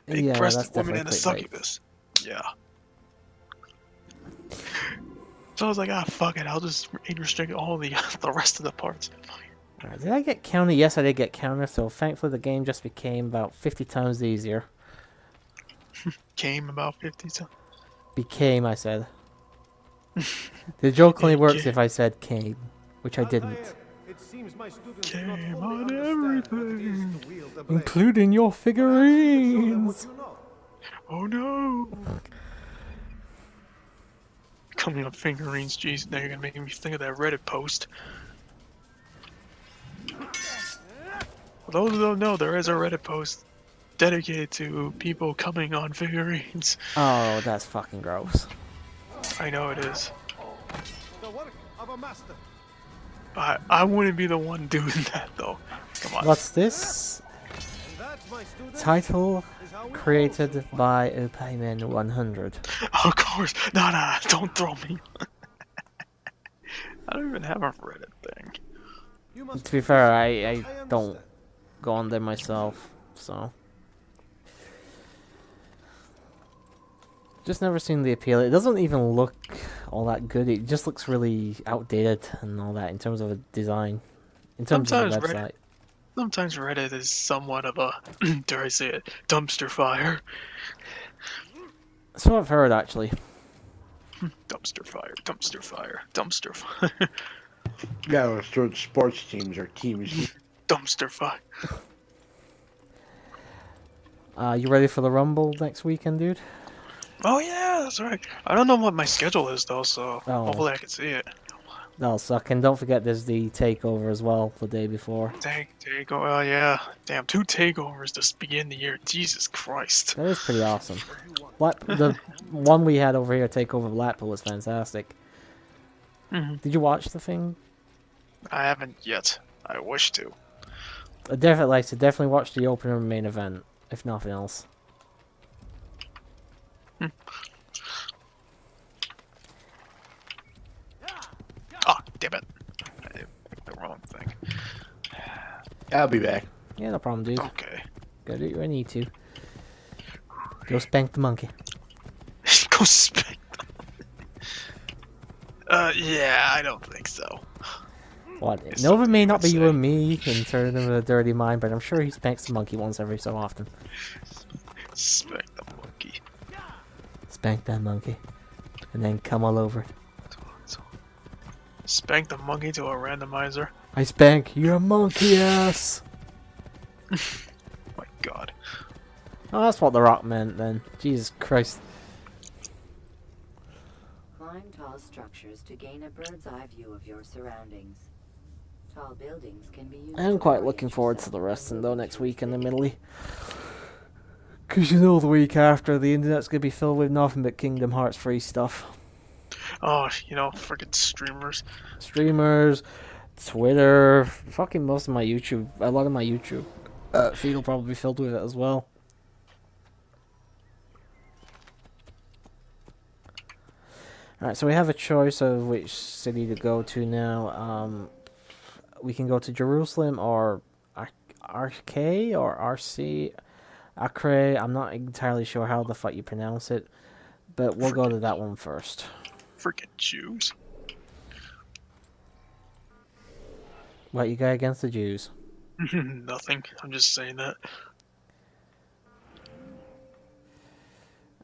Big-breasted woman and a succubus. Yeah. So I was like, fuck it, I'll just age restrict all the rest of the parts. Alright, did I get counter? Yes, I did get counter, so thankfully the game just became about 50 times easier. Came about 50 times. Became, I said. The joke only works if I said came, which I didn't. It seems my students Came do not on fully understand what it is everything. to wield the blade. Including your figurines! Oh no! Coming up figurines, jeez, now you're gonna make me think of that Reddit post. For those who don't know, there is a Reddit post dedicated to people coming on figurines. Oh, that's fucking gross. I know it is. The work of a master. I wouldn't be the one doing that though. Come on. What's this? Title created by Opayman100. Of course. No, don't throw me. I don't even have a Reddit thing. To be fair, I don't go on there myself, so. Just never seen the appeal. It doesn't even look all that good. It just looks really outdated and all that in terms of a design. In terms of the website. Sometimes Reddit is somewhat of a, dare I say it, dumpster fire. That's what I've heard, actually. Dumpster fire, dumpster fire, dumpster fire. Yeah, sports teams or teams. Dumpster fire. You ready for the Rumble next weekend, dude? Oh yeah, that's right. I don't know what my schedule is though, so Oh. hopefully I can see it. That'll suck. And don't forget there's the takeover as well the day before. Oh yeah. Damn, 2 takeovers to begin the year. Jesus Christ. That is pretty awesome. The one we had over here, Takeover Blackpool, was fantastic. Did you watch the thing? I haven't yet. I wish to. I definitely like to definitely watch the opener and main event, if nothing else. Oh, damn it. I did the wrong thing. I'll be back. Yeah, no problem, dude. Okay. Go do what I need to. Go spank the monkey. Go spank the yeah, I don't think so. What? Nova may not be you and me in terms of a dirty mind, but I'm sure he spanks the monkey once every so often. Spank the monkey. Spank that monkey. And then come all over it. Spank the monkey to a randomizer. I spank your monkey ass! My god. Oh, that's what The Rock meant then. Jesus Christ. Climb tall structures to gain a bird's eye view of your surroundings. Tall buildings can be used. I'm quite looking forward to the wrestling though next week in the middle. Because you know the week after, the internet's going to be filled with nothing but Kingdom Hearts 3 stuff. Oh, you know, friggin' streamers. Streamers, Twitter, fucking most of my YouTube, a lot of my YouTube feed will probably be filled with it as well. Alright, so we have a choice of which city to go to now. We can go to Jerusalem or RK or RC. Acre, I'm not entirely sure how the fuck you pronounce it, but we'll go to that one first. Freaking Jews. What you got against the Jews? Nothing. I'm just saying that.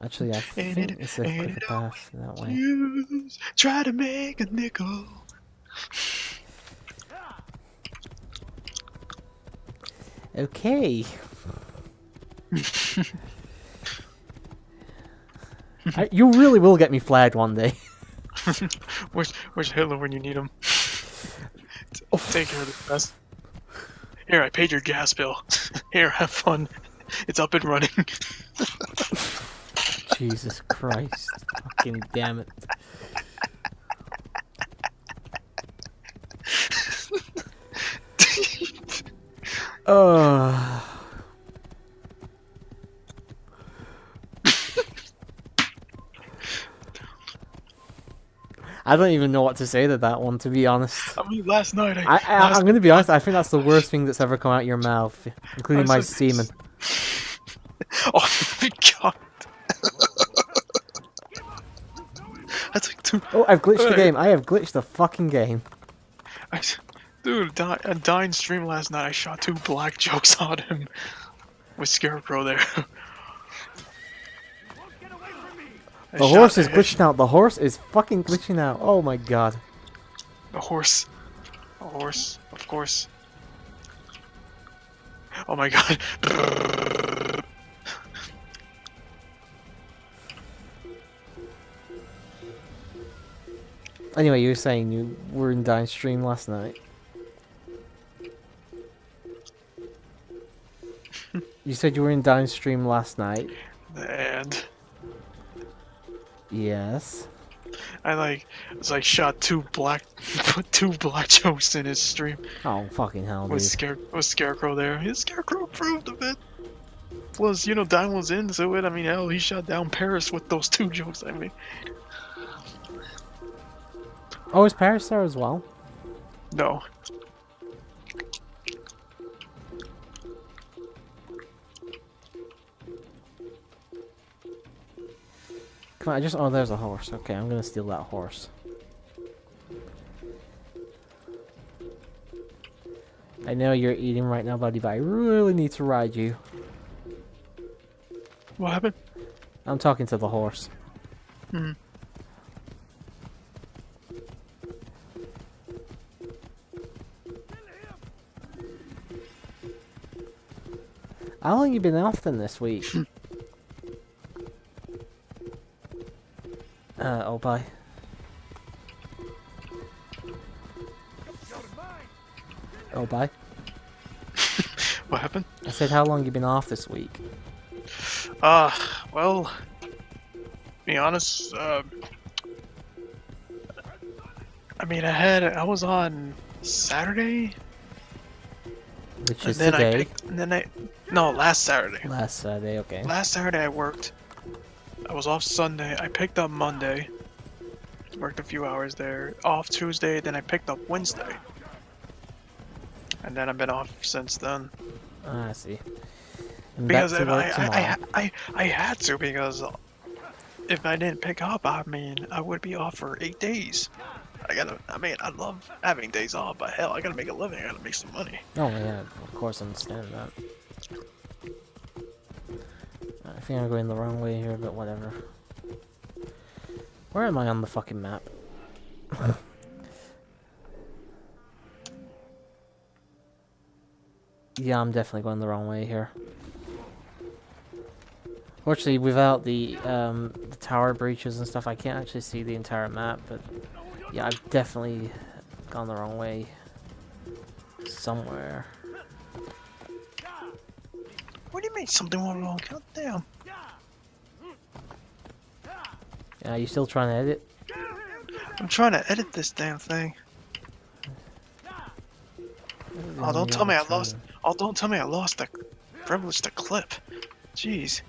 Actually, I think it's a quicker path that way. Jews try to make a nickel. Okay. You really will get me flagged one day. Where's Hitler when you need him? Take care of this mess. Here, I paid your gas bill. Here, have fun. It's up and running. Jesus Christ. Fucking damn it. I don't even know what to say to that one, to be honest. I mean, last night I'm gonna be honest, I think that's the worst thing that's ever come out of your mouth, including my semen. Oh my god. That's like two. Oh, I've glitched the game. I have glitched the fucking game. Dude, a dying stream last night, I shot 2 black jokes on him with Scarecrow there. The horse is glitching out. The horse is fucking glitching out. Oh my god. The horse. A horse, of course. Oh my god. Anyway, you were saying you were in Dying Stream last night. You said you were in Dying Stream last night. And yes. I shot 2 black jokes in his stream. Oh fucking hell, dude. With Scarecrow there. His Scarecrow approved of it. Plus, you know, Dying was into it. I mean, hell, he shot down Paris with those 2 jokes I made. Oh, is Paris there as well? No. Come on, oh, there's a horse. Okay, I'm gonna steal that horse. I know you're eating right now, buddy, but I really need to ride you. What happened? I'm talking to the horse. Hmm. How long you been off then this week? Oh, bye. Oh, bye. What happened? I said, how long you been off this week? Well, be honest, I mean, I was on Saturday. Which is then today. No, last Saturday. Last Saturday, okay. Last Saturday I worked. I was off Sunday. I picked up Monday. Worked a few hours there. Off Tuesday, then I picked up Wednesday. And then I've been off since then. I see. And Because back to work tomorrow. I had to, because if I didn't pick up, I mean, I would be off for 8 days. I love having days off, but hell, I gotta make a living. I gotta make some money. Oh yeah, of course I understand that. I think I'm going the wrong way here, but whatever. Where am I on the fucking map? Yeah, I'm definitely going the wrong way here. Fortunately, without the tower breaches and stuff, I can't actually see the entire map, but yeah, I've definitely gone the wrong way somewhere. What do you mean something went wrong? God damn. Yeah, you still trying to edit? I'm trying to edit this damn thing. Oh, don't tell me I lost. Oh, don't tell me I lost the privilege to clip. Jeez.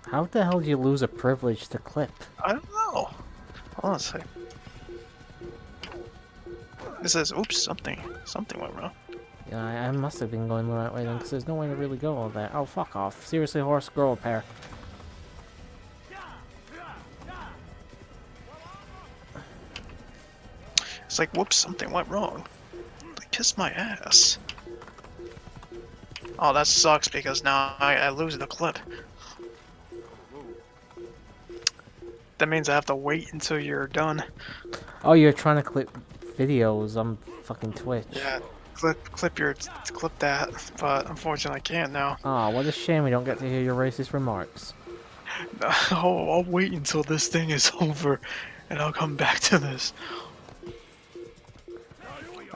How the hell do you lose a privilege to clip? I don't know. on a sec. It says, oops, something went wrong. Yeah, I must have been going the right way then, because there's no way to really go all there. Oh, fuck off. Seriously, horse, grow a pair. It's like, whoops, something went wrong. They kissed my ass. Oh, that sucks because now I lose the clip. That means I have to wait until you're done. Oh, you're trying to clip videos on fucking Twitch. Yeah, clip that, but unfortunately I can't now. Aw, what a shame we don't get to hear your racist remarks. I'll wait until this thing is over, and I'll come back to this.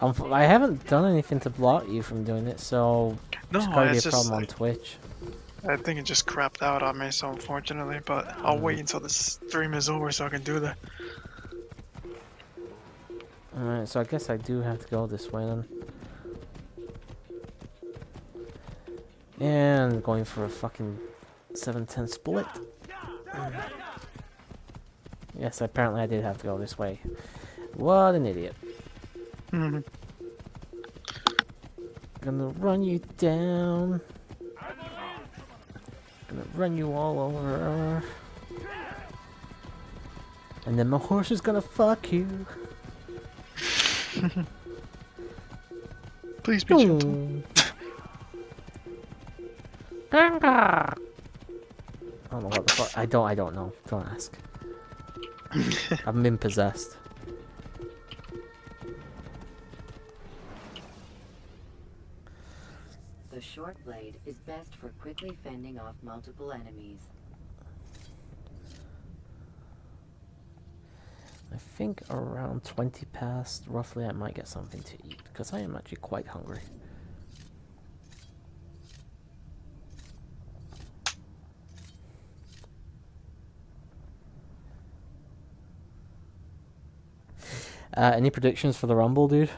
I haven't done anything to block you from doing it, so No, it's gotta be a it's just problem on like- Twitch. I think it just crapped out on me, so unfortunately, but I'll wait until this stream is over so I can do that. Alright, so I guess I do have to go this way then. And going for a fucking 7-10 split. Yes, apparently I did have to go this way. What an idiot. Mhm. Gonna run you down. Gonna run you all over. And then my horse is gonna fuck you. Please be gentle. I don't know what the fuck. I don't know. Don't ask. I've been possessed. The short blade is best for quickly fending off multiple enemies. I think around 20 past, roughly, I might get something to eat, because I am actually quite hungry. Any predictions for the Rumble, dude?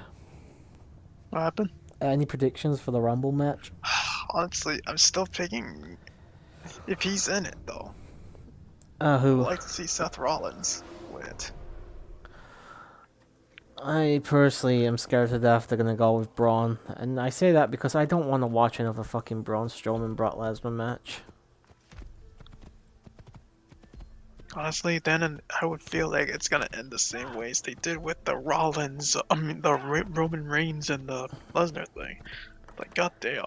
What happened? Any predictions for the Rumble match? Honestly, I'm still picking if he's in it, though. Who? I'd like to see Seth Rollins win it. I personally am scared to death they're gonna go with Braun, and I say that because I don't want to watch another fucking Braun Strowman Brock Lesnar match. Honestly, then I would feel like it's gonna end the same way as they did with the Rollins, the Roman Reigns and the Lesnar thing. Like, goddamn.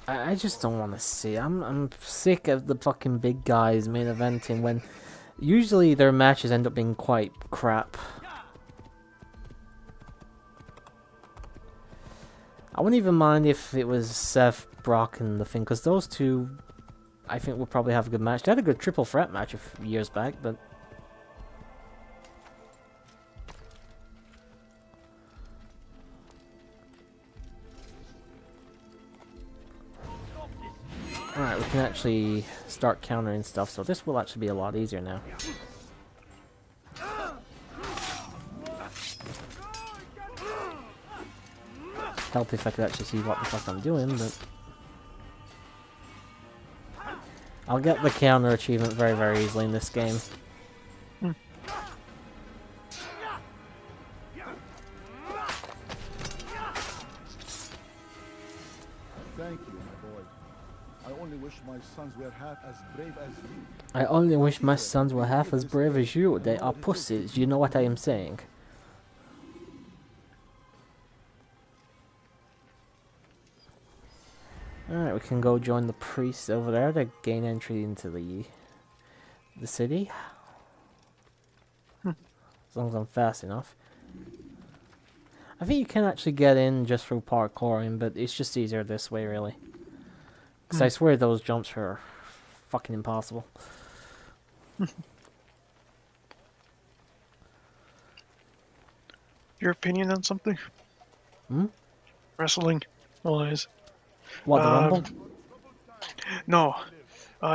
I just don't want to see. I'm sick of the fucking big guys main eventing when usually their matches end up being quite crap. I wouldn't even mind if it was Seth, Brock, and the thing, because those two, I think, would probably have a good match. They had a good triple threat match a few years back, but... Alright, we can actually start countering stuff, so this will actually be a lot easier now. Help if I could actually see what the fuck I'm doing, but... I'll get the counter achievement very, very easily in this game. Thank you, my boy. I only wish my sons were half as brave as you. I only wish my sons were half as brave as you. They are pussies, you know what I am saying. Alright, we can go join the priests over there to gain entry into the city. As long as I'm fast enough. I think you can actually get in just through parkouring, but it's just easier this way, really. Because I swear those jumps are fucking impossible. Your opinion on something? Wrestling wise. What, the Rumble? No.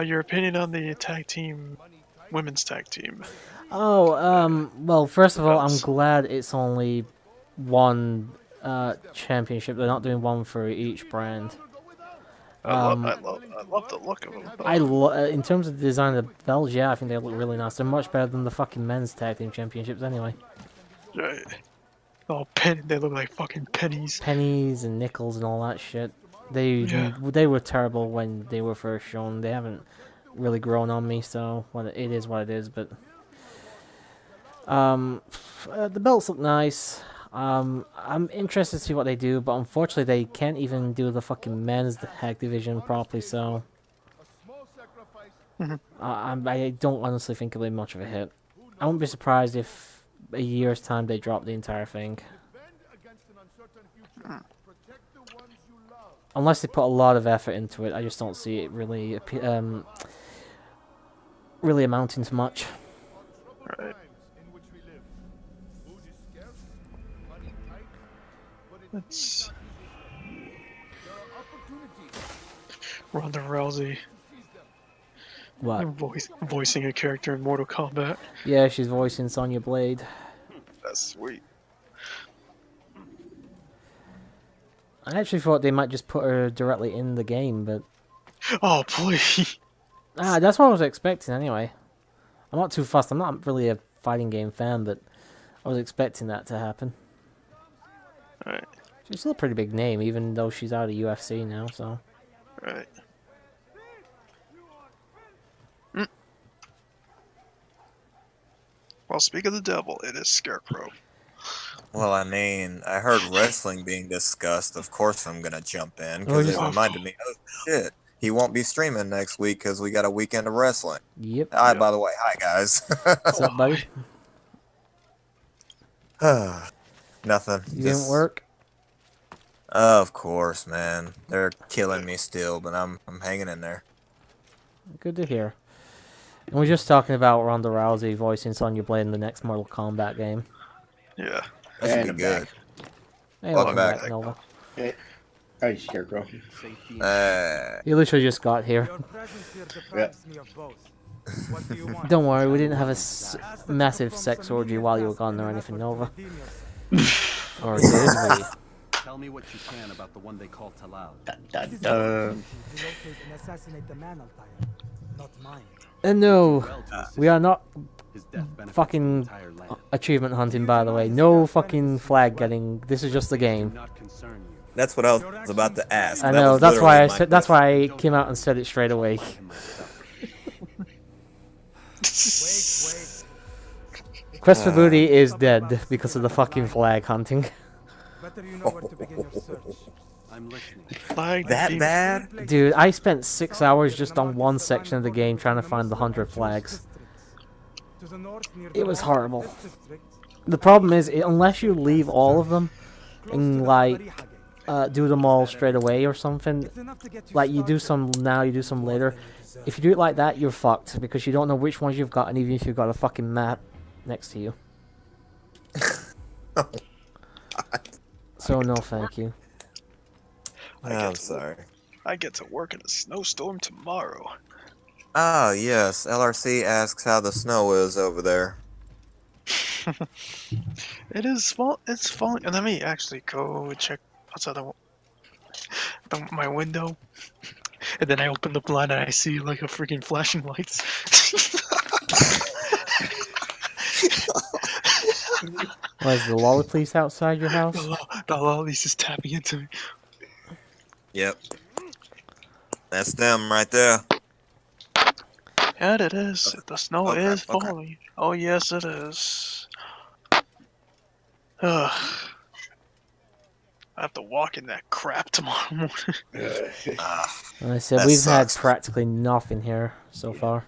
Your opinion on the tag team, women's tag team. Oh, well, first of all, I'm glad it's only one championship. They're not doing one for each brand. I love the look of them. In terms of the design of the belts, yeah, I think they look really nice. They're much better than the fucking men's tag team championships anyway. Right. Oh, they look like fucking pennies. Pennies and nickels and all that shit. Yeah. They were terrible when they were first shown. They haven't really grown on me, so it is what it is. But the belts look nice. I'm interested to see what they do, but unfortunately they can't even do the fucking men's tag division properly. So I don't honestly think it'll be much of a hit. I wouldn't be surprised if a year's time they drop the entire thing. Unless they put a lot of effort into it, I just don't see it really really amounting to much. Right. Let's... Ronda Rousey. What? Voicing a character in Mortal Kombat. Yeah, she's voicing Sonya Blade. That's sweet. I actually thought they might just put her directly in the game, but... Oh, please. That's what I was expecting anyway. I'm not too fussed. I'm not really a fighting game fan, but I was expecting that to happen. Right. She's still a pretty big name, even though she's out of UFC now, so... Right. Well, speak of the devil, it is Scarecrow. Well, I mean, I heard wrestling being discussed. Of course I'm going to jump in, because it reminded me, oh, shit, he won't be streaming next week because we got a weekend of wrestling. Yep. Hi, by the way. Hi, guys. What's up, buddy? Nothing. You didn't work? Of course, man. They're killing me still, but I'm hanging in there. Good to hear. And we're just talking about Ronda Rousey voicing Sonya Blade in the next Mortal Kombat game. Yeah. That should be good. Hey, welcome back, Nova. Hey, hi, Scarecrow. You literally just got here. Yeah. Don't worry, we didn't have a massive sex orgy while you were gone or anything, Nova. Or did we? Tell me what you can about the one they call Talal. And no, we are not fucking achievement hunting, by the way. No fucking flag getting. This is just the game. That's what I was about to ask. I know. That's why I said. That's why I came out and said it straight away. Quest for Booty is dead because of the fucking flag hunting. That bad? Dude, I spent 6 hours just on one section of the game trying to find the 100 flags. It was horrible. The problem is, unless you leave all of them and like do them all straight away or something, like you do some now, you do some later. If you do it like that, you're fucked because you don't know which ones you've got, and even if you've got a fucking map next to you. So no, thank you. I'm sorry. I get to work in a snowstorm tomorrow. Ah, yes. LRC asks how the snow is over there. It is fall. It's falling. And let me actually go check outside my window. And then I open the blind and I see like a freaking flashing lights. Was the lolly police outside your house? The lollies is tapping into me. Yep. That's them right there. Yeah, it is. The snow is falling. Oh, yes, it is. Ugh. I have to walk in that crap tomorrow morning. Like I said, we've had practically nothing here so far.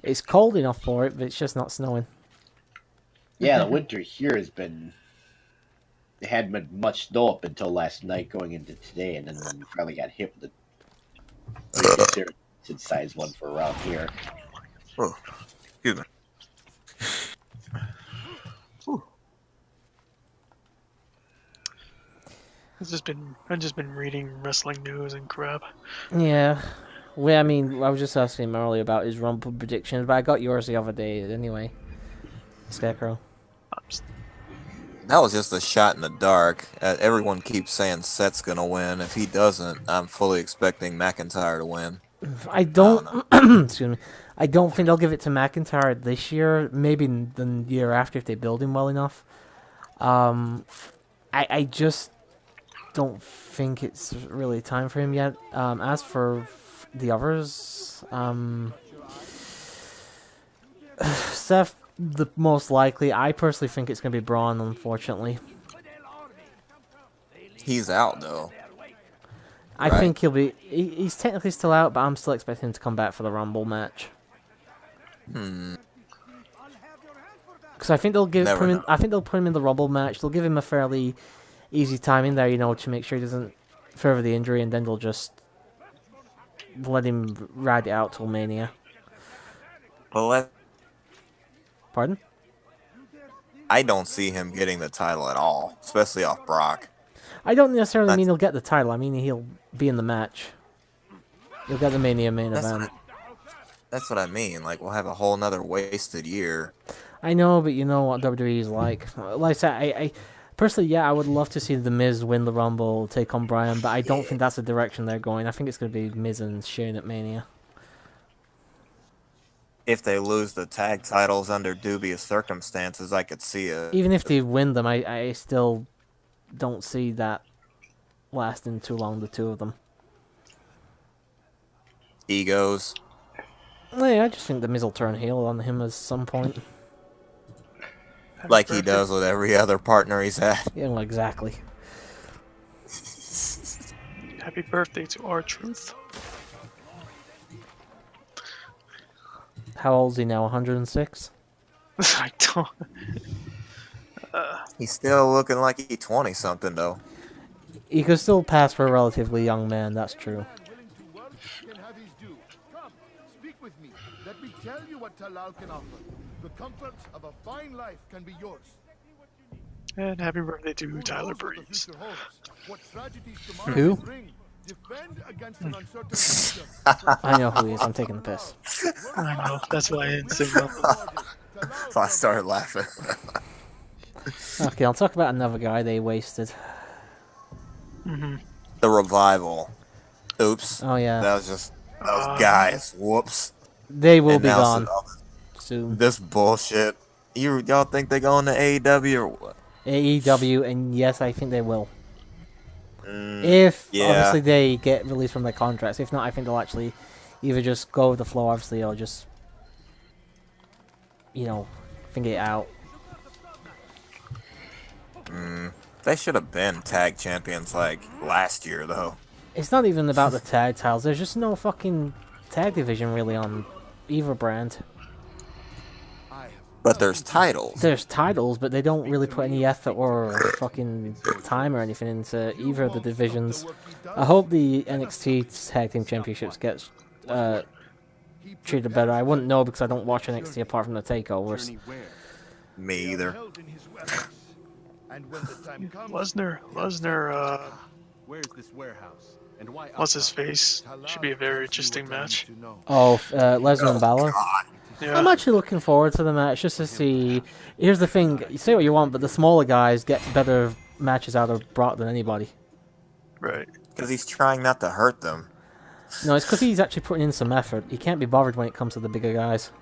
It's cold enough for it, but it's just not snowing. Yeah, the winter here has been... It hadn't been much snow up until last night going into today, and then we finally got hit with the size one for around here. Oh, excuse me. I've just been reading wrestling news and crap. Yeah. Well, I mean, I was just asking him earlier about his Rumble predictions, but I got yours the other day anyway. Scarecrow. That was just a shot in the dark. Everyone keeps saying Seth's gonna win. If he doesn't, I'm fully expecting McIntyre to win. I don't. Excuse me. I don't think they'll give it to McIntyre this year. Maybe the year after if they build him well enough. I just don't think it's really time for him yet. As for the others, Seth, the most likely. I personally think it's going to be Braun, unfortunately. He's out, though. I think he'll be... He's technically still out, but I'm still expecting him to come back for the Rumble match. Because I think they'll I think they'll put him in the Rumble match. They'll give him a fairly easy time in there, you know, to make sure he doesn't further the injury, and then they'll just let him ride it out till Mania. Well, Pardon? I don't see him getting the title at all, especially off Brock. I don't necessarily mean he'll get the title. I mean he'll be in the match. He'll get the Mania main event. That's what I mean. Like, we'll have a whole nother wasted year. I know, but you know what WWE is like. Like I said, I personally, yeah, I would love to see The Miz win the Rumble, take on Bryan, but I don't think that's the direction they're going. I think it's going to be Miz and Shane at Mania. If they lose the tag titles under dubious circumstances, I could see it. Even if they win them, I still don't see that lasting too long, the two of them. Egos. Yeah, I just think the Miz will turn heel on him at some point. Like he does with every other partner he's had. Yeah, well, exactly. Happy birthday to R-Truth. How old is he now? 106? I don't... He's still looking like he's 20-something, though. He could still pass for a relatively young man, that's true. Speak with me. Let me tell you what Talal can offer. The comforts of a fine life can be yours. And happy birthday to Tyler Breeze. Who? I know who he is. I'm taking the piss. I know. That's why I didn't say nothing. So I started laughing. Okay, I'll talk about another guy they wasted. The Revival. Oops. Oh, yeah. That was just... Those guys. Whoops. They will be gone soon. This bullshit. Y'all think they going to AEW or what? AEW, and yes, I think they will. If, obviously, they get released from their contracts. If not, I think they'll actually either just go with the flow, obviously, or just, you know, figure it out. They should have been tag champions, like, last year, though. It's not even about the tag titles. There's just no fucking tag division, really, on either brand. But there's titles. There's titles, but they don't really put any effort or fucking time or anything into either of the divisions. I hope the NXT Tag Team Championships gets treated better. I wouldn't know because I don't watch NXT apart from the takeovers. Me either. Lesnar, Where's this warehouse? And why what's his face? Should be a very interesting match. Oh, Lesnar and Balor? Yeah. I'm actually looking forward to the match just to see. Here's the thing: you say what you want, but the smaller guys get better matches out of Brock than anybody. Right. Because he's trying not to hurt them. No, it's because he's actually putting in some effort. He can't be bothered when it comes to the bigger guys.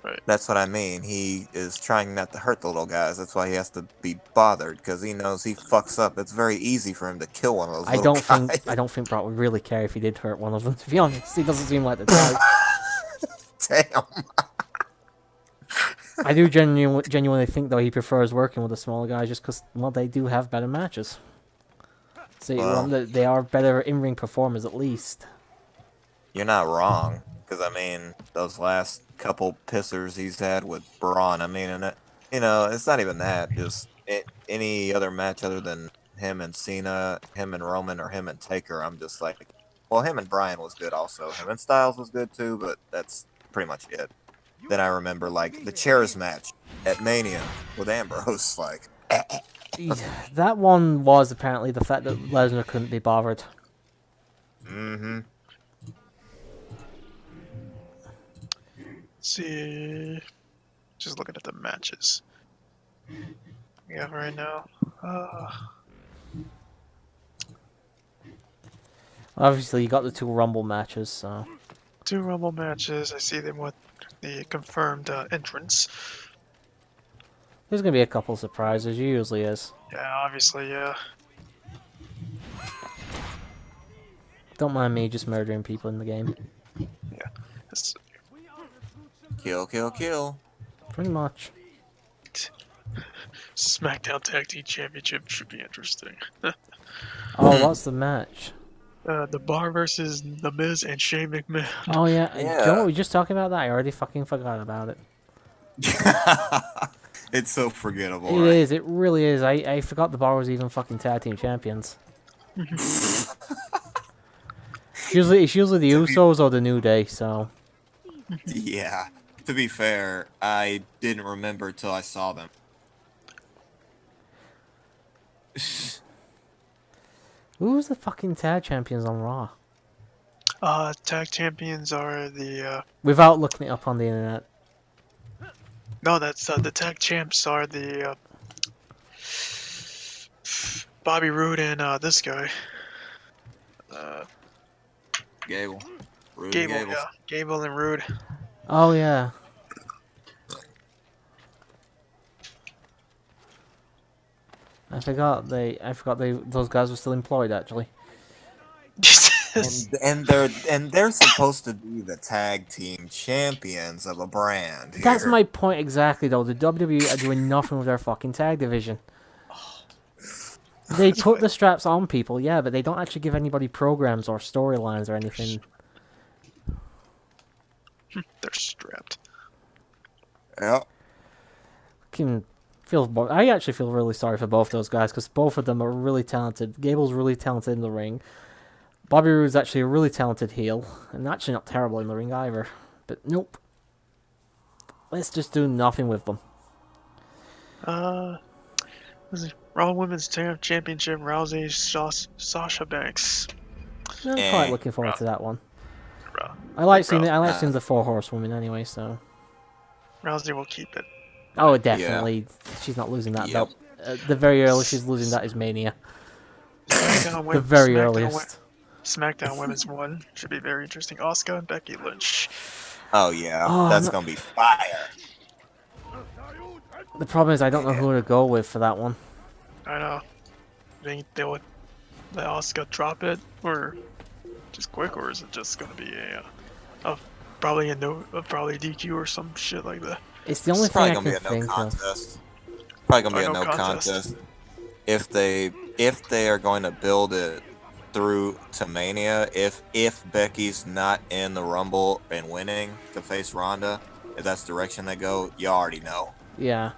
Right. That's what I mean. He is trying not to hurt the little guys. That's why he has to be bothered, because he knows he fucks up. It's very easy for him to kill one of those little guys. I don't think Brock would really care if he did hurt one of them. To be honest, he doesn't seem like the type. Damn. I do genuinely think, though, he prefers working with the smaller guys just because, well, they do have better matches. So they are better in-ring performers, at least. You're not wrong, because, I mean, those last couple pissers he's had with Braun, I mean, and you know, it's not even that. Just any other match other than him and Cena, him and Roman, or him and Taker, I'm just like, well, him and Bryan was good also. Him and Styles was good too, but that's pretty much it. Then I remember, like, the chairs match at Mania with Ambrose, like... That one was apparently the fact that Lesnar couldn't be bothered. Mm-hmm. See, just looking at the matches. Yeah, right now. Obviously, you got the 2 Rumble matches, so. 2 Rumble matches. I see them with the confirmed entrance. There's gonna be a couple surprises, usually is. Yeah, obviously, yeah. Don't mind me just murdering people in the game. Yeah. Kill, kill, kill. Pretty much. SmackDown Tag Team Championship should be interesting. Oh, what's the match? The Bar versus The Miz and Shane McMahon. Oh yeah, Do you know what we were just talking about that? I already fucking forgot about it. It's so forgettable. It is, it really is. I forgot the Bar was even fucking tag team champions. It's usually the Usos or the New Day, so. Yeah. To be fair, I didn't remember till I saw them. Who's the fucking tag champions on Raw? Tag champions are the Without looking it up on the internet. no, that's the tag champs are the Bobby Roode and this guy. Gable. Rude Gable, Gable. yeah. Gable and Roode. Oh yeah. I forgot those guys were still employed actually. and they're supposed to be the tag team champions of a brand. That's here. my point exactly though. The WWE are doing nothing with their fucking tag division. They put the straps on people, yeah, but they don't actually give anybody programs or storylines or anything. They're strapped. Yep. I actually feel really sorry for both those guys because both of them are really talented. Gable's really talented in the ring. Bobby Roode's actually a really talented heel, and actually not terrible in the ring either. But nope. Let's just do nothing with them. Raw Women's Championship, Rousey, Sasha Banks. I'm quite looking forward to that one. I like seeing the 4 horsewomen anyway, so. Rousey will keep it. Oh, definitely. Yeah. She's not losing that belt. The very earliest she's losing that is Mania. The very earliest. SmackDown Women's 1 should be very interesting. Asuka and Becky Lynch. Oh yeah, that's gonna be fire. The problem is I don't know who to go with for that one. I know. Think they would let Asuka drop it, or just quick, or is it just gonna be probably a DQ or some shit like that? It's the only thing I can think of. Probably gonna be a no contest. If they are going to build it through to Mania, if Becky's not in the Rumble and winning to face Ronda, if that's the direction they go, you already know. Yeah.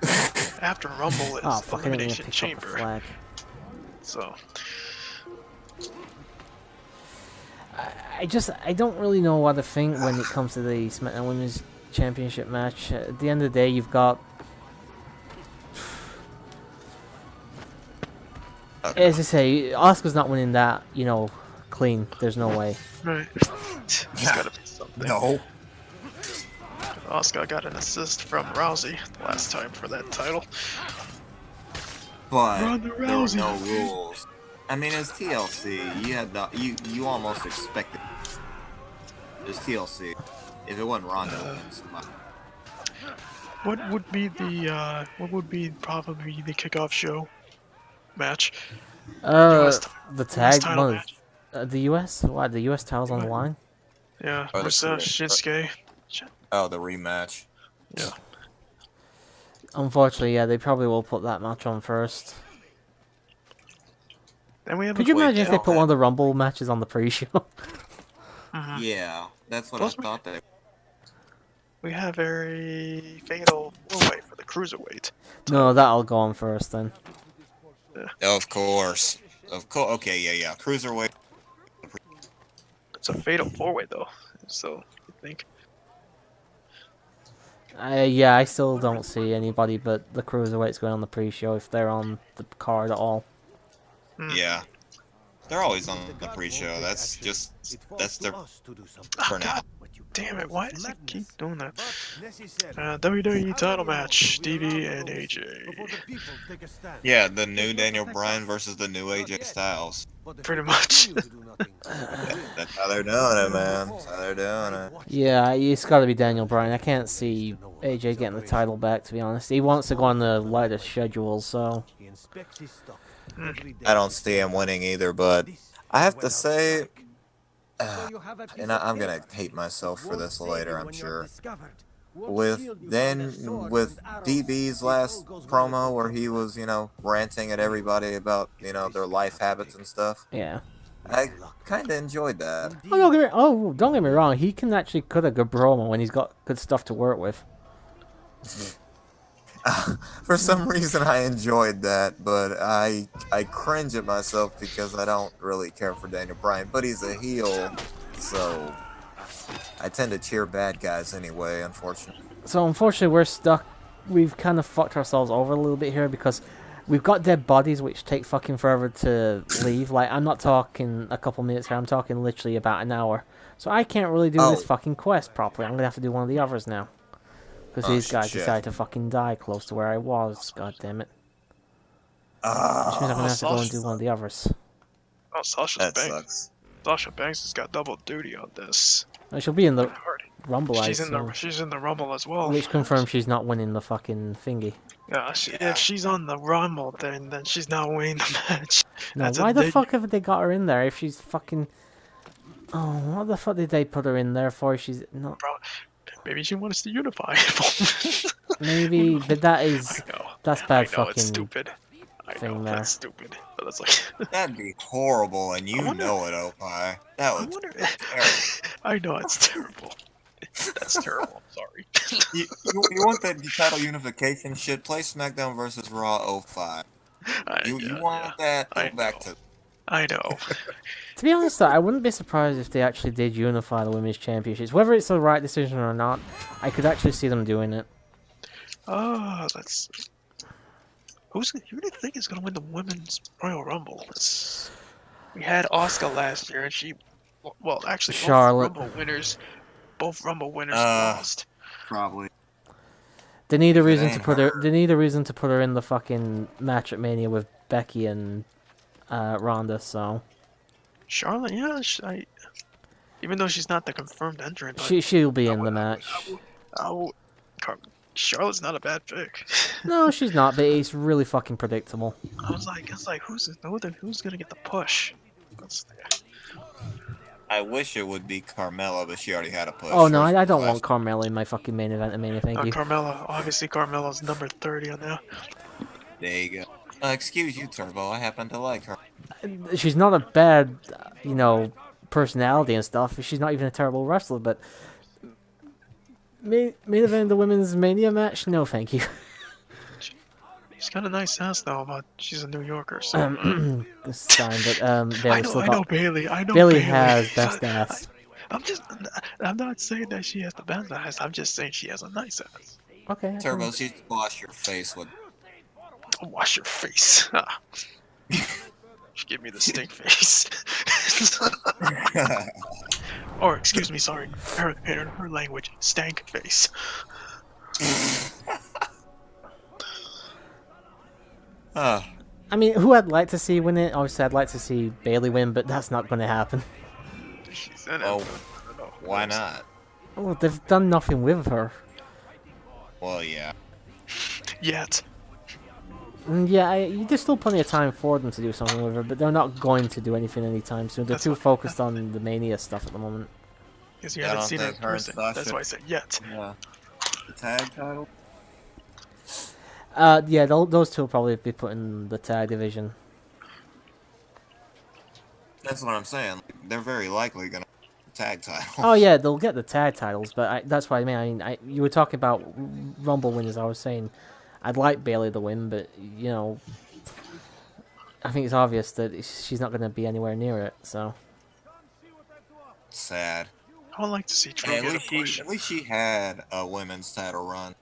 After Rumble is Elimination Chamber. So. I don't really know what to think when it comes to the SmackDown Women's Championship match. At the end of the day, you've got. As I say, Asuka's not winning that, clean. There's no way. Right. There's gotta be something. No. Asuka got an assist from Rousey last time for that title. But there were no rules. I mean, it's TLC. You almost expected it. It's TLC. If it wasn't Ronda, what would be probably the kickoff show match? The tag match. The US? What? The US title's on the line? Yeah, Rusev, Shinsuke. Oh, the rematch. Yeah. Unfortunately, yeah, they probably will put that match on first. Then we have. Could you imagine if they put one of the Rumble matches on the pre-show? Yeah, that's what I thought. We have a fatal four-way for the cruiserweight. No, that'll go on first then. Yeah. Of course. Okay, yeah. Cruiserweight. It's a fatal four-way though, so I think. Yeah, I still don't see anybody but the cruiserweights going on the pre-show if they're on the card at all. Yeah, they're always on the pre-show. That's their for now. Damn it, why does it keep doing that? WWE title match, DB and AJ. Yeah, the new Daniel Bryan versus the new AJ Styles. Pretty much. That's how they're doing it, man. That's how they're doing it. Yeah, it's got to be Daniel Bryan. I can't see AJ getting the title back, to be honest. He wants to go on the lighter schedule, so... I don't see him winning either, but I have to say... and I'm gonna hate myself for this later, I'm sure. With DB's last promo where he was, ranting at everybody about, their life habits and stuff. Yeah. I kind of enjoyed that. Don't get me wrong. He can actually cut a good promo when he's got good stuff to work with. For some reason, I enjoyed that, but I cringe at myself because I don't really care for Daniel Bryan. But he's a heel, so I tend to cheer bad guys anyway, unfortunately. So unfortunately, we're stuck. We've kind of fucked ourselves over a little bit here because we've got dead bodies which take fucking forever to leave. Like, I'm not talking a couple minutes here. I'm talking literally about an hour. So I can't really do this fucking quest properly. I'm going to have to do one of the others now. Because these guys decided to fucking die close to where I was. God damn it. Which means I'm going to have to go and do one of the others. Oh, Sasha Banks has got double duty on this. Well, she'll be in the Rumble, she's in the Rumble as well. Which confirms she's not winning the fucking thingy. Yeah, if she's on the Rumble, then she's not winning the match. No, why the fuck have they got her in there if she's fucking... Oh, what the fuck did they put her in there for if she's not... Bro, maybe she wants to unify. Maybe, but that's bad fucking it's stupid. thing there. That's stupid. But it's like... That'd be horrible, and you know it, Opie. That would be terrible. I know, it's terrible. That's terrible. I'm sorry. you want that title unification shit? Play SmackDown versus Raw 05. You want that? Go back to... I know. To be honest, though, I wouldn't be surprised if they actually did unify the women's championships. Whether it's the right decision or not, I could actually see them doing it. Oh, that's... Who do you think is going to win the women's Royal Rumble? We had Asuka last year, and she... Well, actually, Charlotte. Both Rumble winners lost. Probably. They need a reason to put her. They need a reason to put her in the fucking match at Mania with Becky and Ronda. So. Charlotte, yeah, even though she's not the confirmed entrant, she'll be in the match. Charlotte's not a bad pick. No, she's not, but it's really fucking predictable. I was like, who's gonna get the push? I wish it would be Carmella, but she already had a push. Oh no, I don't want Carmella in my fucking main event at Mania. Thank you. Carmella, obviously Carmella's number 30 on there. There you go. Excuse you, Turbo. I happen to like her. She's not a bad, personality and stuff. She's not even a terrible wrestler, but main event of the women's Mania match? No, thank you. She's got a nice ass though, but she's a New Yorker, so... It's fine, but I know Bailey. Bailey has best ass. I'm not saying that she has the best ass. I'm just saying she has a nice ass. Okay. Turbo, you wash your face with... Wash your face. She gave me the stink face. Or, excuse me, sorry. Her language, stank face. I mean, who I'd like to see win it? Obviously, I'd like to see Bailey win, but that's not going to happen. Oh, why not? Well, they've done nothing with her. Well, yeah. Yet. Yeah, there's still plenty of time for them to do something with her, but they're not going to do anything anytime soon. They're too focused on the Mania stuff at the moment. Because you haven't seen her in person. That's why I said yet. Yeah. The tag title? Yeah, those two will probably be put in the tag division. That's what I'm saying. They're very likely gonna tag titles. Oh yeah, they'll get the tag titles, but that's what I mean. You were talking about Rumble winners. I was saying I'd like Bailey to win, but I think it's obvious that she's not going to be anywhere near it. So sad. I would like to see Drew get a push. At least she had a women's title run.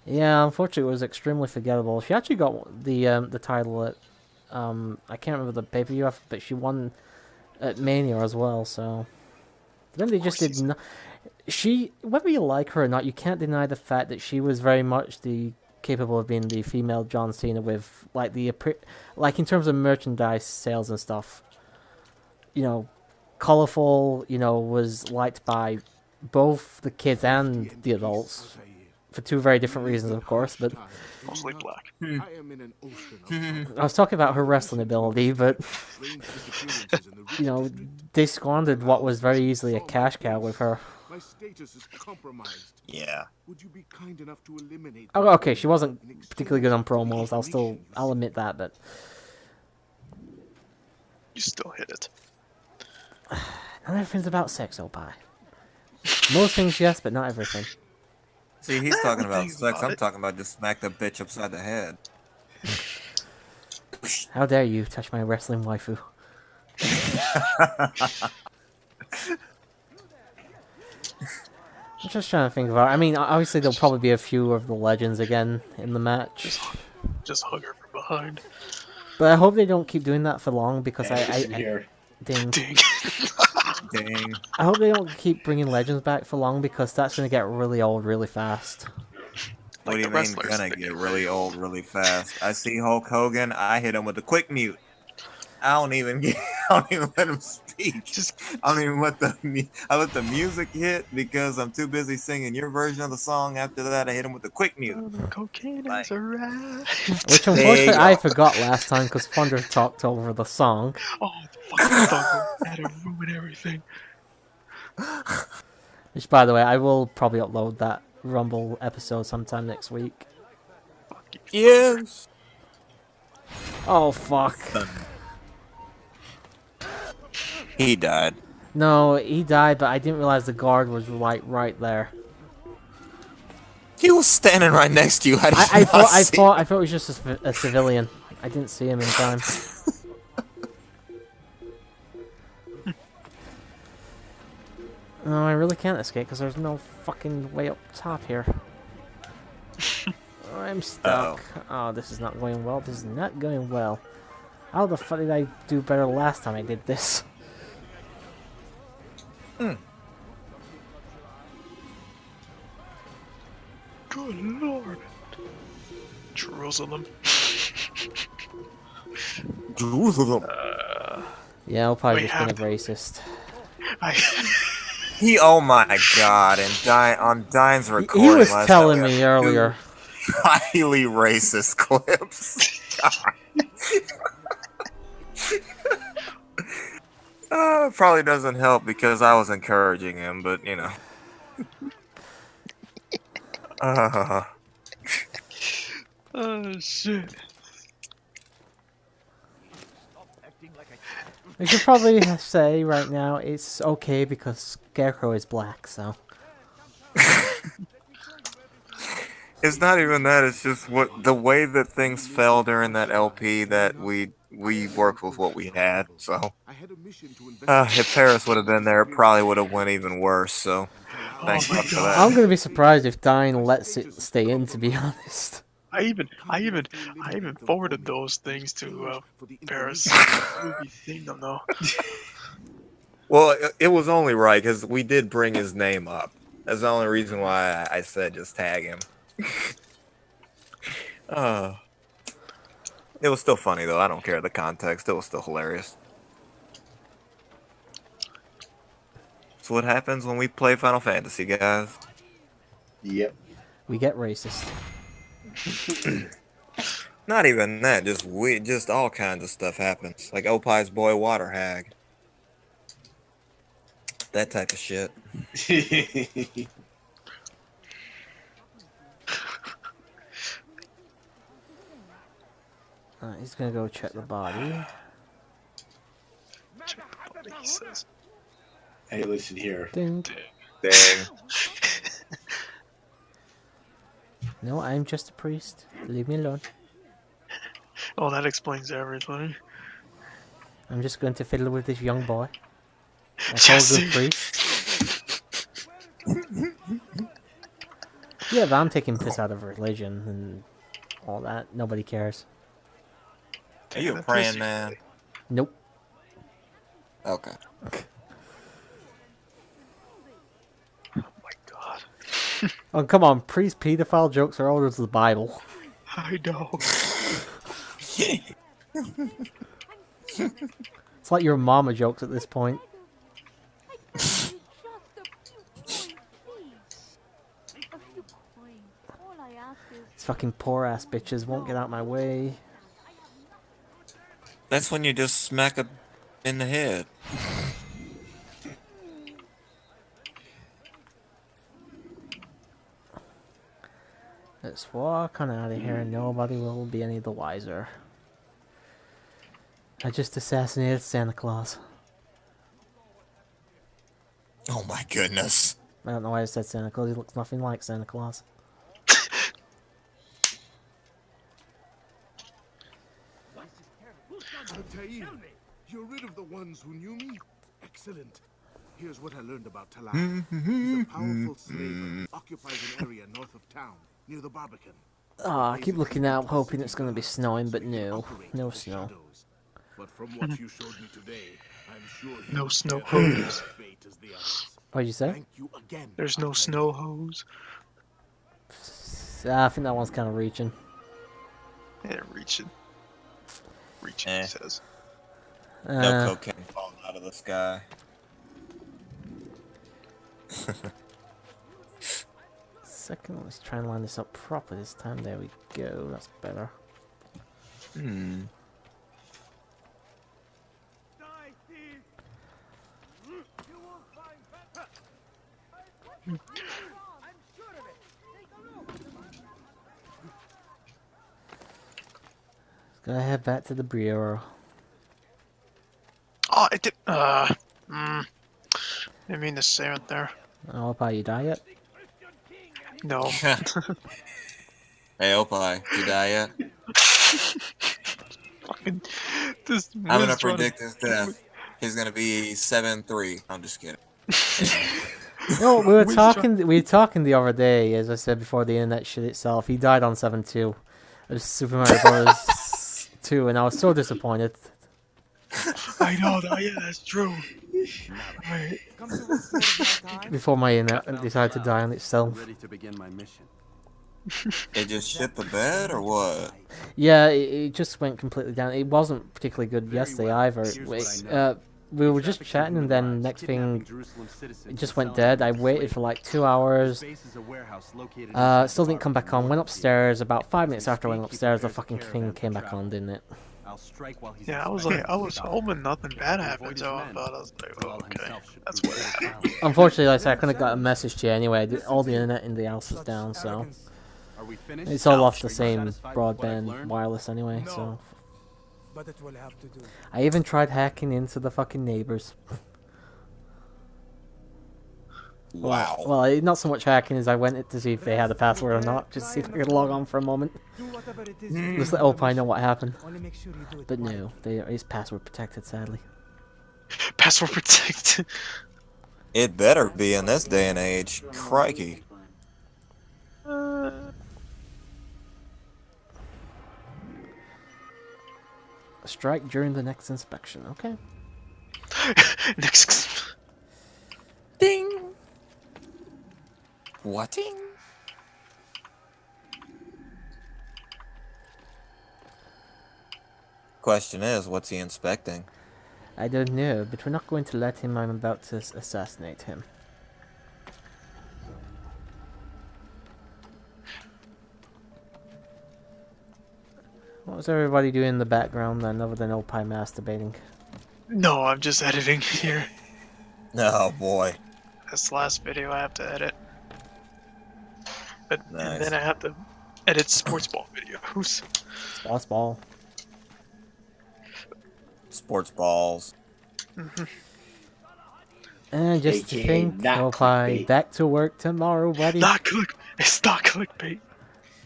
Yeah, unfortunately, it was extremely forgettable. She actually got the title at I can't remember the pay-per-view, but she won at Mania as well. So but then they just did whether you like her or not, you can't deny the fact that she was very much capable of being the female John Cena with like like in terms of merchandise sales and stuff. You know, colorful. You know, was liked by both the kids and the adults for two very different reasons, of course. But Mostly black. I am in an ocean of I was talking about her wrestling ability, but you know, they squandered what was very easily a cash cow with her. My status is compromised. Yeah. Would you be kind enough to eliminate Oh, okay, she wasn't particularly good on promos. I'll admit that, but you still hit it. Not everything's about sex, Opie. Most things, yes, but not everything. See, he's talking about Everything's sex. about I'm it. talking about just smack the bitch upside the head. How dare you touch my wrestling waifu? I'm just trying to think about. I mean, obviously there'll probably be a few of the legends again in the match. Just hug her from behind. But I hope they don't keep doing that for long because ding. Dang. I hope they don't keep bringing legends back for long because that's gonna get really old really fast. What do you mean gonna get really old really fast? I see Hulk Hogan, I hit him with a quick mute. I don't even let him speak. I don't even let I let the music hit because I'm too busy singing your version of the song. After that, I hit him with a quick mute. Cocaine has arrived. Which unfortunately I forgot last time because Thunder talked over the song. Oh, fucking Thunder had to ruin everything. Which, by the way, I will probably upload that Rumble episode sometime next week. Yes. Oh fuck. He died. No, he died, but I didn't realize the guard was right there. He was standing right next to you. How did you I not see? thought it was just a civilian. I didn't see him in time. No, I really can't escape because there's no fucking way up top here. I'm stuck. Oh, this is not going well. This is not going well. How the fuck did I do better last time I did this? Good lord. Jerusalem. Jerusalem. Yeah, I'll probably just been a racist. Oh my god! And on Dine's recording, He was last telling time, we me have two earlier. highly racist clips. Probably doesn't help because I was encouraging him, but you know. Oh shit. We should probably say right now it's okay because Scarecrow is black, so. It's not even that. It's just the way that things fell during that LP that we worked with what we had. So, if Paris would have been there, it probably would have went even worse. So, thank you for that. I'm gonna be surprised if Dine lets it stay in, to be honest. I even forwarded those things to Paris. We've seen them though. Well, it was only right because we did bring his name up. That's the only reason why I said just tag him. It was still funny though. I don't care the context. It was still hilarious. That's what happens when we play Final Fantasy, guys. Yep. We get racist. Not even that. Just all kinds of stuff happens. Like Opie's boy Water Hag. That type of shit. He's gonna go check the body. He says. Hey, listen here. Ding. Dang. No, I'm just a priest. Leave me alone. Oh, that explains everything. I'm just going to fiddle with this young boy. Like Yes, all good priests. Yeah, but I'm taking piss out of religion and all that. Nobody cares. Are you a praying man? Oh, come on. Priest pedophile jokes are old as the Bible. I know. It's like your mama jokes at this point. These fucking poor ass bitches won't get out my way. That's when you just smack a in the head. Let's walk on out of here and nobody will be any the wiser. I just assassinated Santa Claus. Oh my goodness. I don't know why I said Santa Claus. He looks nothing like Santa Claus. Altair, you're rid of the ones who knew me? Excellent. Here's what I learned about Talal. He's a powerful slaver, occupies an area north of town, near the Barbican. Oh, I keep looking out, hoping it's going to be snowing, but no. No snow. But from what you showed me today, I'm sure no snow hose. What'd you say? Thank you again. There's no snow hose. I think that one's kind of reaching. Yeah, reaching. Reaching, he says. No cocaine falling out of the sky. Second, let's try and line this up properly this time. There we go. That's better. Gonna head back to the bureau. Oh, it did. I mean to say it there. Oh, Opie, you die yet? No. Hey, Opie, you die yet? Fucking. This I'm gonna predict his death. He's gonna be 7-3. I'm just kidding. No, we were talking the other day, as I said before, the internet shit itself. He died on 7-2. It was Super Mario Bros. 2, and I was so disappointed. I know that. Yeah, that's true. Right. Before my internet decided to die on itself. Ready to begin my mission. It just shit the bed, or what? Yeah, it just went completely down. It wasn't particularly good yesterday either. We were just chatting, and then next thing, it just went dead. I waited for like 2 hours. Still didn't come back on. Went upstairs. About 5 minutes after I went upstairs, the fucking thing came back on, didn't it? Yeah, I was hoping nothing bad happened, so I thought I was like, oh, okay, that's what happened. Unfortunately, like I said, I couldn't have got a message to you anyway. All the internet in the house was down, so it's all off the same broadband wireless anyway. So But it will have to do. I even tried hacking into the fucking neighbors. Wow. Well, not so much hacking as I went to see if they had a password or not, just see if I could log on for a moment. Just let Opie know what happened. But no, it's password protected, sadly. Password protected. It better be in this day and age. Crikey. A strike during the next inspection, okay. Next. Ding. What-ing? Question is, what's he inspecting? I don't know, but we're not going to let him. I'm about to assassinate him. What was everybody doing in the background then, other than Opie masturbating? No, I'm just editing here. Oh boy. That's the last video I have to edit. But Nice. and then I have to edit sports ball videos. Sports ball. Sports balls. And just to AKA think, not Opie, clickbait. back to work tomorrow, buddy. It's not clickbait.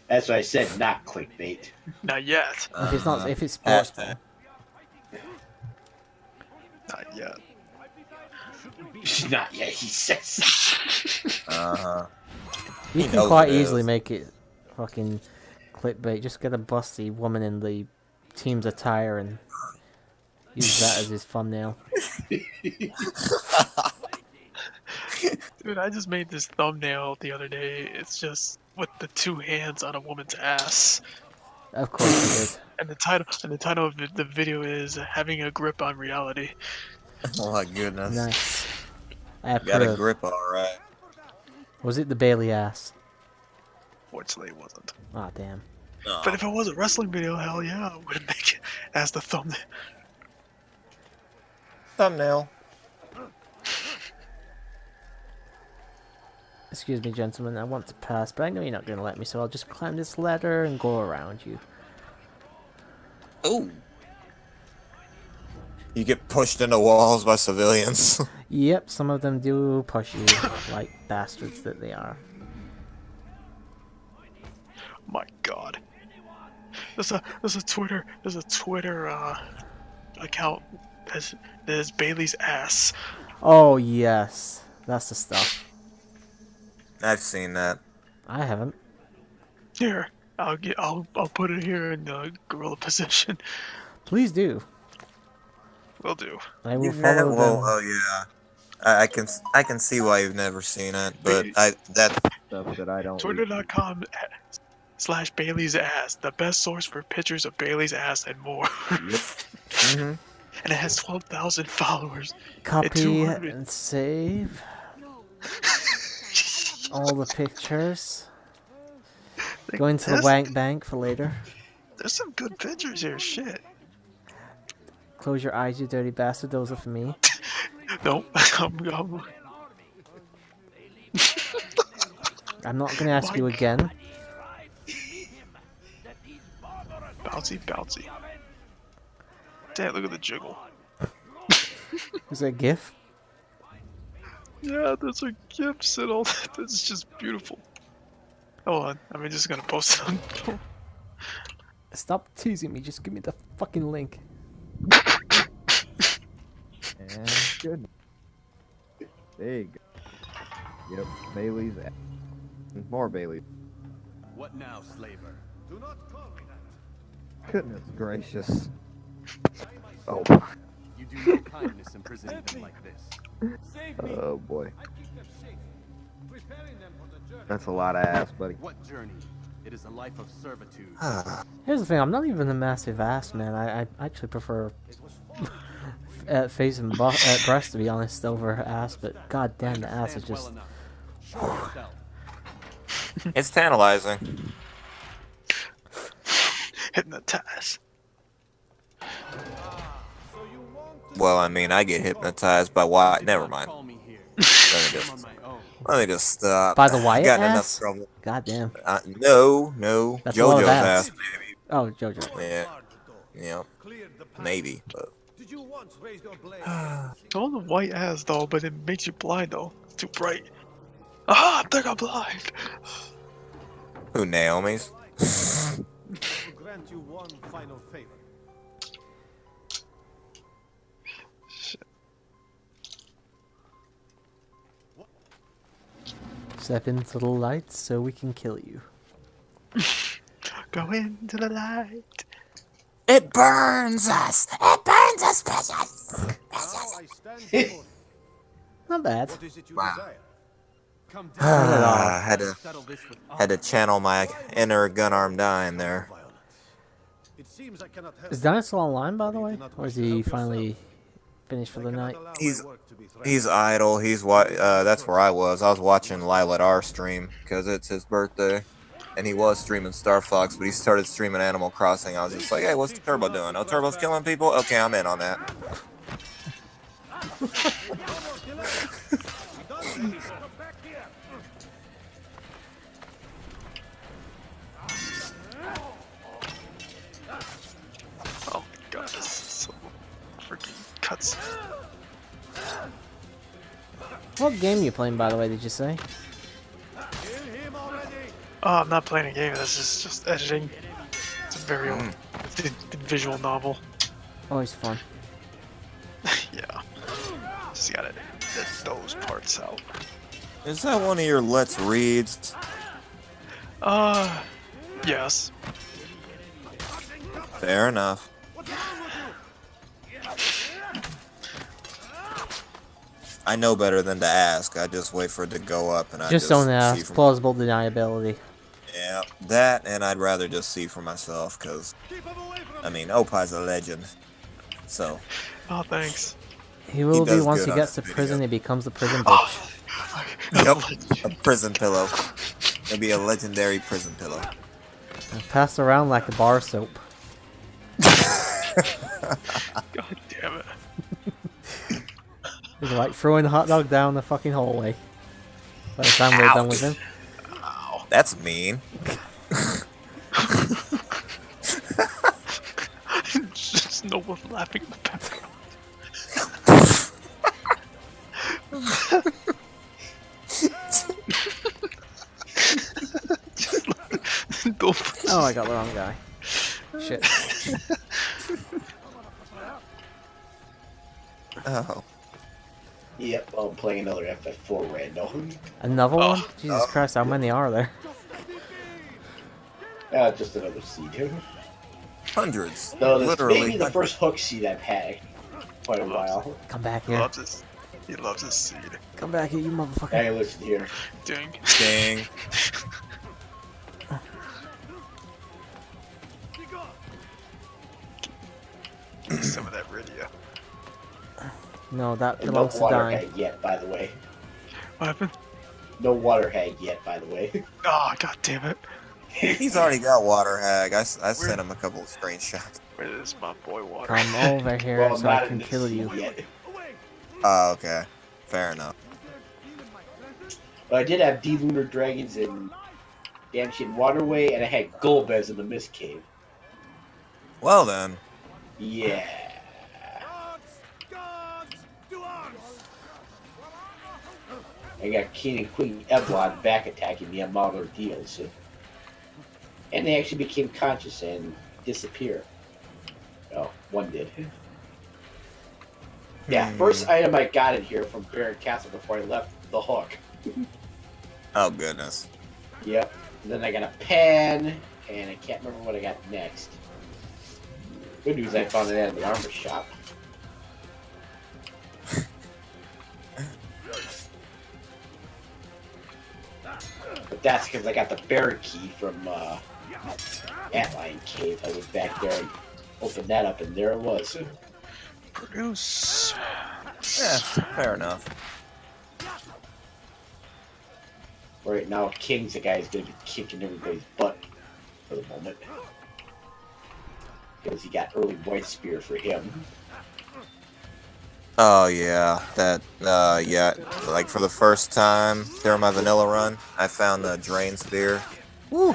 That's what I said, not clickbait. Not yet. If it's sports ball. Not yet. Not yet, he says. You He can knows quite it easily is. make it fucking clickbait. Just get a busty woman in the team's attire and use that as his thumbnail. Dude, I just made this thumbnail the other day. It's just with the two hands on a woman's ass. Of course you did. And the title of the video is "Having a Grip on Reality." Oh my goodness. Nice. I Got a approve. grip, all right. Was it the Bailey ass? Fortunately, it wasn't. Aw, damn. But if it was a wrestling video, hell yeah, I would make it as the thumbnail. Thumbnail. Excuse me, gentlemen, I want to pass, but I know you're not going to let me, so I'll just climb this ladder and go around you. Ooh. You get pushed into walls by civilians. Yep, some of them do push you like bastards that they are. My God. There's a Twitter account that's Bailey's ass. Oh yes, that's the stuff. I've seen that. I haven't. Here, I'll put it here in the gorilla position. Please do. Will do. I will follow them. Well, oh yeah. I can see why you've never seen it, but that's stuff that I don't. Twitter.com/Bailey's ass, the best source for pictures of Bailey's ass and more. Mm-hmm. And it has 12,000 followers. Copy and save all the pictures. Go into the wank bank for later. There's some good pictures here. Shit. Close your eyes, you dirty bastard. Those are for me. Nope. I'm not going to ask you again. Bouncy, bouncy. Damn, look at the jiggle. Is that a GIF? Yeah, there's a GIFs and all that. That's just beautiful. Hold on, I'm just gonna post it on. Stop teasing me. Just give me the fucking link. And good. There you go. Yep, Bailey's. More Bailey. What now, slaver? Do not call me that. Goodness gracious. Oh. You do no kindness imprisoning them like this. Oh boy. I keep them safe, preparing them for the journey. That's a lot of ass, buddy. What journey? It is a life of servitude. Here's the thing. I'm not even a massive ass man. I actually prefer face and breast, to be honest, over ass. But god damn, the ass is just. It's tantalizing. Hypnotize. Well, I mean, I get hypnotized by Wyatt. Never mind. Let me just stop. By the Wyatt Gotten ass? enough trouble. God damn. No. That's a lot JoJo's of ass, ass. maybe. Oh, JoJo. Yeah. Maybe, but. Did you once raise your blade? I want the white ass though, but it makes you blind though. It's too bright. Ah, I think I'm blind. Who, Naomi's? To grant you one final favor. Step into the light so we can kill you. Go into the light. It burns us! It burns us, precious! Not bad. What is it you Wow. desire? Come had to channel my inner gun arm dying there. It seems I cannot help. Is Dino still online, by the way? Or is he finally finished for the night? He's idle. That's where I was. I was watching Lilat R stream because it's his birthday, and he was streaming Star Fox, but he started streaming Animal Crossing. I was just like, hey, what's Turbo doing? Oh, Turbo's killing people? Okay, I'm in on that. Oh god, this is so freaking cuts. What game are you playing, by the way, did you say? Oh, I'm not playing a game, this is just editing. It's a very old visual novel. Always fun. Yeah. Just gotta edit those parts out. Is that one of your Let's Reads? Yes. Fair enough. I know better than to ask. I just wait for it to go up, and I Just just don't see ask. for Plausible deniability. yeah, that, and I'd rather just see for myself, because, I mean, Opie's a legend, so. Oh, thanks. He will be does once good he on gets his to prison. videos. He becomes the prison bitch. Yep, a prison pillow. It'll be a legendary prison pillow. And passed around like a bar soap. God damn it. It's like throwing a hot dog down the fucking hallway. By the time we're done with him. Ow. That's mean. Just no one laughing in the background. Oh, I got the wrong guy. Shit. Oh. Yep, I'm playing another FF4 random. Another one? Jesus Christ, how many are there? Just another seed. Hundreds. No, this Literally may be the hundreds. first hook seed I've had in quite a while. Come back He here. loves his, he loves his seed. Come back here, you motherfucker. Hey, listen here. Ding. Ding. Give me some of that radio. No, that And no belongs to water dying. hag yet, by the way. What happened? No water hag yet, by the way. Oh, god damn it. He's already got water hag. I sent him a couple of screenshots. Where is my boy water? Come over here Well, so I not can in this kill seed you. yet. Oh, okay. Fair enough. But I did have D-Lunar Dragons in Dancing Waterway, and I had Golbez in the Mist Cave. Well then. Yeah. I got King and Queen Evlon back attacking me on Model Deals. And they actually became conscious and disappear. Oh, one did. Yeah, first item I got in here from Baron Castle before I left, the hook. Oh goodness. Yep. And then I got a pen, and I can't remember what I got next. Good news, I found it at the armor shop. But that's because I got the bear key from Antlion Cave. I went back there and opened that up, and there it was. Produce. Yeah, fair enough. Right now, King's the guy who's going to be kicking everybody's butt for the moment. Because he got early White Spear for him. Oh yeah, that yeah. Like for the first time during my vanilla run, I found the drain spear. Woo!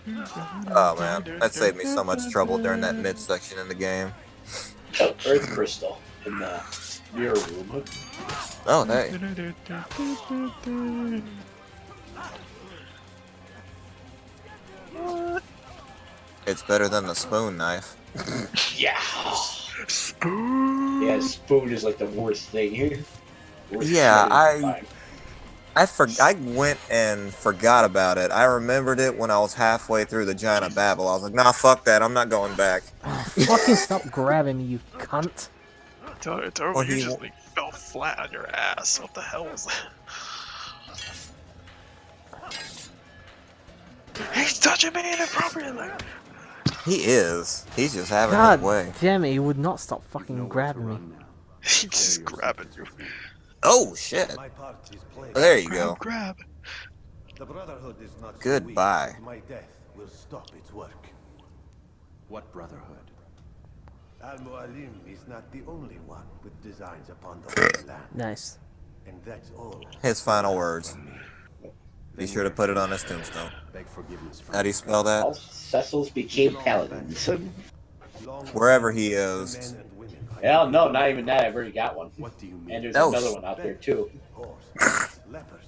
Oh man, that saved me so much trouble during that midsection in the game. Earth Crystal in the mirror room. Oh hey. It's better than the spoon knife. Yeah. Spoon. Yeah, spoon is like the worst thing. Worst Yeah, shredding I went and forgot about it. I remembered it when I was halfway through the Giant of Babel. I was like, nah, fuck that. I'm not going back. Oh, fucking stop grabbing me, you cunt. Turbo, Well, you he just like fell flat on your ass. What the hell was that? He's touching me inappropriately. He is. He's just having God his way. damn it, he would not stop fucking grabbing me. He's just grabbing you. Oh shit. There you go. Grab. The Brotherhood is not so Goodbye. weak. My death will stop its work. What brotherhood? Al-Mualim is not the only one with designs upon the Holy Land. Nice. And that's all. His final words. Be sure to put it on his tombstone. Beg forgiveness from How do you spell that? All Cecils became paladins. Wherever he is. Well, no, not even that. I've already got one. What do you mean? And there's Oh, another one out there too. Lepers.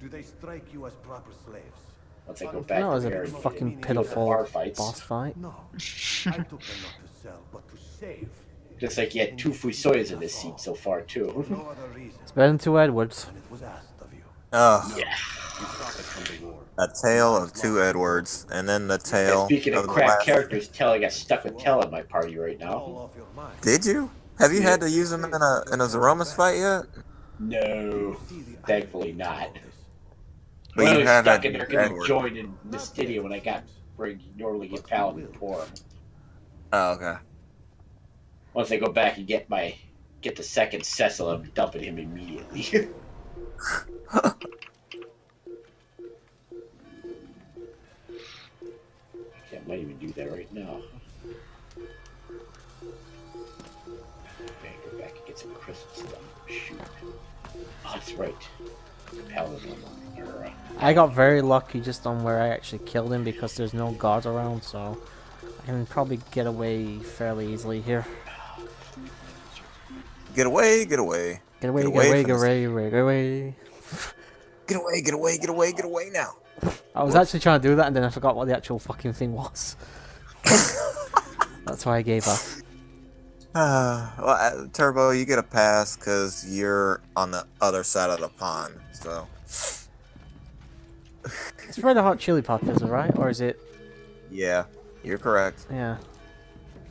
Do they strike you as proper slaves? Once I go back That was there a and fucking bar pitiful fights. boss fight. No. I took them not to sell, but to save. Just like you had two Fusoyas in this seat so far too. No other reason. It's better than two Edwards. And it was asked of you. Oh, Yeah. a tale of two Edwards, and then the And tale speaking of the crap last- characters, Tell, I got stuck with Tell in my party right now. Did you? Have you had to use him in a Zeromus fight yet? No, thankfully not. But Well, I you was have stuck had in there because I Edward. joined in Mystidia when I got where you normally get Paladin Porum. Oh, okay. Once I go back and get the second Cecil, I'm dumping him immediately. I might even do that right now. Okay, go back and get some crystal stuff. Shoot. Oh, that's right. Paladin. I got very lucky just on where I actually killed him because there's no guards around, so I can probably get away fairly easily here. Get away, get away. Get away, get away, get away, get away. Get away, get away, get away, get away now. I was actually trying to do that and then I forgot what the actual fucking thing was. That's why I gave up. Well, Turbo, you get a pass because you're on the other side of the pond, so. It's Red Hot Chili Peppers, right? Or is it? Yeah, you're correct. Yeah,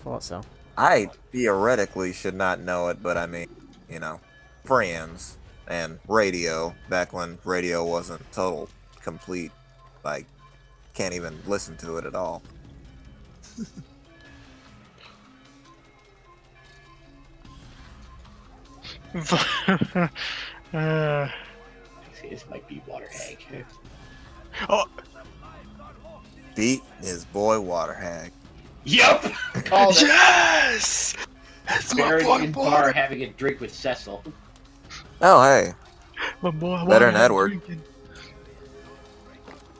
thought so. I theoretically should not know it, but I mean, you know, friends and radio, back when radio wasn't total, complete, like, can't even listen to it at all. This might be Water Hag. Oh! Beat his boy Water Hag. Yup! Called it. Yes! That's Baron my in boy, bar having a drink with Cecil. Oh, hey. My boy, Better than Edward.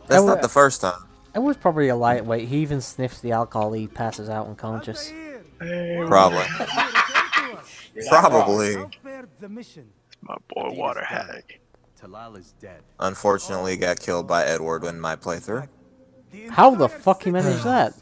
That's not the first time. Edward's probably a lightweight. He even sniffs the alcohol. He passes out unconscious. Probably. Probably. My boy, Water Hag. Talal is dead. Unfortunately, got killed by Edward in my playthrough. How the fuck he managed that?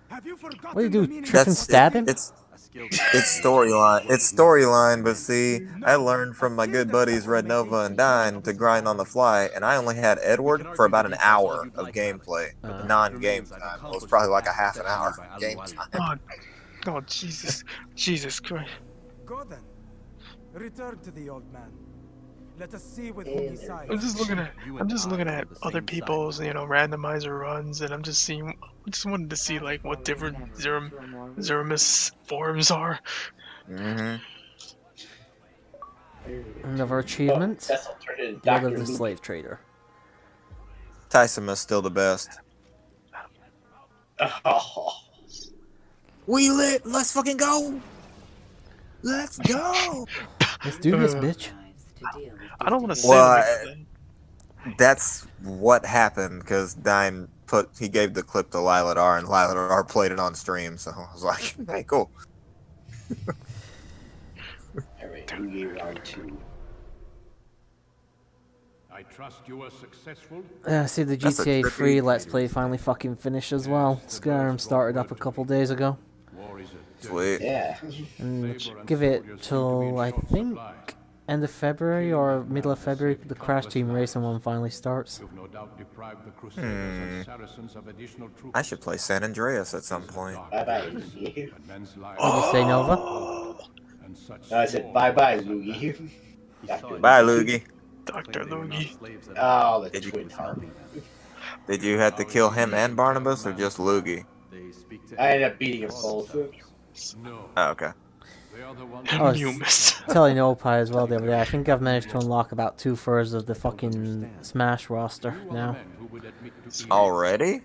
What do you do? Trip and stab him? It's storyline. It's storyline, but see, I learned from my good buddies Red Nova and Dine to grind on the fly, and I only had Edward for about an hour of gameplay. Non-game time. It was probably like a half an hour game time. Oh, Jesus. Jesus Christ. Go then. Return to the old man. Let us see with whom he sides. I'm just looking at other people's, randomizer runs, and I just wanted to see like what different Zeramis forms are. Another achievement. Blood of the Slave Trader. Tyson is still the best. We lit. Let's fucking go. Let's go. Let's do this, bitch. I don't want to say that's what happened because Dine he gave the clip to Liladar and Liladar played it on stream, so I was like, hey, cool. Alright, who gave round 2? I trust you were successful. See, the GTA 3 Let's Play finally fucking finished as well. Skyrim started up a couple days ago. Sweet. Yeah. And give it till, I think, end of February or middle of February, the Crash Team Racing one finally starts. I should play San Andreas at some point. Bye-bye. Did you say Nova? No, I said bye-bye, Loogie. Bye, Loogie. Dr. Loogie. Oh, the twin heart. Did you have to kill him and Barnabas, or just Loogie? I ended up beating them both. Oh, okay. I was telling Opie as well the other day, I think I've managed to unlock about 2/3 of the fucking Smash roster now. Already?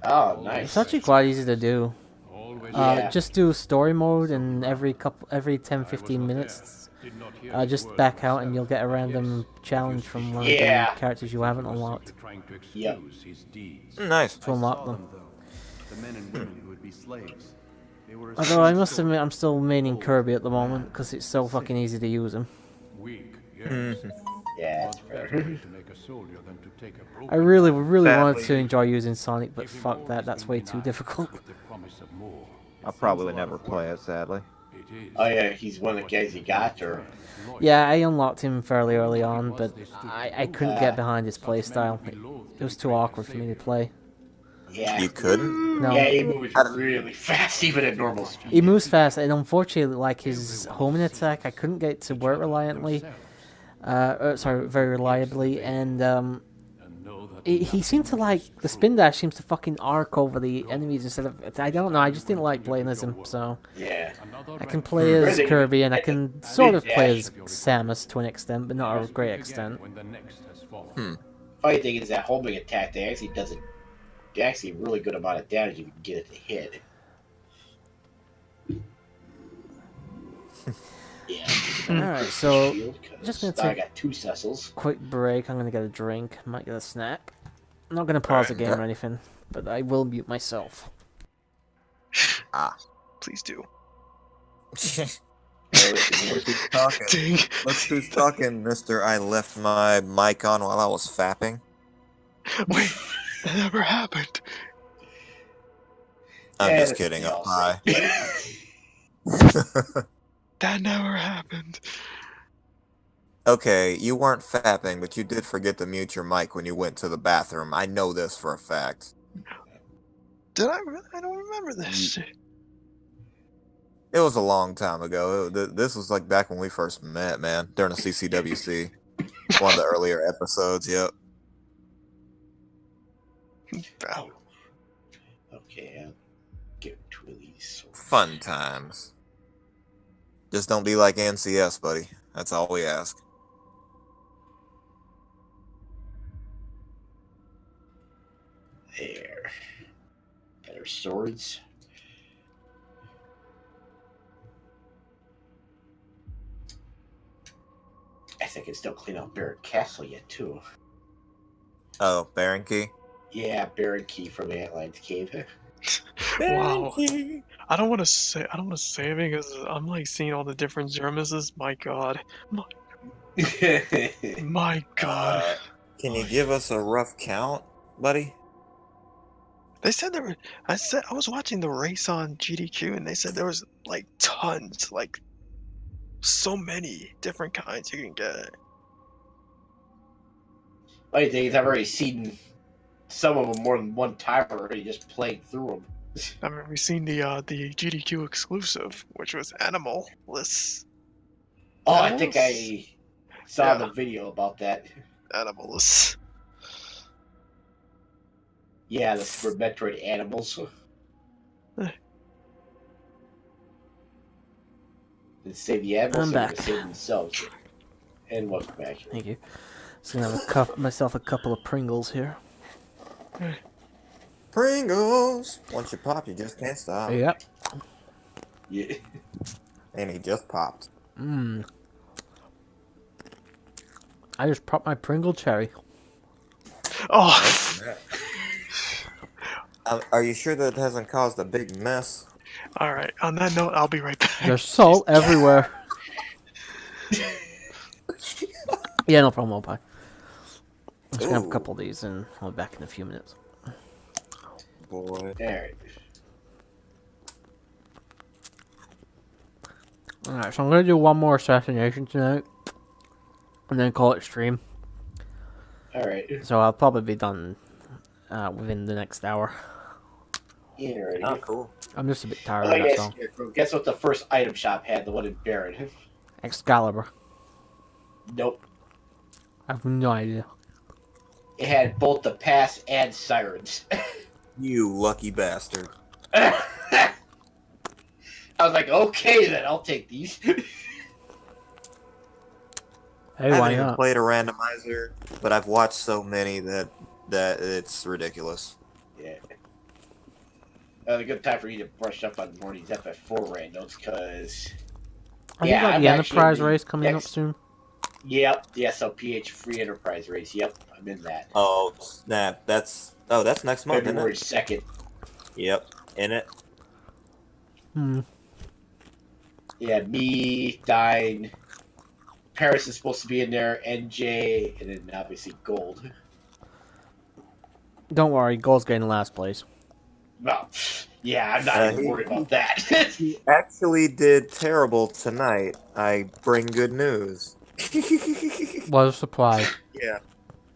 Oh, nice. It's actually quite easy to do. Just do story mode, and every 10-15 minutes, just back out and you'll get a random challenge from one of the characters you haven't unlocked. Yep. Nice. To unlock them. The men and women who would be slaves. Although I must admit, I'm still maining Kirby at the moment because it's so fucking easy to use him. Yeah, it's fair. I really wanted to enjoy using Sonic, but fuck that, that's way too difficult. I'll probably never play it, sadly. Oh yeah, he's one of the guys you got, or? Yeah, I unlocked him fairly early on, but I couldn't get behind his playstyle. It was too awkward for me to play. Yeah. You couldn't? No. Yeah, he moves really fast, even at normal speed. He moves fast, and unfortunately, like his homing attack, I couldn't get it to work reliantly. sorry, very reliably, and he seemed to like the spin dash seems to fucking arc over the enemies instead of. I don't know. I just didn't like playing as him, so Yeah. I can play as Kirby and I can sort of play as Samus to an extent, but not a great extent. Funny thing is that homing attack they actually does it. Actually, a really good amount of damage if you can get it to hit. Yeah. Alright, so just gonna I take got 2 Cecils. quick break. I'm gonna get a drink. Might get a snack. I'm not gonna pause the game or anything, but I will mute myself. Please do. Look who's talking. Look who's talking, Mister. I left my mic on while I was fapping. Wait, that never happened. I'm just kidding. Up high. That never happened. Okay, you weren't fapping, but you did forget to mute your mic when you went to the bathroom. I know this for a fact. Did I really? I don't remember this shit. It was a long time ago. This was like back when we first met, man, during the CCWC. One of the earlier episodes, yep. Okay, I'll get 2 of these. Fun times. Just don't be like NCS, buddy. That's all we ask. There. Better swords. I think I can still clean out Barrett Castle yet, too. Oh, Baron Key? Yeah, Baron Key from Antline's Cave. Wow. I don't want to say it because I'm like seeing all the different Zermises. My God. My God. Can you give us a rough count, buddy? They said there were. I was watching the race on GDQ, and they said there was like tons, like so many different kinds you can get. Funny thing is, I've already seen some of them more than one time already, just playing through them. I mean, we've seen the GDQ exclusive, which was Animal-less. Oh, I think I saw the video about that. Animal-less. Yeah, the Super Metroid animals. Did it save the animals? I'm back. Or save themselves? And welcome back. Thank you. Just gonna have myself a couple of Pringles here. Pringles! Once you pop, you just can't stop. Yep. Yeah. And he just popped. Mmm. I just popped my Pringle cherry. Oh! Are you sure that hasn't caused a big mess? Alright, on that note, I'll be right back. There's salt everywhere. Yeah, no problem, I'll I'm just gonna have a couple of these and I'll be back in a few minutes. Boy. Alright. Alright, so I'm gonna do one more assassination tonight. And then call it stream. Alright. So I'll probably be done within the next hour. Yeah, right. Oh, cool. I'm just a bit tired Oh, of that yes, song. guess what the first item shop had? The one in Barron. Excalibur. Nope. I have no idea. It had both the pass and sirens. You lucky bastard. I was like, okay then, I'll take these. Hey, I why haven't even not? played a randomizer, but I've watched so many that it's ridiculous. Yeah. A good time for you to brush up on morning's FF4 randos, because... Have you got the Enterprise race coming up soon? Yep, the SLPH Free Enterprise race. Yep, I'm in that. Oh, snap. That's next month, February isn't it? 2nd. Yep, in it. Hmm. Yeah, me, Dine, Paris is supposed to be in there, NJ, and then obviously Gold. Don't worry, Gold's getting last place. Well, yeah, I'm not even worried about that. He actually did terrible tonight. I bring good news. What a surprise. Yeah.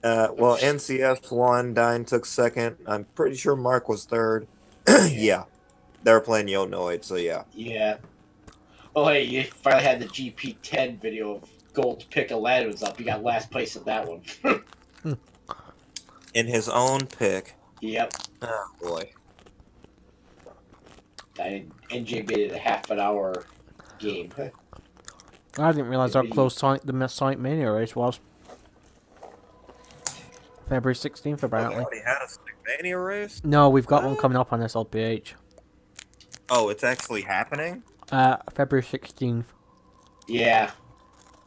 Well, NCS won, Dine took second. I'm pretty sure Mark was third. Yeah. They were playing Yonoid, so yeah. Yeah. Oh, hey, you finally had the GP10 video of Gold's pick of land was up. He got last place in that one. In his own pick. Yep. Oh boy. NJ made it a half an hour game. I didn't realize how close the Sonic Mania race was. February 16th, Oh, they apparently. already had a Sonic Mania race? No, we've got one coming up on SLPH. Oh, it's actually happening? February 16th. Yeah.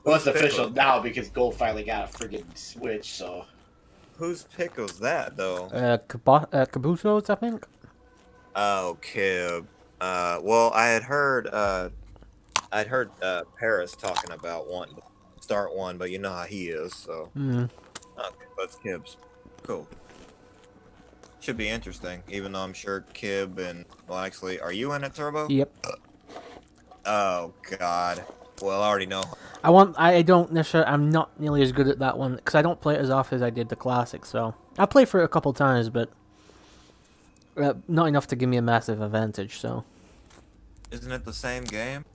Well, it's Whose pick official was- now because Gold finally got a friggin' Switch, so. Whose pick was that, though? Kabuto's, I think? Oh, Kib. Well, I had heard, Paris talking about wanting to start one, but you know how he is, so. Mm. Okay, that's Kib's. Cool. Should be interesting, even though I'm sure Kib and, well, actually, are you in it, Turbo? Yep. Oh, God. Well, I already know. I don't necessarily, I'm not nearly as good at that one, because I don't play it as often as I did the Classic, so. I played for it a couple times, but not enough to give me a massive advantage, so. Isn't it the same game?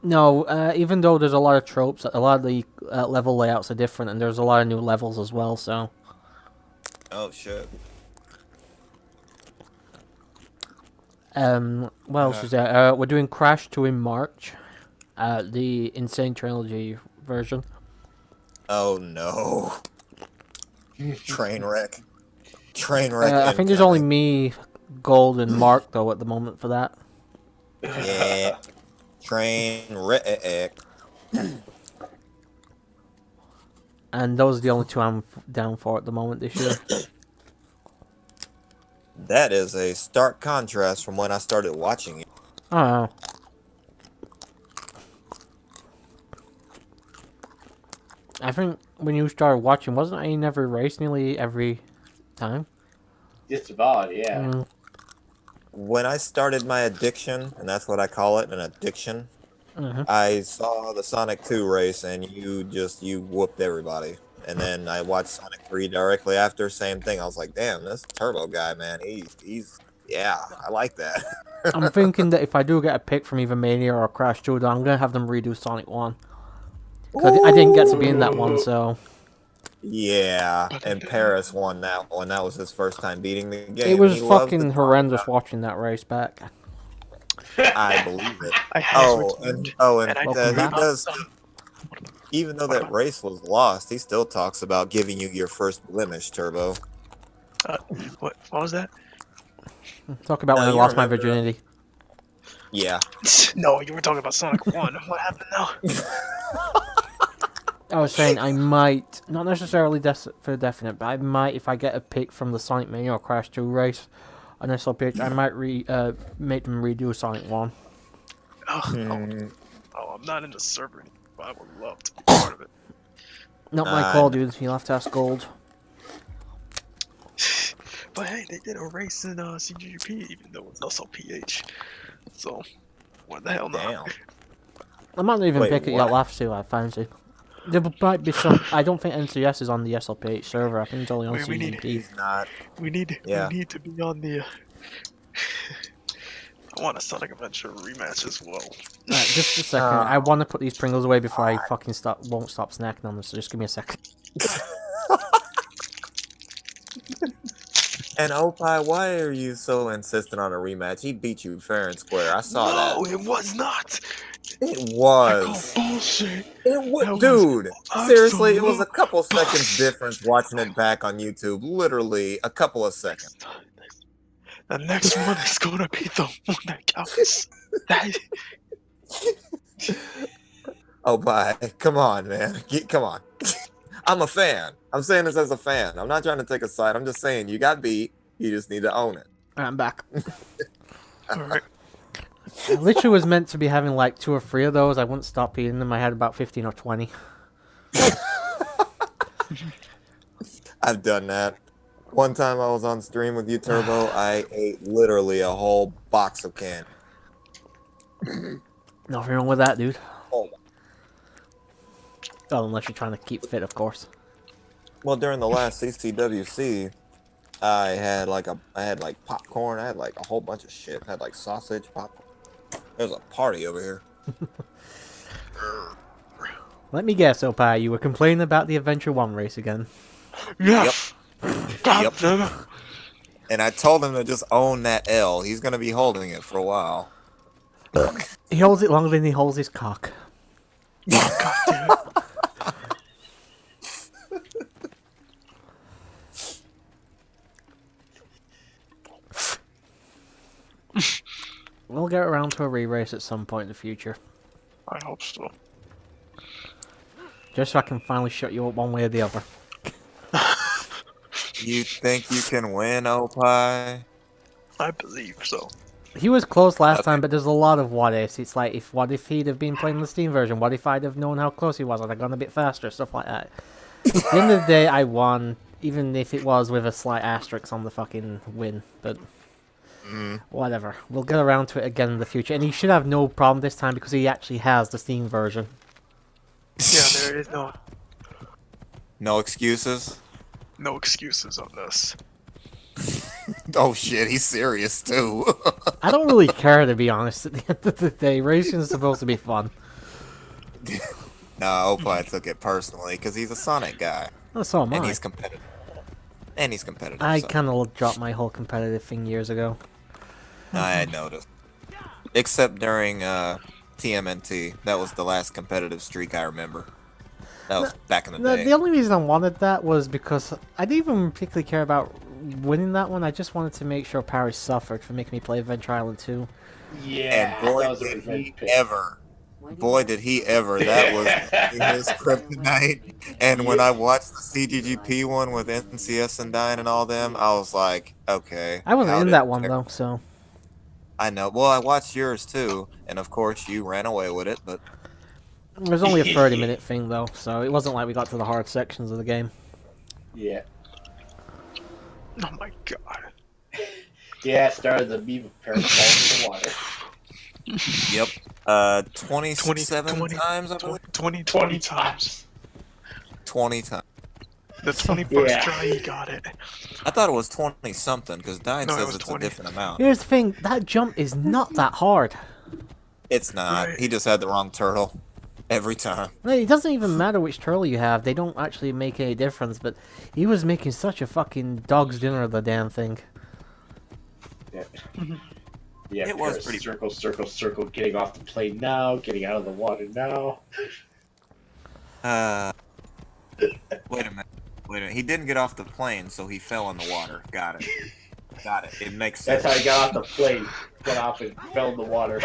No, even though there's a lot of tropes, a lot of the level layouts are different, and there's a lot of new levels as well, so. Oh, shit. What else is there? We're doing Crash 2 in March. The Insane Trilogy version. Oh, no. Train wreck. Train wreck. I think there's only me, Gold, and Mark, though, at the moment for that. Yeah. Train wreck. And those are the only two I'm down for at the moment this year. That is a stark contrast from when I started watching it. Oh. I think when you started watching, wasn't I in every race nearly every time? Just about, yeah. Mm. When I started my addiction, and that's what I call it, an addiction, I saw the Sonic 2 race, and you whooped everybody. And then I watched Sonic 3 directly after, same thing. I was like, damn, this Turbo guy, man, he's yeah, I like that. I'm thinking that if I do get a pick from either Mania or Crash 2, then I'm going to have them redo Sonic 1. Because I didn't get to be in that one, so. Yeah, and Paris won that one. That was his first time beating the game. It was He loved fucking it. horrendous watching that race back. I believe it. I have and Welcome he back. does. Even though that race was lost, he still talks about giving you your first blemish, Turbo. What was that? Talk about when I you lost my remember- virginity. Yeah. No, you were talking about Sonic 1. What happened now? I was saying I might, not necessarily for definite, but I might, if I get a pick from the Sonic Mania or Crash 2 race on SLPH, I might make them redo Sonic 1. Oh, I'm not in the server anymore, but I would love to be part of it. Not my call, dude. You'll have to ask Gold. But hey, they did a race in CGP, even though it's also PH. So, what the hell not? I might not even Wait, pick it yet. what? I'll have to see what I fancy. There might be some. I don't think NCS is on the SLPH server. I think it's only on Wait, we need- CGP. He's not. We need Yeah. to be on the. I want a Sonic Adventure rematch as well. Alright, just a second. I want to put these Pringles away before I fucking won't stop snacking on them. So just give me a second. And Opie, why are you so insistent on a rematch? He beat you fair and square. I saw No, that. it was not. It was. Bullshit. It was, That dude. was Seriously, it was a absolute couple seconds difference watching it back on YouTube. Literally a couple of seconds. The next one is gonna be the one that counts. That, Opie, come on, man. Come on. I'm a fan. I'm saying this as a fan. I'm not trying to take a side. I'm just saying you got beat. You just need to own it. Alright, I'm back. Alright. I literally was meant to be having like 2 or 3 of those. I wouldn't stop eating them. I had about 15 or 20. I've done that. One time I was on stream with you, Turbo. I ate literally a whole box of candy. Nothing wrong with that, dude. Oh. Oh, unless you're trying to keep fit, of course. Well, during the last CCWC, I had like popcorn. I had like a whole bunch of shit. I had like sausage, popcorn. There's a party over here. Let me guess, Opie, you were complaining about the Adventure 1 race again. Yeah. Yep. And I told him to just own that L. He's gonna be holding it for a while. He holds it longer than he holds his cock. God damn it. We'll get around to a re-race at some point in the future. I hope so. Just so I can finally shut you up one way or the other. You think you can win, Opie? I believe so. He was close last time, but there's a lot of what ifs. It's like, what if he'd have been playing the Steam version? What if I'd have known how close he was? I'd have gone a bit faster, stuff like that. At the end of the day, I won, even if it was with a slight asterisk on the fucking win. But whatever. We'll get around to it again in the future. And he should have no problem this time because he actually has the Steam version. Yeah, there is No excuses? no excuses on this. Oh shit, he's serious too. I don't really care, to be honest. At the end of the day, racing is supposed to be fun. No, Opie took it personally because he's a Sonic guy. Oh, so am and I. he's competitive. And he's competitive. I so. kind of dropped my whole competitive thing years ago. I had noticed. Except during TMNT. That was the last competitive streak I remember. That was back in the day. The only reason I wanted that was because I didn't even particularly care about winning that one. I just wanted to make sure Paris suffered for making me play Adventure Island 2. Yeah, and boy, did he ever. Boy, did he ever. That was his kryptonite. And when I watched the CGGP one with NCS and Dyne and all them, I was like, okay. I wasn't how in did that one, Ter- though, so... I know. Well, I watched yours, too. And, of course, you ran away with it, but... It was only a 30-minute thing, though, so it wasn't like we got to the hard sections of the game. Yeah. Oh my god. Yeah, it started the meme of Paris falling in the water. Yep. 27 times, I believe? 20 times. 20 times. The 21st try, he got it. I thought it was 20-something, because Dyne No, it says was it's 20. a different amount. Here's the thing, that jump is not that hard. It's not. Right. He just had the wrong turtle. Every time. No, it doesn't even matter which turtle you have. They don't actually make any difference, but he was making such a fucking dog's dinner of the damn thing. Yeah. Yeah, It was Paris, pretty- circle, circle, circle, getting off the plane now, getting out of the water now. Wait a minute. He didn't get off the plane, so he fell in the water. Got it. Got it. It makes sense. That's how he got off the plane, got off and fell in the water.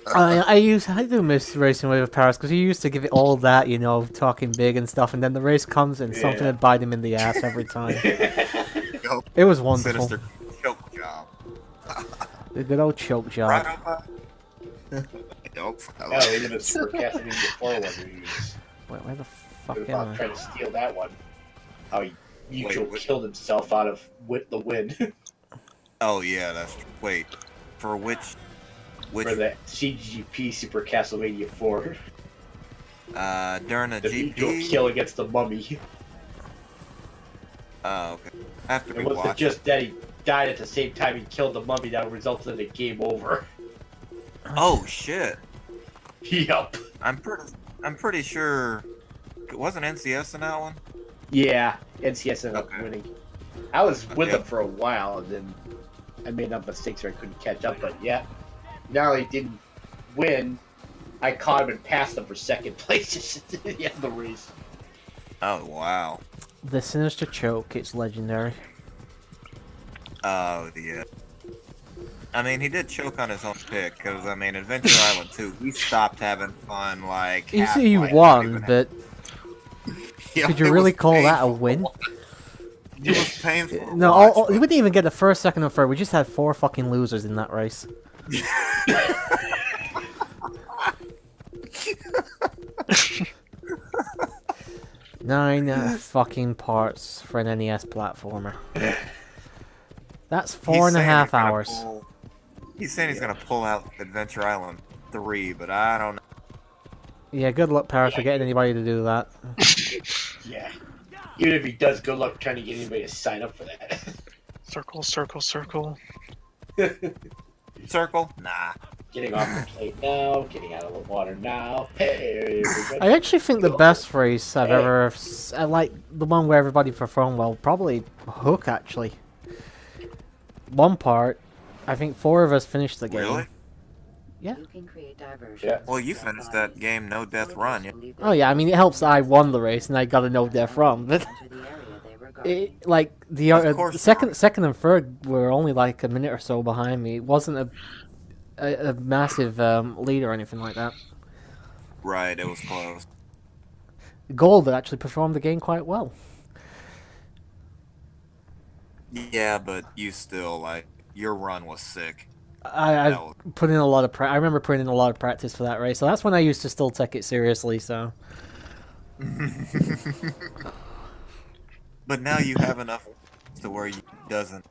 I do miss racing with Paris because he used to give it all that, you know, talking big and stuff, and then the race comes and something would bite him in the ass every time. It was wonderful. Sinister choke job. The good old choke job. Right up. Nope. Oh, even a sarcastic in before one reviews. Wait, where the fuck They're am about I? trying to steal that one. How Mutual Wait. killed himself out of the win. Oh yeah, that's wait. For which For the CGP Super Castlevania 4. during a The mutual GP? kill against the mummy. Oh, okay. I have to It wasn't rewatch. just that he died at the same time he killed the mummy that resulted in a game over. Oh shit. Yup. I'm pretty sure. Wasn't NCS in that one? Yeah, NCS ended up winning. I was with Okay. him for a while, and then I made enough mistakes where I couldn't catch up. But yeah, not only didn't win, I caught him and passed him for second place at the end of the race. Oh wow. The Sinister Choke, it's legendary. Oh yeah. I mean, he did choke on his own pick because I mean, Adventure Island 2, he stopped having fun like. You see, he halfway, not won, even but Yeah, could you it really was call that a win? It was painful. to No, watch, we didn't even get the first, second, or third. We just had 4 fucking losers in that race. Nine fucking parts for an NES platformer. That's He's 4.5 saying he's gonna hours. He's saying he's gonna pull out Adventure Island 3, but I don't know. Yeah, good luck, Paris, for getting anybody to do that. Yeah. Even if he does, good luck trying to get anybody to sign up for that. Circle, circle, circle. circle? Nah. Getting off the plate now. Getting out of the water now. Hey, I actually think the best race I've ever... I like the one where everybody performed well. Probably Hook, actually. One part, I think 4 of us finished the game. Really? Yeah. Well, you finished that game No Death Run. Yeah. Oh yeah, I mean it helps that I won the race and I got a no death run, but like the second and third were only like a minute or so behind me. It wasn't a massive lead or anything like that. Right, it was close. Gold actually performed the game quite well. Yeah, but you still like your run was sick. I put in a lot of I remember putting in a lot of practice for that race, so that's when I used to still take it seriously. So. But now you have enough to where you doesn't.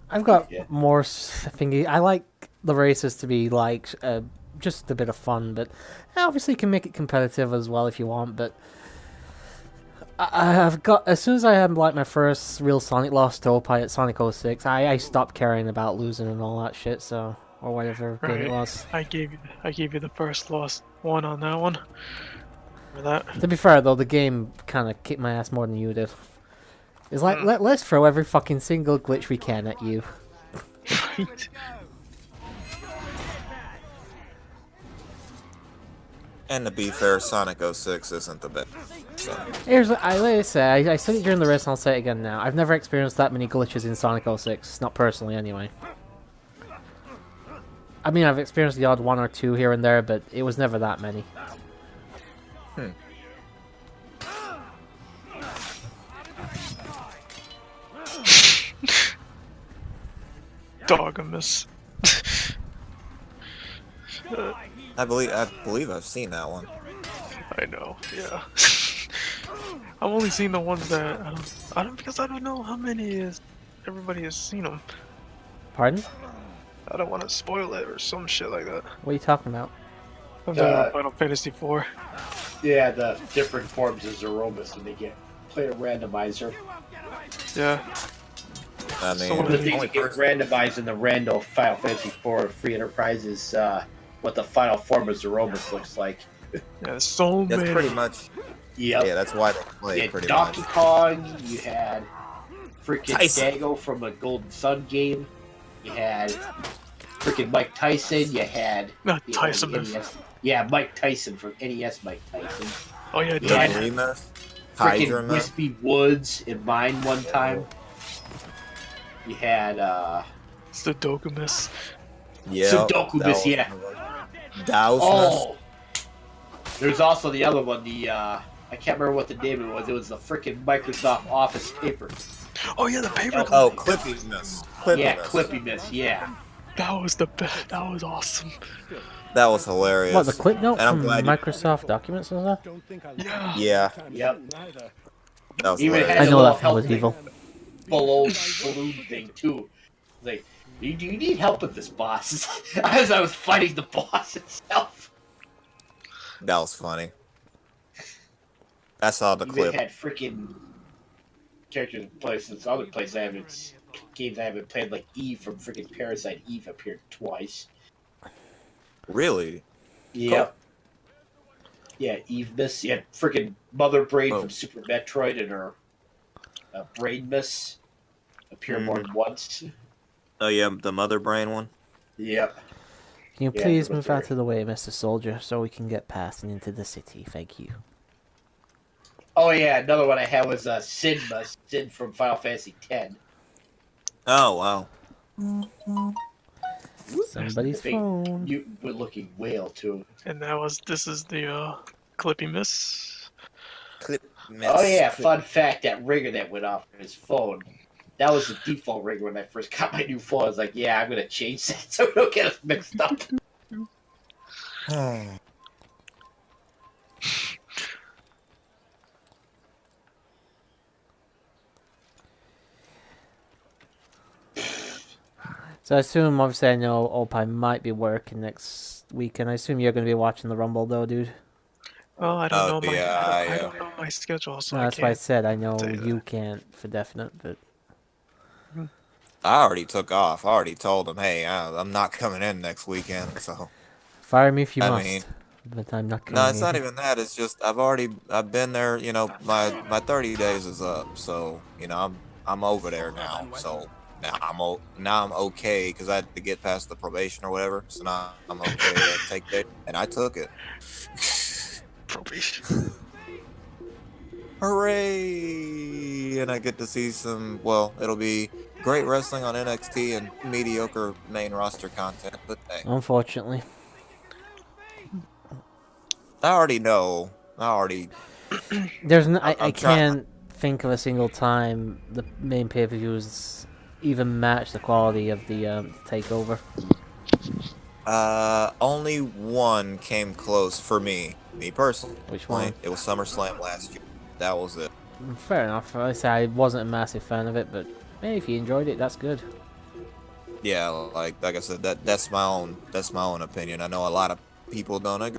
I've got more thingy. I like the races to be like just a bit of fun, but obviously you can make it competitive as well if you want. But I've got as soon as I had like my first real Sonic loss to Opie at Sonic 06, I stopped caring about losing and all that shit. So or whatever game it was. I gave you the first loss one on that one. Remember that? To be fair though, the game kind of kicked my ass more than you did. It's like let's throw every fucking single glitch we can at you. Right. And to be fair, Sonic 06 isn't the best. So. Here's what I say. I said it during the race, and I'll say it again now. I've never experienced that many glitches in Sonic 06. Not personally, anyway. I mean, I've experienced the odd 1 or 2 here and there, but it was never that many. Dogamus. I believe I've seen that one. I know, yeah. I've only seen the ones that I don't know how many everybody has seen them. Pardon? I don't want to spoil it or some shit like that. What are you talking about? I'm talking about Final Fantasy IV. Yeah, the different forms of Zerobus when they get player randomizer. Yeah. I mean, one of the things that get randomized in the random Final Fantasy IV Free Enterprise is what the final form of Zerobus looks like. Yeah, so many. That's pretty much. Yep. Yeah, that's why they play pretty Donkey much. Kong. You had freaking Tyson. Dago from a Golden Sun game. You had freaking Mike Tyson. You had Tyson. NES. Yeah, Mike Tyson from NES. Mike Tyson. Oh yeah, Freaking Wispy Woods in mine one time. You had Sudokumus. Yeah. Sudokumus, yeah. Dousmas. Oh, there's also the other one. The I can't remember what the name of it was. It was the freaking Microsoft Office paper. Oh yeah, the paper. Oh, Clippiness. Yeah, Clippiness. Yeah. That was the best. That was awesome. That was hilarious. What, the clip note and from Microsoft Documents and stuff? Yeah. Yeah. Yep. That was Even hilarious. had I a know little that thing was help evil. balloon thing too. Like, do you need help with this boss? As I was fighting the boss itself. That was funny. I saw the Even clip. had freaking characters in places, other places games I haven't played, like Eve from freaking Parasite Eve appeared twice. Really? Yep. Yeah, Eve Miss. You had freaking Mother Brain from Super Metroid and her Brain Miss appear more than once. Oh yeah, the Mother Brain one. Yep. Can you Yeah, please it was move out of the way, Mr. Soldier, so we can get past and into the city? Thank you. Oh yeah, another one I had was Sin from Final Fantasy X. Oh wow. Somebody's phone. You were looking whale too. And this is the Clippy Miss. Oh yeah, fun fact, that ringer that went off on his phone. That was the default ringer when I first got my new phone. I was like, yeah, I'm gonna change that so we don't get us mixed up. So I assume, obviously, I know Opie might be working next weekend. I assume you're going to be watching the Rumble, though, dude. Well, I don't know my. yeah, I don't know my schedule, so No, I that's can't. why I said I know tell you you can't for definite, but I already took off. I already told them, hey, I'm not coming in next weekend. So, Fire me if you I must. mean, But I'm not no, coming it's not in. even that. It's just I've been there. You know, my 30 days is up. So, you know, I'm over there now. So now I'm okay because I had to get past the probation or whatever. So now I'm okay to take that, and I took it. Probation. Hooray! And I get to see some. Well, it'll be great wrestling on NXT and mediocre main roster content. But hey, Unfortunately. I already know. I already. There's no, I I'm trying. can't think of a single time the main pay-per-views even match the quality of the takeover. Only one came close for me. Me personally. Which one? It was SummerSlam last year. That was it. Fair enough. I say I wasn't a massive fan of it, but hey, if you enjoyed it, that's good. Yeah, like I said, that's my own opinion. I know a lot of people don't agree.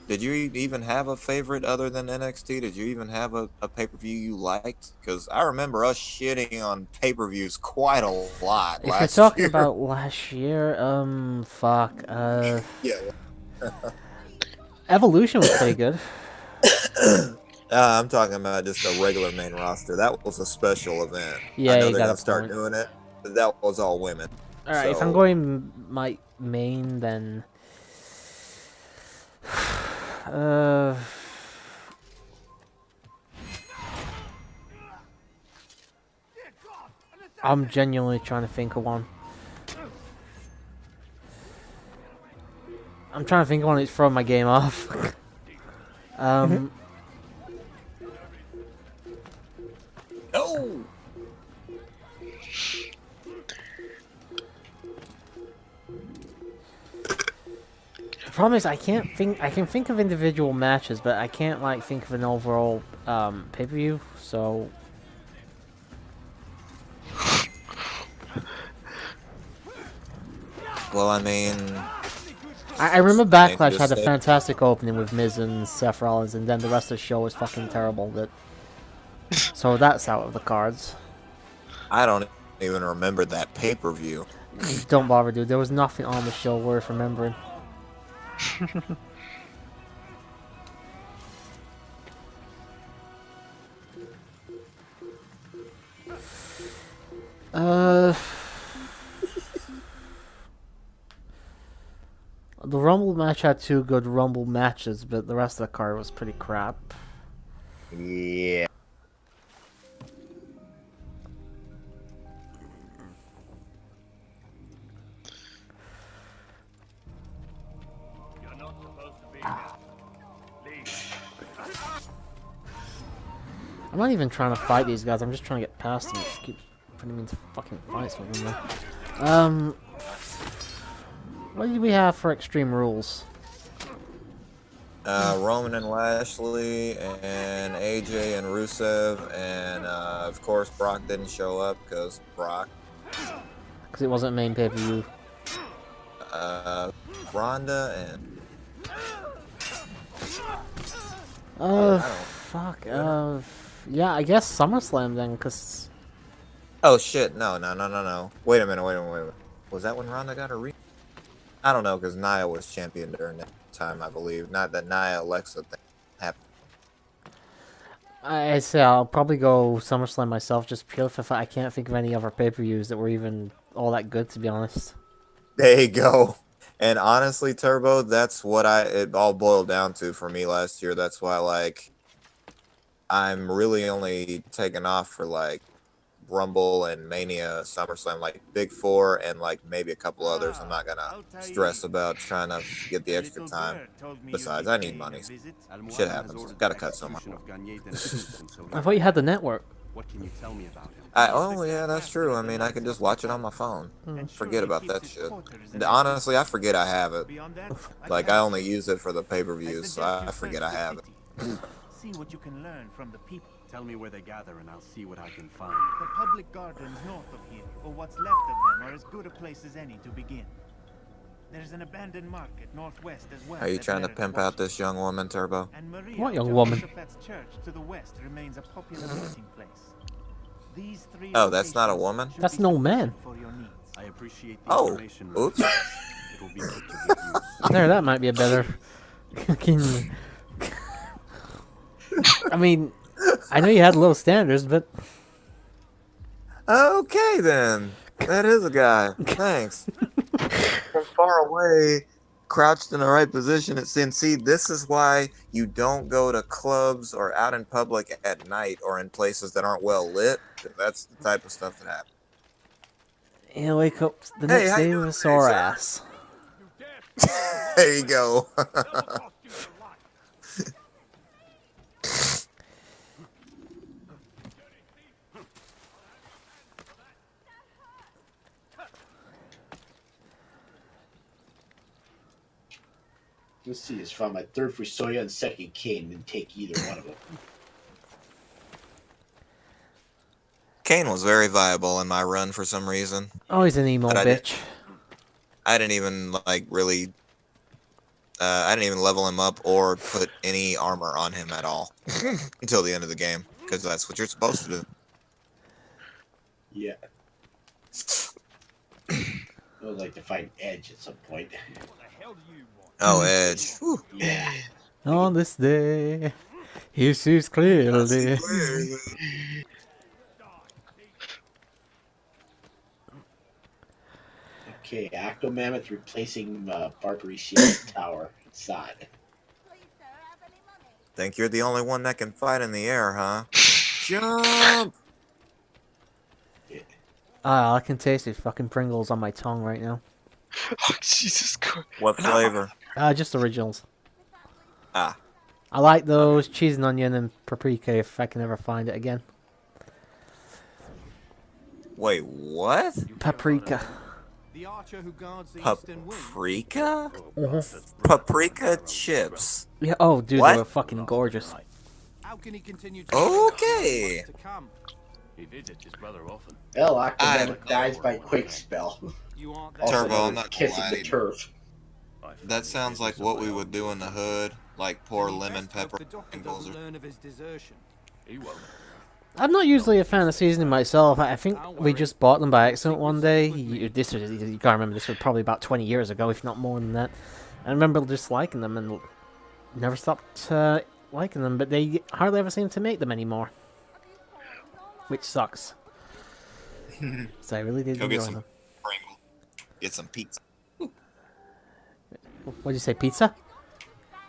Did you even have a favorite other than NXT? Did you even have a pay-per-view you liked? Because I remember us shitting on pay-per-views quite a lot If you're last talking year. about last year, fuck, Yeah. Evolution was pretty good. I'm talking about just a regular main roster. That was a special event. I Yeah, know you they're got a gonna start point. doing it, but that was all women. Alright, if I'm So going my main, then uh, I'm genuinely trying to think of one. I'm trying to think of one that's throwing my game off. Oh. The problem is I can't think. I can think of individual matches, but I can't like think of an overall pay-per-view. So Well, I mean, I remember I mean, Backlash just had a say fantastic opening with Miz and Seth Rollins, and then the rest of the show was fucking terrible. But so that's out of the cards. I don't even remember that pay-per-view. Don't bother, dude. There was nothing on the show worth remembering. The Rumble match had 2 good Rumble matches, but the rest of the card was pretty crap. Yeah. You're not supposed to be here. Leave. I'm not even trying to fight these guys. I'm just trying to get past them. It just keeps putting me into fucking fights with them. Though. What did we have for Extreme Rules? Roman and Lashley, and AJ and Rusev, and of course Brock didn't show up because Brock. Because it wasn't main pay-per-view. Ronda and. Fuck. Yeah, I guess SummerSlam then, because. Oh shit! No. Wait a minute. Was that when Ronda got her I don't know, because Nia was champion during that time, I believe. Not that Nia Alexa thing happened. I say I'll probably go SummerSlam myself, just purely for I can't think of any other pay-per-views that were even all that good, to be honest. There you go. And honestly, Turbo, that's what it all boiled down to for me last year. That's why, like, I'm really only taking off for, like, Rumble and Mania, SummerSlam, like Big Four, and like maybe a couple others. I'm not gonna stress about trying to get the extra time. Besides, I need money. Shit happens. Gotta cut somewhere. I thought you had the network. What can you tell me about him? Oh yeah, that's true. I mean, I can just watch it on my phone. Forget about that shit. Honestly, I forget I have it. Like I only use it for the pay-per-views, so I forget I have it. See what you can learn from the people. Tell me where they gather and I'll see what I can find. The public gardens north of here, or what's left of them, are as good a place as any to begin. There's an abandoned market northwest as well. Are you trying to pimp out this young woman, Turbo? And Maria, What young woman? Jehoshaphat's church to the west remains a popular meeting place. These three Oh, that's not a locations woman? should That's be an old man. sufficient for your needs. I appreciate the Oh, information, oops. Rex. It will be put to good use. There, that might be a better. Can- I mean, I know you had low standards, but Okay, then. That is a guy. Thanks. From far away, crouched in the right position at CNC. This is why you don't go to clubs or out in public at night or in places that aren't well lit. 'Cause that's the type of stuff that happens. you wake up the Hey, next how you day doing with a today, sore sir? ass. There you go. Let's see, it's from my third for Soya and second Kane, and take either one of them. Kane was very viable in my run for some reason. Oh, he's an emo But bitch. I didn't even like really. I didn't even level him up or put any armor on him at all until the end of the game, because that's what you're supposed to do. Yeah. I would like to find Edge at some point. Oh, Edge. Whew. Yeah. On this day, he sees clearly. Okay, Acto Mammoth replacing Barbary Shield Tower. Sod. Think you're the only one that can fight in the air, huh? Jump! Ah, I can taste these fucking Pringles on my tongue right now. Oh, Jesus Christ. What flavor? Just originals. Ah. I like those cheese and onion and paprika if I can ever find it again. Wait, what? Paprika. The archer who guards the eastern wing. Paprika? Mhm. Paprika chips. Yeah. Oh, dude, What? they were fucking gorgeous. How can he continue to Okay. to come? He visits his brother often. Well, Acto Mammoth dies by quick spell. Also Turbo, known I'm as not gonna kissing lie the to you. turf. That sounds like what we would do in the hood, like pour lemon pepper The doctor Pringles doesn't or learn of his desertion. He won't. I'm not usually a fan of seasoning myself. I think we just bought them by accident one day. You can't remember. This was probably about 20 years ago, if not more than that. I remember just liking them and never stopped liking them. But they hardly ever seem to make them anymore, which sucks. So I really did Go get enjoy some them. Pringles. Get some pizza. What'd you say, pizza?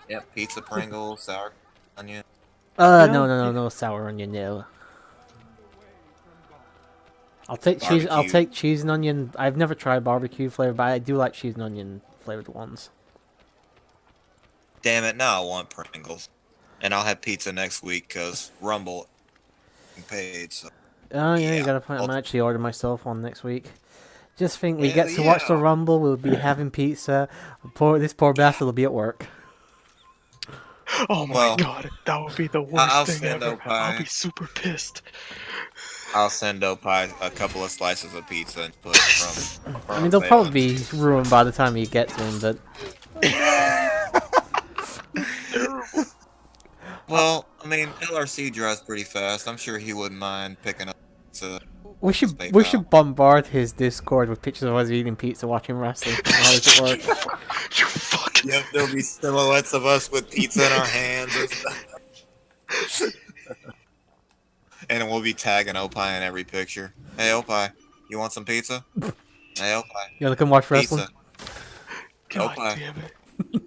Yep, pizza, Pringles, sour onion. No, sour onion, no. I'll take cheese. I'll Barbecue. take cheese and onion. I've never tried barbecue flavor, but I do like cheese and onion flavored ones. Damn it, now I want Pringles. And I'll have pizza next week, because Rumble paid, so. Oh yeah, you Yeah, got a point. I'm actually ordering myself one next week. Just think, we Hell get to watch the yeah. Rumble. We'll be having pizza. This poor bastard will be at work. Oh my Well, god, that would be the worst I'll thing send ever. I'll Opie. be super pissed. I'll send Opie a couple of slices of pizza and put it from. I mean, they'll probably be ruined by the time you get to them, but Well, I mean, LRC drives pretty fast. I'm sure he wouldn't mind picking up pizza. we should bombard his Discord with pictures of us eating pizza, watching wrestling. How does it work? Yep, there'll be silhouettes of us with pizza in our hands and stuff. And we'll be tagging Opie in every picture. Hey, Opie, you want some pizza? Hey, Opie. You wanna come watch wrestling? God Opie. damn it.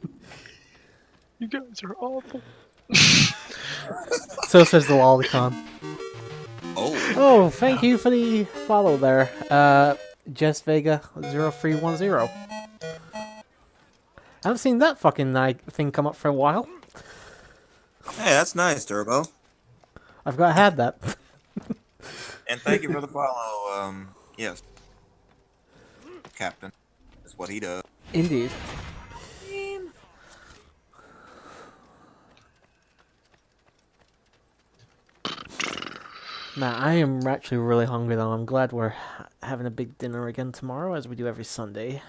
You guys are awful. So says the lolicon. Oh, thank you for the follow there. Jess Vega 0310. I haven't seen that fucking thing come up for a while. Hey, that's nice, Turbo. I've got had that. And thank you for the follow. Yes. Captain. That's what he does. Indeed. Man, I am actually really hungry though. I'm glad we're having a big dinner again tomorrow, as we do every Sunday.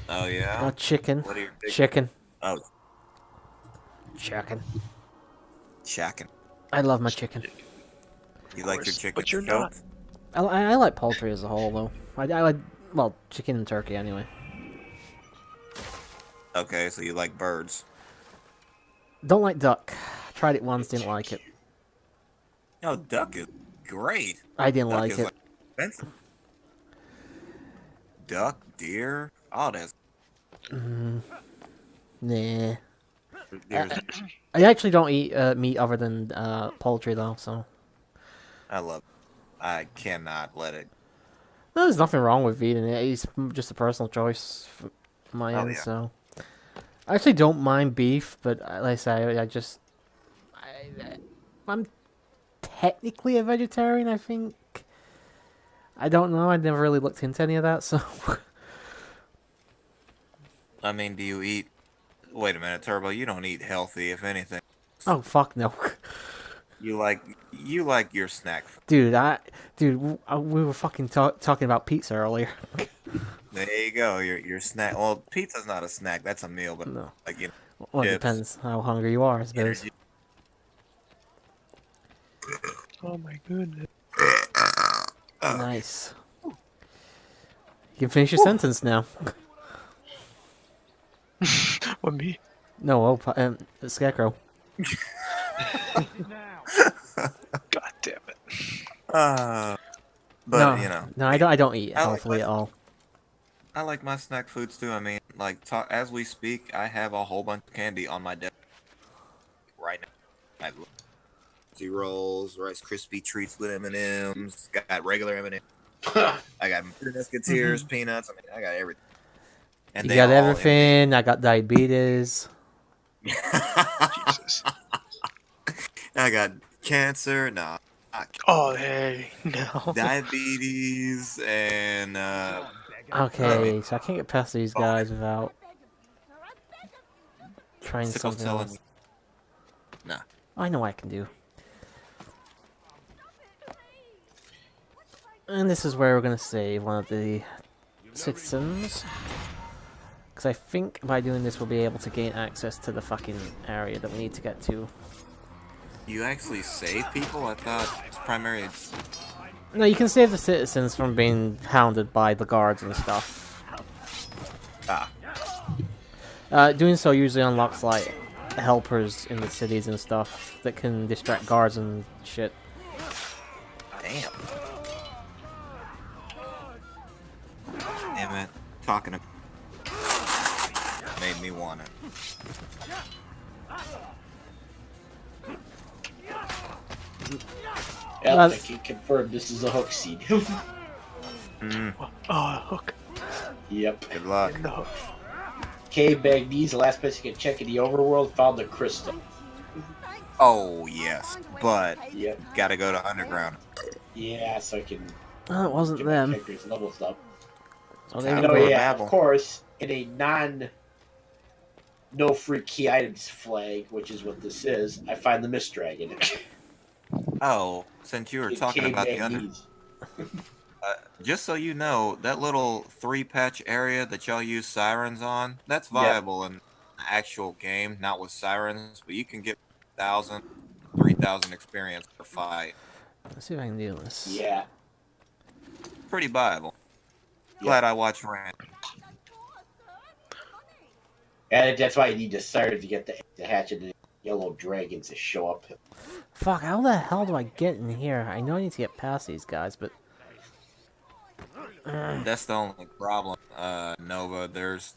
Oh, yeah? Got chicken. What are your big- Chicken. Oh, Chicken. shacking. I love my chicken. You like your chicken but you're cooked? I like poultry as a whole, though. I like, well, chicken and turkey anyway. Okay, so you like birds. Don't like duck. Tried it once, didn't like it. Oh, duck is great. I didn't Duck like is it. like expensive. Duck, deer, all that. Nah. There's, I actually don't eat meat other than poultry, though, so... I love it. I cannot let it. There's nothing wrong with eating it. It's just a personal choice from my Oh, end, yeah. so... I actually don't mind beef, but like I say, I'm technically a vegetarian, I think. I don't know. I never really looked into any of that, so... I mean, do you eat... Wait a minute, Turbo, you don't eat healthy, if anything. Oh, fuck no. You like your snack food. Dude, we were fucking talking about pizza earlier. There you go, your snack. Well, pizza's not a snack, that's a meal, but No. like, you know, Well, it chips, depends how hungry you are, I suppose. energy. Oh my goodness. Nice. You can finish your sentence now. What, me? No, Scarecrow. God damn it. But, no, you know. No, I don't eat healthily at all. I like my snack foods too. I mean, like, as we speak, I have a whole bunch of candy on my desk right now. I have Tootsie Rolls, Rice Krispie treats with M&Ms, got regular M&Ms. I got Musketeers, peanuts. I mean, I got everything. And You got everything. I got diabetes. Jesus. I got cancer. Nah. Oh, hey. No. Diabetes and Okay, so I can't get past these guys without trying sickle something cell else. and... Nah. I know what I can do. And this is where we're going to save one of the citizens. Because I think by doing this we'll be able to gain access to the fucking area that we need to get to. You actually save people? I thought it's primarily... No, you can save the citizens from being hounded by the guards and stuff. Doing so usually unlocks, like, helpers in the cities and stuff that can distract guards and shit. Damn. Damn it. Talking to... made me want it. Yeah, I can confirm this is a hook scene. Hook. Yep. Good luck. The hook. Cave Bagnees, the last place you can check in the overworld, found the crystal. Oh, yes. But, Yep. gotta go to underground. Yeah, so I can Oh, it wasn't get my them. characters levels up. So Time they to Oh go to yeah, Babel. of course, in a no free key items flag, which is what this is, I find the Mist Dragon. Oh, since you were talking Cave about the Bagnees. just so you know, that little 3-patch area that y'all use sirens on, that's Yep. viable in the actual game, not with sirens, but you can get 1,000, 3,000 experience per fight. Let's see if I can do this. Yeah. Pretty viable. Glad I watched Rand. And that's why you need the siren to get the hatch of the yellow dragons to show up. Fuck, how the hell do I get in here? I know I need to get past these guys, but... That's the only problem, Nova. There's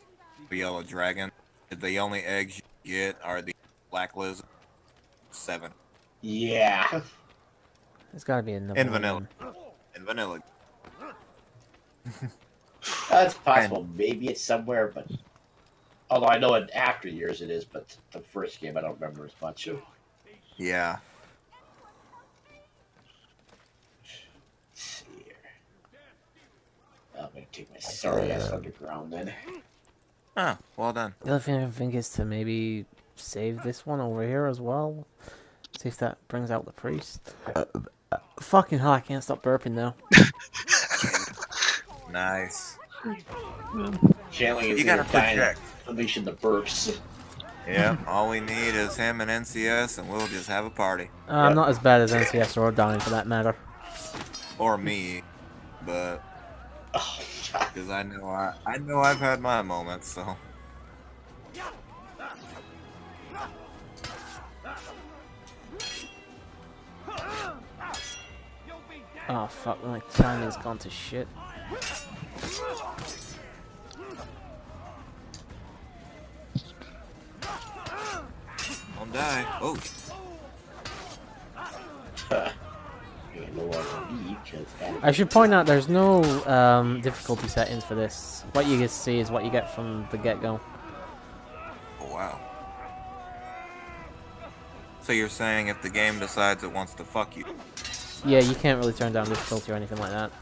the yellow dragon. The only eggs you get are the black lizard. 7. Yeah. There's gotta be another In one. vanilla. In vanilla. That's possible. Maybe it's somewhere, but... Although I know in after years it is, but the first game I don't remember as much. Yeah. Let's see here. I'm gonna take my sorry ass underground then. Oh, well done. The other thing I think is to maybe save this one over here as well. See if that brings out the priest. Fucking hell, I can't stop burping now. Nice. Channeling is You gotta dying, project. unleashing the burps. Yeah, all we need is him and NCS, and we'll just have a party. I'm not as bad as NCS or Dying for that matter. Or me, but because I know I've had my moments, so. Oh fuck, my timing's gone to shit. Don't die. Oh. I should point out there's no difficulty settings for this. What you can see is what you get from the get-go. Oh, wow. So you're saying if the game decides it wants to fuck you? Yeah, you can't really turn down difficulty or anything like that.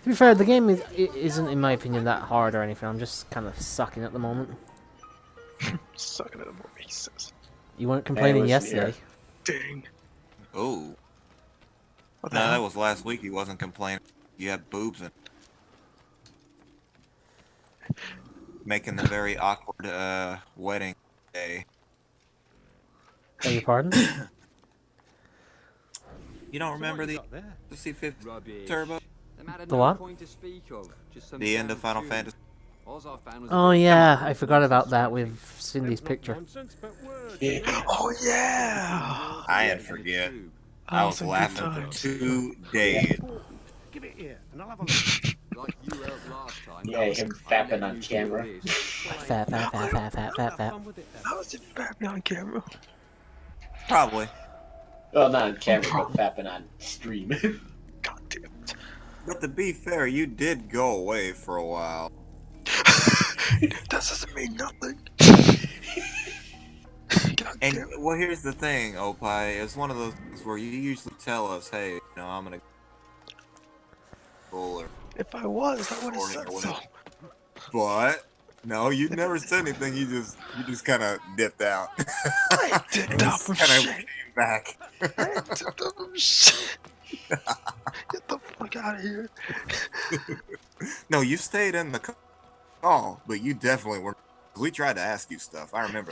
To be fair, the game isn't, in my opinion, that hard or anything. I'm just kind of sucking at the moment. Sucking at the moment, he says. You weren't complaining yesterday. Dang. Oh. No, that was last week. He wasn't complaining. You had boobs and making the very awkward wedding day. Beg your pardon? You don't remember the C50 Turbo? The what? The end of Final Fantasy. Oh yeah, I forgot about that with Cindy's picture. Oh yeah! I didn't forget. I was laughing for 2 days. Give it here, and I'll have a look. Yeah, him fapping on camera. Fap. How was it fapping on camera? Probably. Well, not on camera, but fapping on stream. God damn it. But to be fair, you did go away for a while. That doesn't mean nothing. And well, here's the thing, Opie. It's one of those things where you usually tell us, "Hey, you know, I'm gonna roll." If I was, I would have said so. But no, you never said anything. You just kind of dipped out. I dipped out from kind of shit. came back. I dipped out from shit. Get the fuck out of here. No, you stayed in the call, but you definitely were. We tried to ask you stuff. I remember.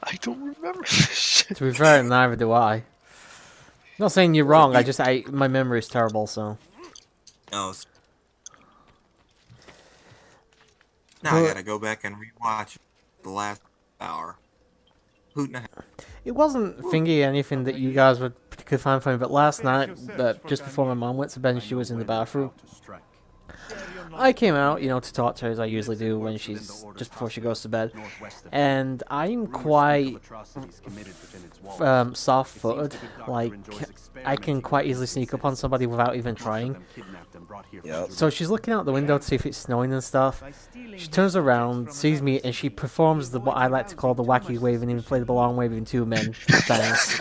I don't remember this shit. To be fair, neither do I. I'm not saying you're wrong. My memory is terrible, so. Oh. Now I gotta go back and rewatch the last hour. Hoot and a half. It wasn't thingy anything that you guys would particularly find funny, but last night, just before my mom went to bed and she was in the bathroom, I came out, to talk to her as I usually do when she's just before she goes to bed, and I'm quite soft-footed. Like, I can quite easily sneak up on somebody without even trying. Yep. So she's looking out the window to see if it's snowing and stuff. She turns around, sees me, and she performs what I like to call the wacky waving inflatable arm waving two men dance.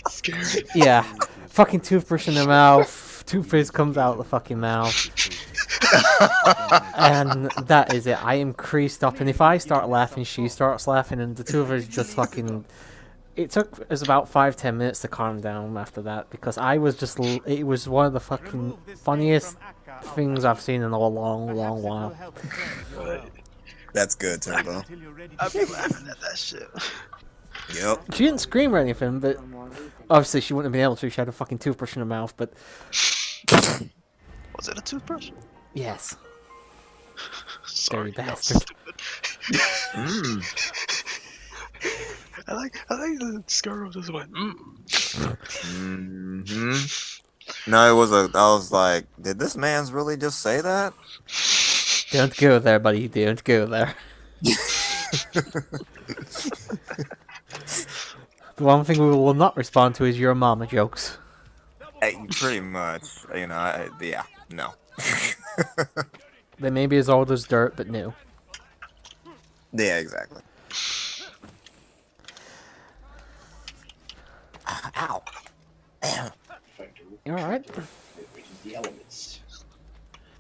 Scary. Yeah, fucking toothbrush in her mouth. Toothpaste comes out the fucking mouth. And that is it. I am creased up, and if I start laughing, she starts laughing, and the two of us just fucking... It took us about 5-10 minutes to calm down after that, because I was just... It was one of the fucking funniest things I've seen in a long, long while. That's good, Turbo. I've been laughing at that shit. Yep. She didn't scream or anything, but... Obviously, she wouldn't have been able to. She had a fucking toothbrush in her mouth, but... Was it a toothbrush? Yes. Sorry, Dirty bastard. I like the Scarrow just went, No, I was like, did this man's really just say that? Don't go there, buddy. Don't go there. The one thing we will not respond to is your mama jokes. Hey, pretty much. Yeah, no. They may be as old as dirt, but new. Yeah, exactly. Ow. You alright? The elements.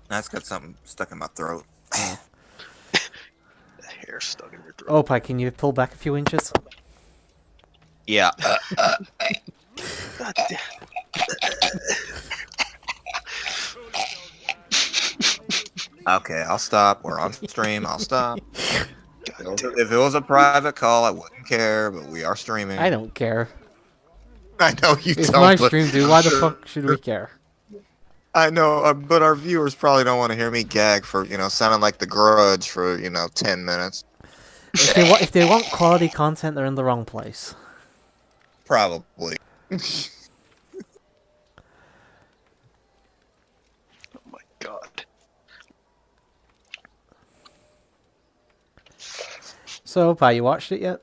That's got something stuck in my throat. the hair stuck in your throat. Oh, Pike, can you pull back a few inches? Yeah. God damn. Okay, I'll stop. We're on stream. I'll stop. If it was a private call, I wouldn't care, but we are streaming. I don't care. I know you It's don't. my but stream, dude. Why the fuck should we care? I know, but our viewers probably don't want to hear me gag for, sounding like the Grudge for, 10 minutes. If they want quality content, they're in the wrong place. Probably. Oh my god. So, Pi, you watched it yet?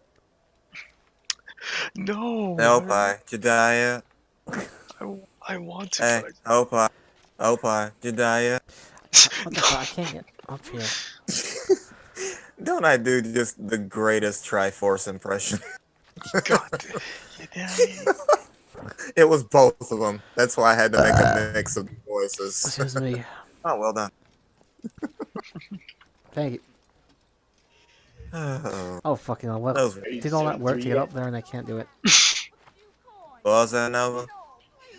No. Opie, Jediah. I want to. Hey, Opie, Jediah. What the fuck? I can't get up here. Don't I do just the greatest Triforce impression? God damn. It was both of them. That's why I had to make a mix of voices. Excuse me. Oh, well done. Thank you. Oh, Oh, fucking hell. Well, did all that work to get up there and I can't do it. What was that, Nova?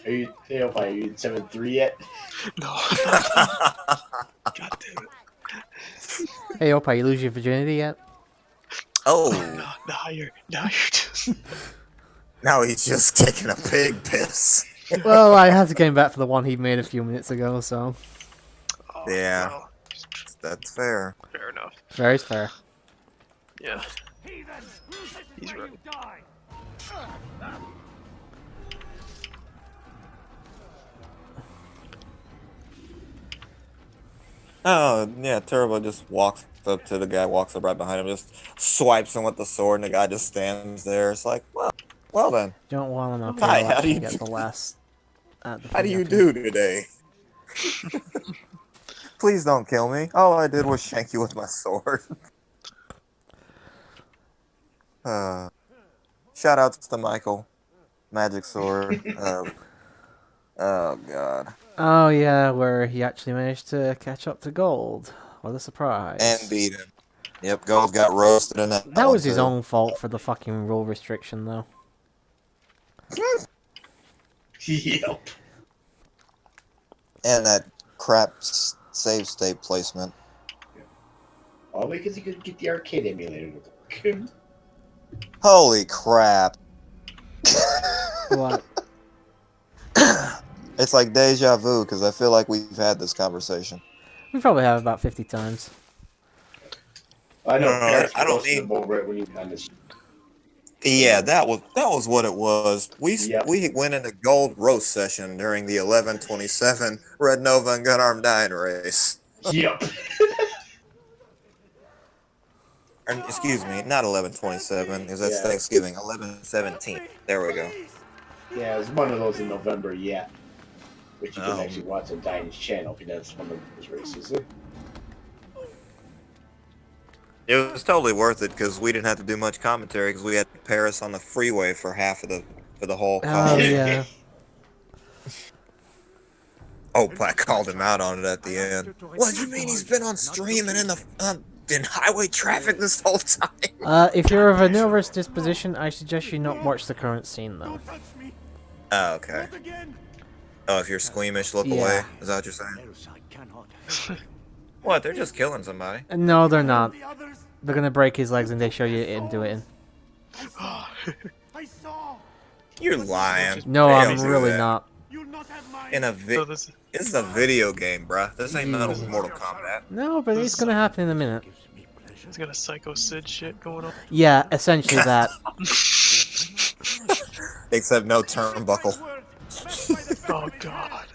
Are you in 7-3 yet? No. God damn it. Hey, Opa, you lose your virginity yet? Oh. Now you're just... Now he's just taking a big piss. Well, I had to get him back for the one he made a few minutes ago, so... Yeah. Well, That's fair. fair enough. Very fair. Yeah. He's right. Oh, yeah, Turbo just walks up to the guy, walks up right behind him, just swipes him with the sword, and the guy just stands there. It's like, well then. Don't want him up Hi, here. how do you get the last... How do you do today? Please don't kill me. All I did was shank you with my sword. Shout outs to Michael. Magic sword. Oh, God. Oh, yeah, where he actually managed to catch up to Gold. What a surprise. And beat him. Yep, Gold got roasted in that. That was his too. own fault for the fucking rule restriction, though. Yep. And that crap save state placement. All because he couldn't get the arcade emulator to work. Holy crap. What? It's like deja vu, because I feel like we've had this conversation. We probably have about 50 times. I know. I don't need. When you kind of... Yeah, that was what it was. We went into Gold roast session during the 11:27 Red Nova and Gun Arm Dying race. Yep. Excuse me, not 11:27, because that's Thanksgiving. 11:17. There we go. Yeah, it was one of those in November, which you can actually watch on Diane's channel, because that's one of those races. It was totally worth it, because we didn't have to do much commentary, because we had Paris on the freeway for the whole call. Oh, yeah. Oh, I called him out on it at the end. What do you mean he's been on stream and in highway traffic this whole time? If you're of a nervous disposition, I suggest you not watch the current scene, though. Oh, okay. Oh, if you're squeamish, look away. Is that what you're saying? What? They're just killing somebody. No, they're not. They're gonna break his legs and they show you him do it. You're lying. No, They I'm don't do really that. not. This is a video game, bruh. This ain't Mortal Kombat. No, but it's gonna happen in a minute. He's got a Psycho Sid shit going on. Yeah, essentially that. Except no turnbuckle. Oh god.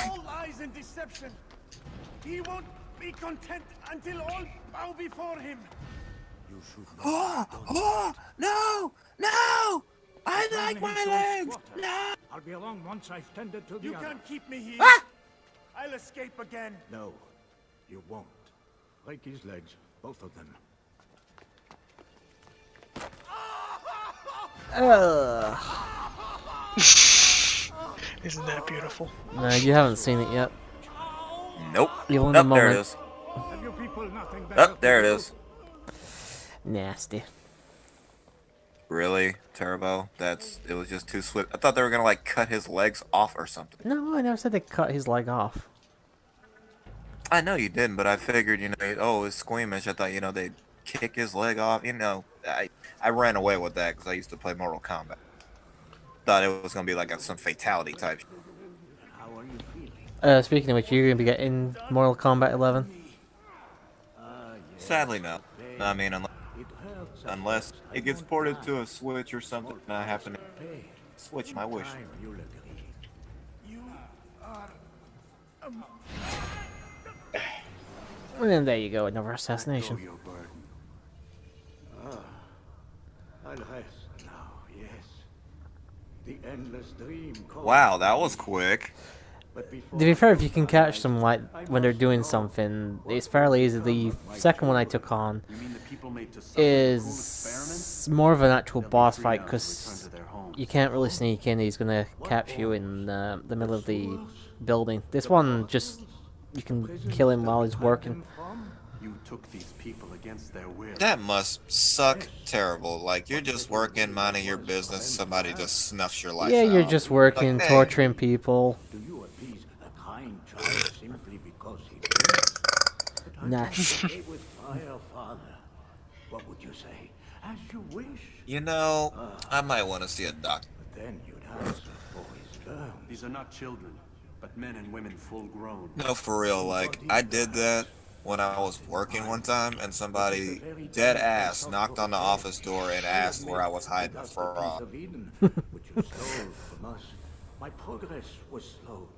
All lies and deception. He won't be content until all bow before him. You should No! No! I like my legs! No! I'll be along once I've tended to the You other. can't keep me here. I'll escape again. No, you won't. Break his legs, both of them. Isn't that beautiful? No, you haven't seen it yet. Nope. You'll in a Up there it moment. is. Have you people nothing better Up there it is. Nasty. Really, Turbo? It was just too swift. I thought they were gonna like cut his legs off or something. No, I never said they cut his leg off. I know you didn't, but I figured, oh, it's squeamish. I thought, they'd kick his leg off. I ran away with that because I used to play Mortal Kombat. Thought it was gonna be like some fatality type. How are you feeling? Speaking of which, you're gonna be getting Mortal Kombat 11. Sadly, no. I mean, unless it gets ported to a Switch or something, and I happen to switch my wish. And then there you go, another assassination. I'll rest now, yes. The endless dream Wow, that was quick. To be fair, if you can catch them like when they're doing something, it's fairly easy. The second one I took on is more of an actual boss fight because you can't really sneak in. He's gonna catch you in the middle of the building. This one just you can kill him while he's working. You took these people against their will. That must suck terrible. Like, you're just working, minding your business, somebody just snuffs your life Yeah, out. you're just working, Like, torturing people. Do you appease a kind child simply because he drinks? Nah. With fire, father. What would you say? As you wish. I might want to see a doctor. Then you'd answer for his terms. These are not children, but men and women full grown. No, for real. Like, I did that when I was working one time, and somebody dead ass knocked on the office door and asked where I was hiding from. Which you stole from us. My progress was slowed.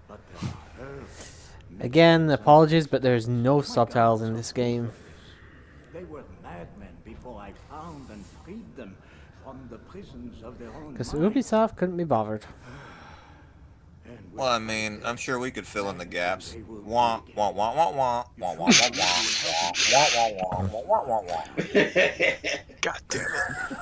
But there are herbs. Again, apologies, but there's no subtitles in this game. They were madmen before I found and freed them from the prisons of their own Because mind. Ubisoft couldn't be bothered. Well, I mean, I'm sure we could fill in the gaps. Wah, wah, wah, wah, wah, wah, wah, wah, wah, wah, wah, wah, wah, wah. God damn it.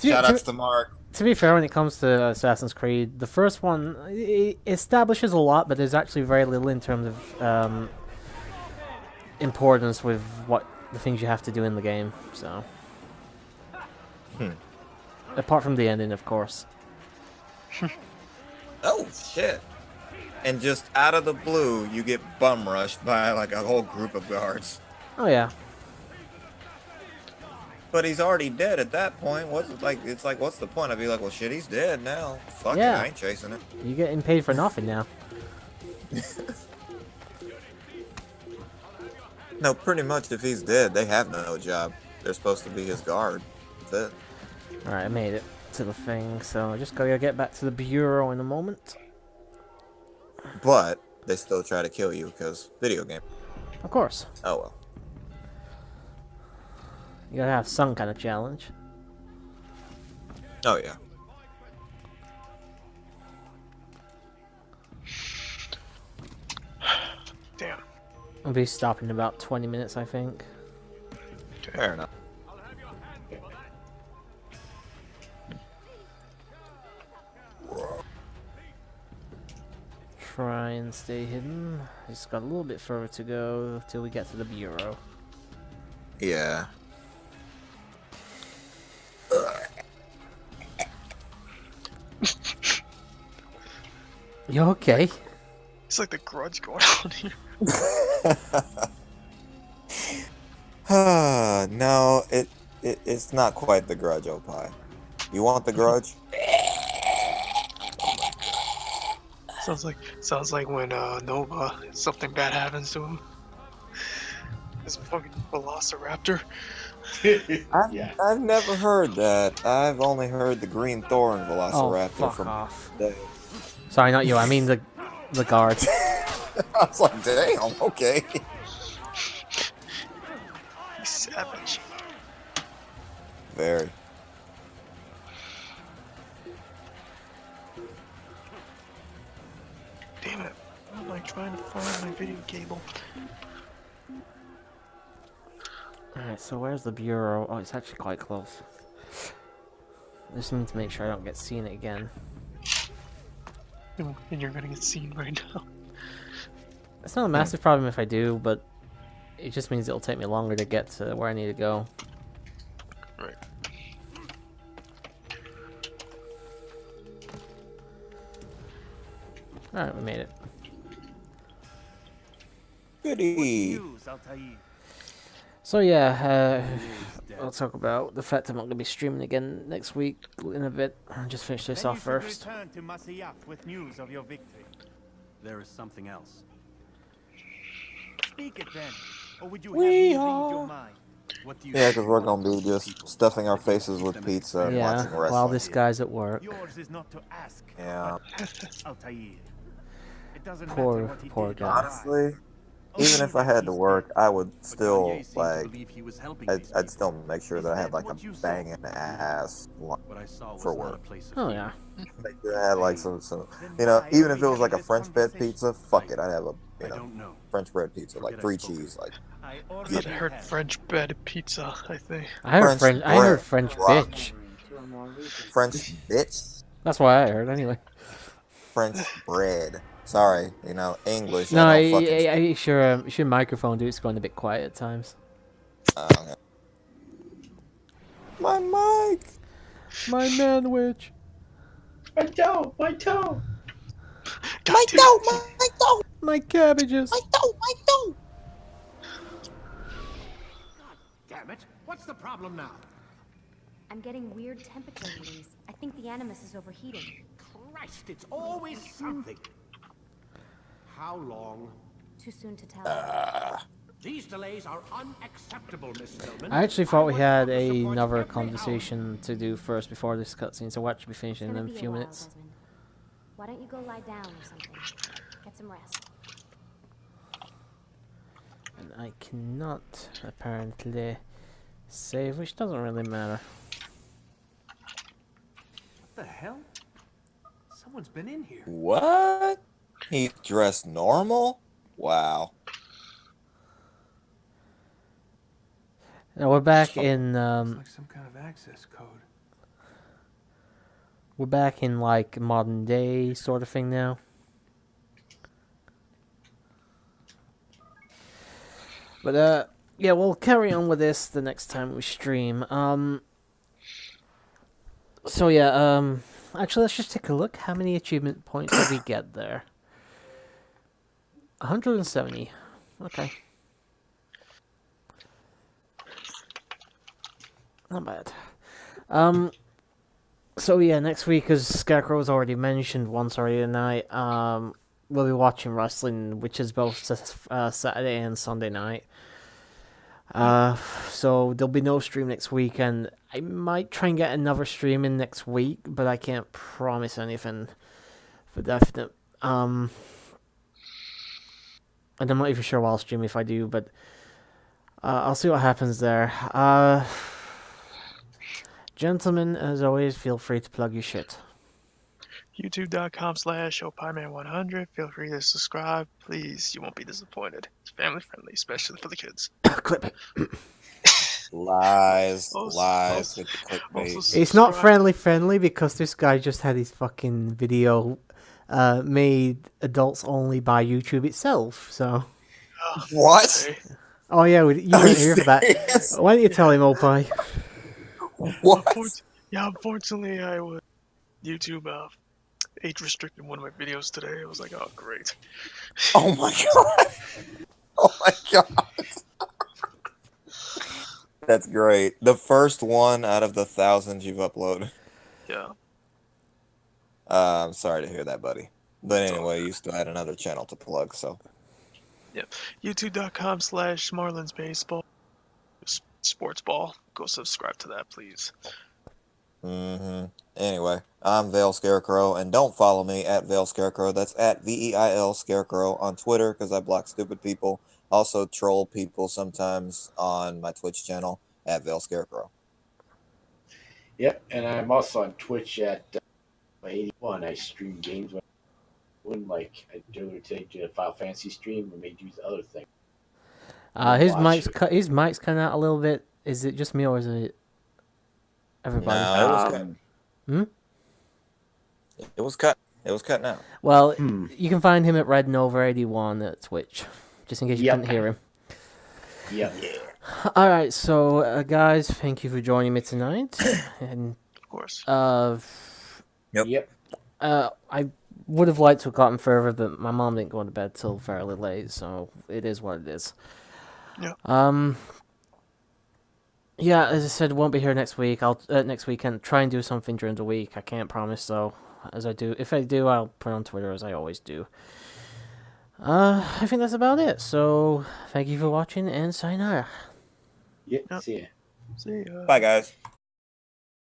Shoutouts to Mark. To be fair, when it comes to Assassin's Creed, the first one it establishes a lot, but there's actually very little in terms of importance with what the things you have to do in the game. So, apart from the ending, of course. Oh, shit. And just out of the blue, you get bum rushed by like a whole group of guards. Oh, yeah. But he's already dead at that point. It's like, what's the point? I'd be like, well, shit, he's dead now. Fuck it, I ain't chasing it. You're getting paid for nothing now. No, pretty much if he's dead, they have no job. They're supposed to be his guard. That's it. Alright, I made it to the thing, so I just gotta get back to the bureau in a moment. But they still try to kill you because video game. Of course. Oh well. You gotta have some kind of challenge. Oh yeah. Damn. I'll be stopping in about 20 minutes, I think. Fair enough. Try and stay hidden. Just got a little bit further to go till we get to the bureau. Yeah. You okay? It's like the grudge going on here. No, it's not quite the grudge, Opie. You want the grudge? Sounds like when Nova something bad happens to him. This fucking velociraptor. I've never heard that. I've only heard the green thorn velociraptor fuck from off. Day. Sorry, not you. I mean the guard. I was like, damn, okay. He's savage. Very. Damn it. I'm like trying to find my video cable. Alright, so where's the bureau? Oh, it's actually quite close. I just need to make sure I don't get seen again. And you're gonna get seen right now. It's not a massive problem if I do, but it just means it'll take me longer to get to where I need to go. Right. Alright, we made it. Goody. News, Altair. So yeah, I'll talk about the fact I'm not going to be streaming again next week in a bit. I'll just finish this Then you off should first. return to Masyaf with news of your victory. There is something else. Speak it then, or would you have me read your Weehaw. mind? What do you Yeah, say because we we're want gonna be these just people? stuffing our Did you faces keep with them pizza and Yeah, watching while wrestling. this guy's at work. Yours is not to ask, Yeah. but Altair. It doesn't Poor- matter what he poor did. guy. Honestly, Only even if I that had to he's work, dead. I would But still Gagne seemed to like. believe he was helping I'd, these I'd people. still make sure Is that I had that like a what you saw? banging ass What I saw for was not a work. place of Oh fear. yeah. Make sure I had like some, Then you know, why even are if we it was like a having this French bread conversation? pizza, fuck it, I'd have a, I you know, don't know. French bread pizza, like Forget I 3 spoke cheese, like I I already heard have. French bread pizza, I think. I heard French. I heard bread, French rock. bitch. To a more recent French bitch, That's what I heard anyway. French bread. Sorry, you know, English. No, I don't fucking. your microphone dude, it's going a bit quiet at times. Okay. My mic. My manwich. My toe, my toe. My toe, my toe, My cabbages. my toe, my toe. Damn it! What's the problem now? I'm getting weird temperature readings. I think the Animus is overheating. Christ, it's always something. How long? Too soon to tell. These delays are unacceptable, Miss Stillman. I actually thought we want had proper support another every conversation to do first before this cutscene, so we'll actually be It's finishing in gonna a be few while, minutes. Desmond. Why don't you go lie down or something? Get some rest. And I cannot apparently save, which doesn't really matter. What the hell? Someone's been in here. What? He's dressed normal? Wow. Now we're back in Looks like some kind of access code. we're back in like modern day sort of thing now. But yeah, we'll carry on with this the next time we stream. So yeah, actually let's just take a look. How many achievement points did we get there? 170. Okay. Not bad. So yeah, next week, as Scarecrow's already mentioned once already tonight, we'll be watching wrestling, which is both Saturday and Sunday night. So there'll be no stream next week, and I might try and get another stream in next week, but I can't promise anything for definite. And I'm not even sure while I'll stream if I do, but I'll see what happens there. Gentlemen, as always, feel free to plug your shit. YouTube.com/OPieman100. Feel free to subscribe. Please, you won't be disappointed. It's family friendly, especially for the kids. Clip it. Lies, Also- lies also- with the clickbait. also It's not subscribe. friendly because this guy just had his fucking video made adults only by YouTube itself, so... What? Oh yeah, you weren't here for that. serious? Why don't you tell him, Opie? What? Yeah, unfortunately, I was YouTube age restricted one of my videos today. I was like, oh great. Oh my god. Oh my god. That's great. The first one out of the thousands you've uploaded. Yeah. I'm sorry to hear that, buddy. But anyway, you still had another channel to plug, so. Yep. YouTube.com/MarlinsBaseball. Sports ball. Go subscribe to that, please. Anyway, I'm Veil Scarecrow, and don't follow me at Veil Scarecrow. That's at VEIL Scarecrow on Twitter, because I block stupid people. Also troll people sometimes on my Twitch channel at Veil Scarecrow. Yep, and I'm also on Twitch at 81. I stream games when like I do today, do a Final Fantasy stream, or may do the other thing. His mic's cutting out a little bit. Is it just me or is it everybody? No, it was cut. It was cut. It was cutting out. Well, you can find him at RedNova81 at Twitch, just in case you couldn't hear him. Yeah. Alright, so guys, thank you for joining me tonight. And of course. Yep. I would have liked to have gotten further, but my mom didn't go to bed till fairly late, so it is what it is. Yeah. Yeah, as I said, won't be here next week. I'll next weekend try and do something during the week. I can't promise though. If I do, I'll put it on Twitter as I always do. I think that's about it. So thank you for watching and sayonara. Yeah, see ya. See ya. Bye, guys.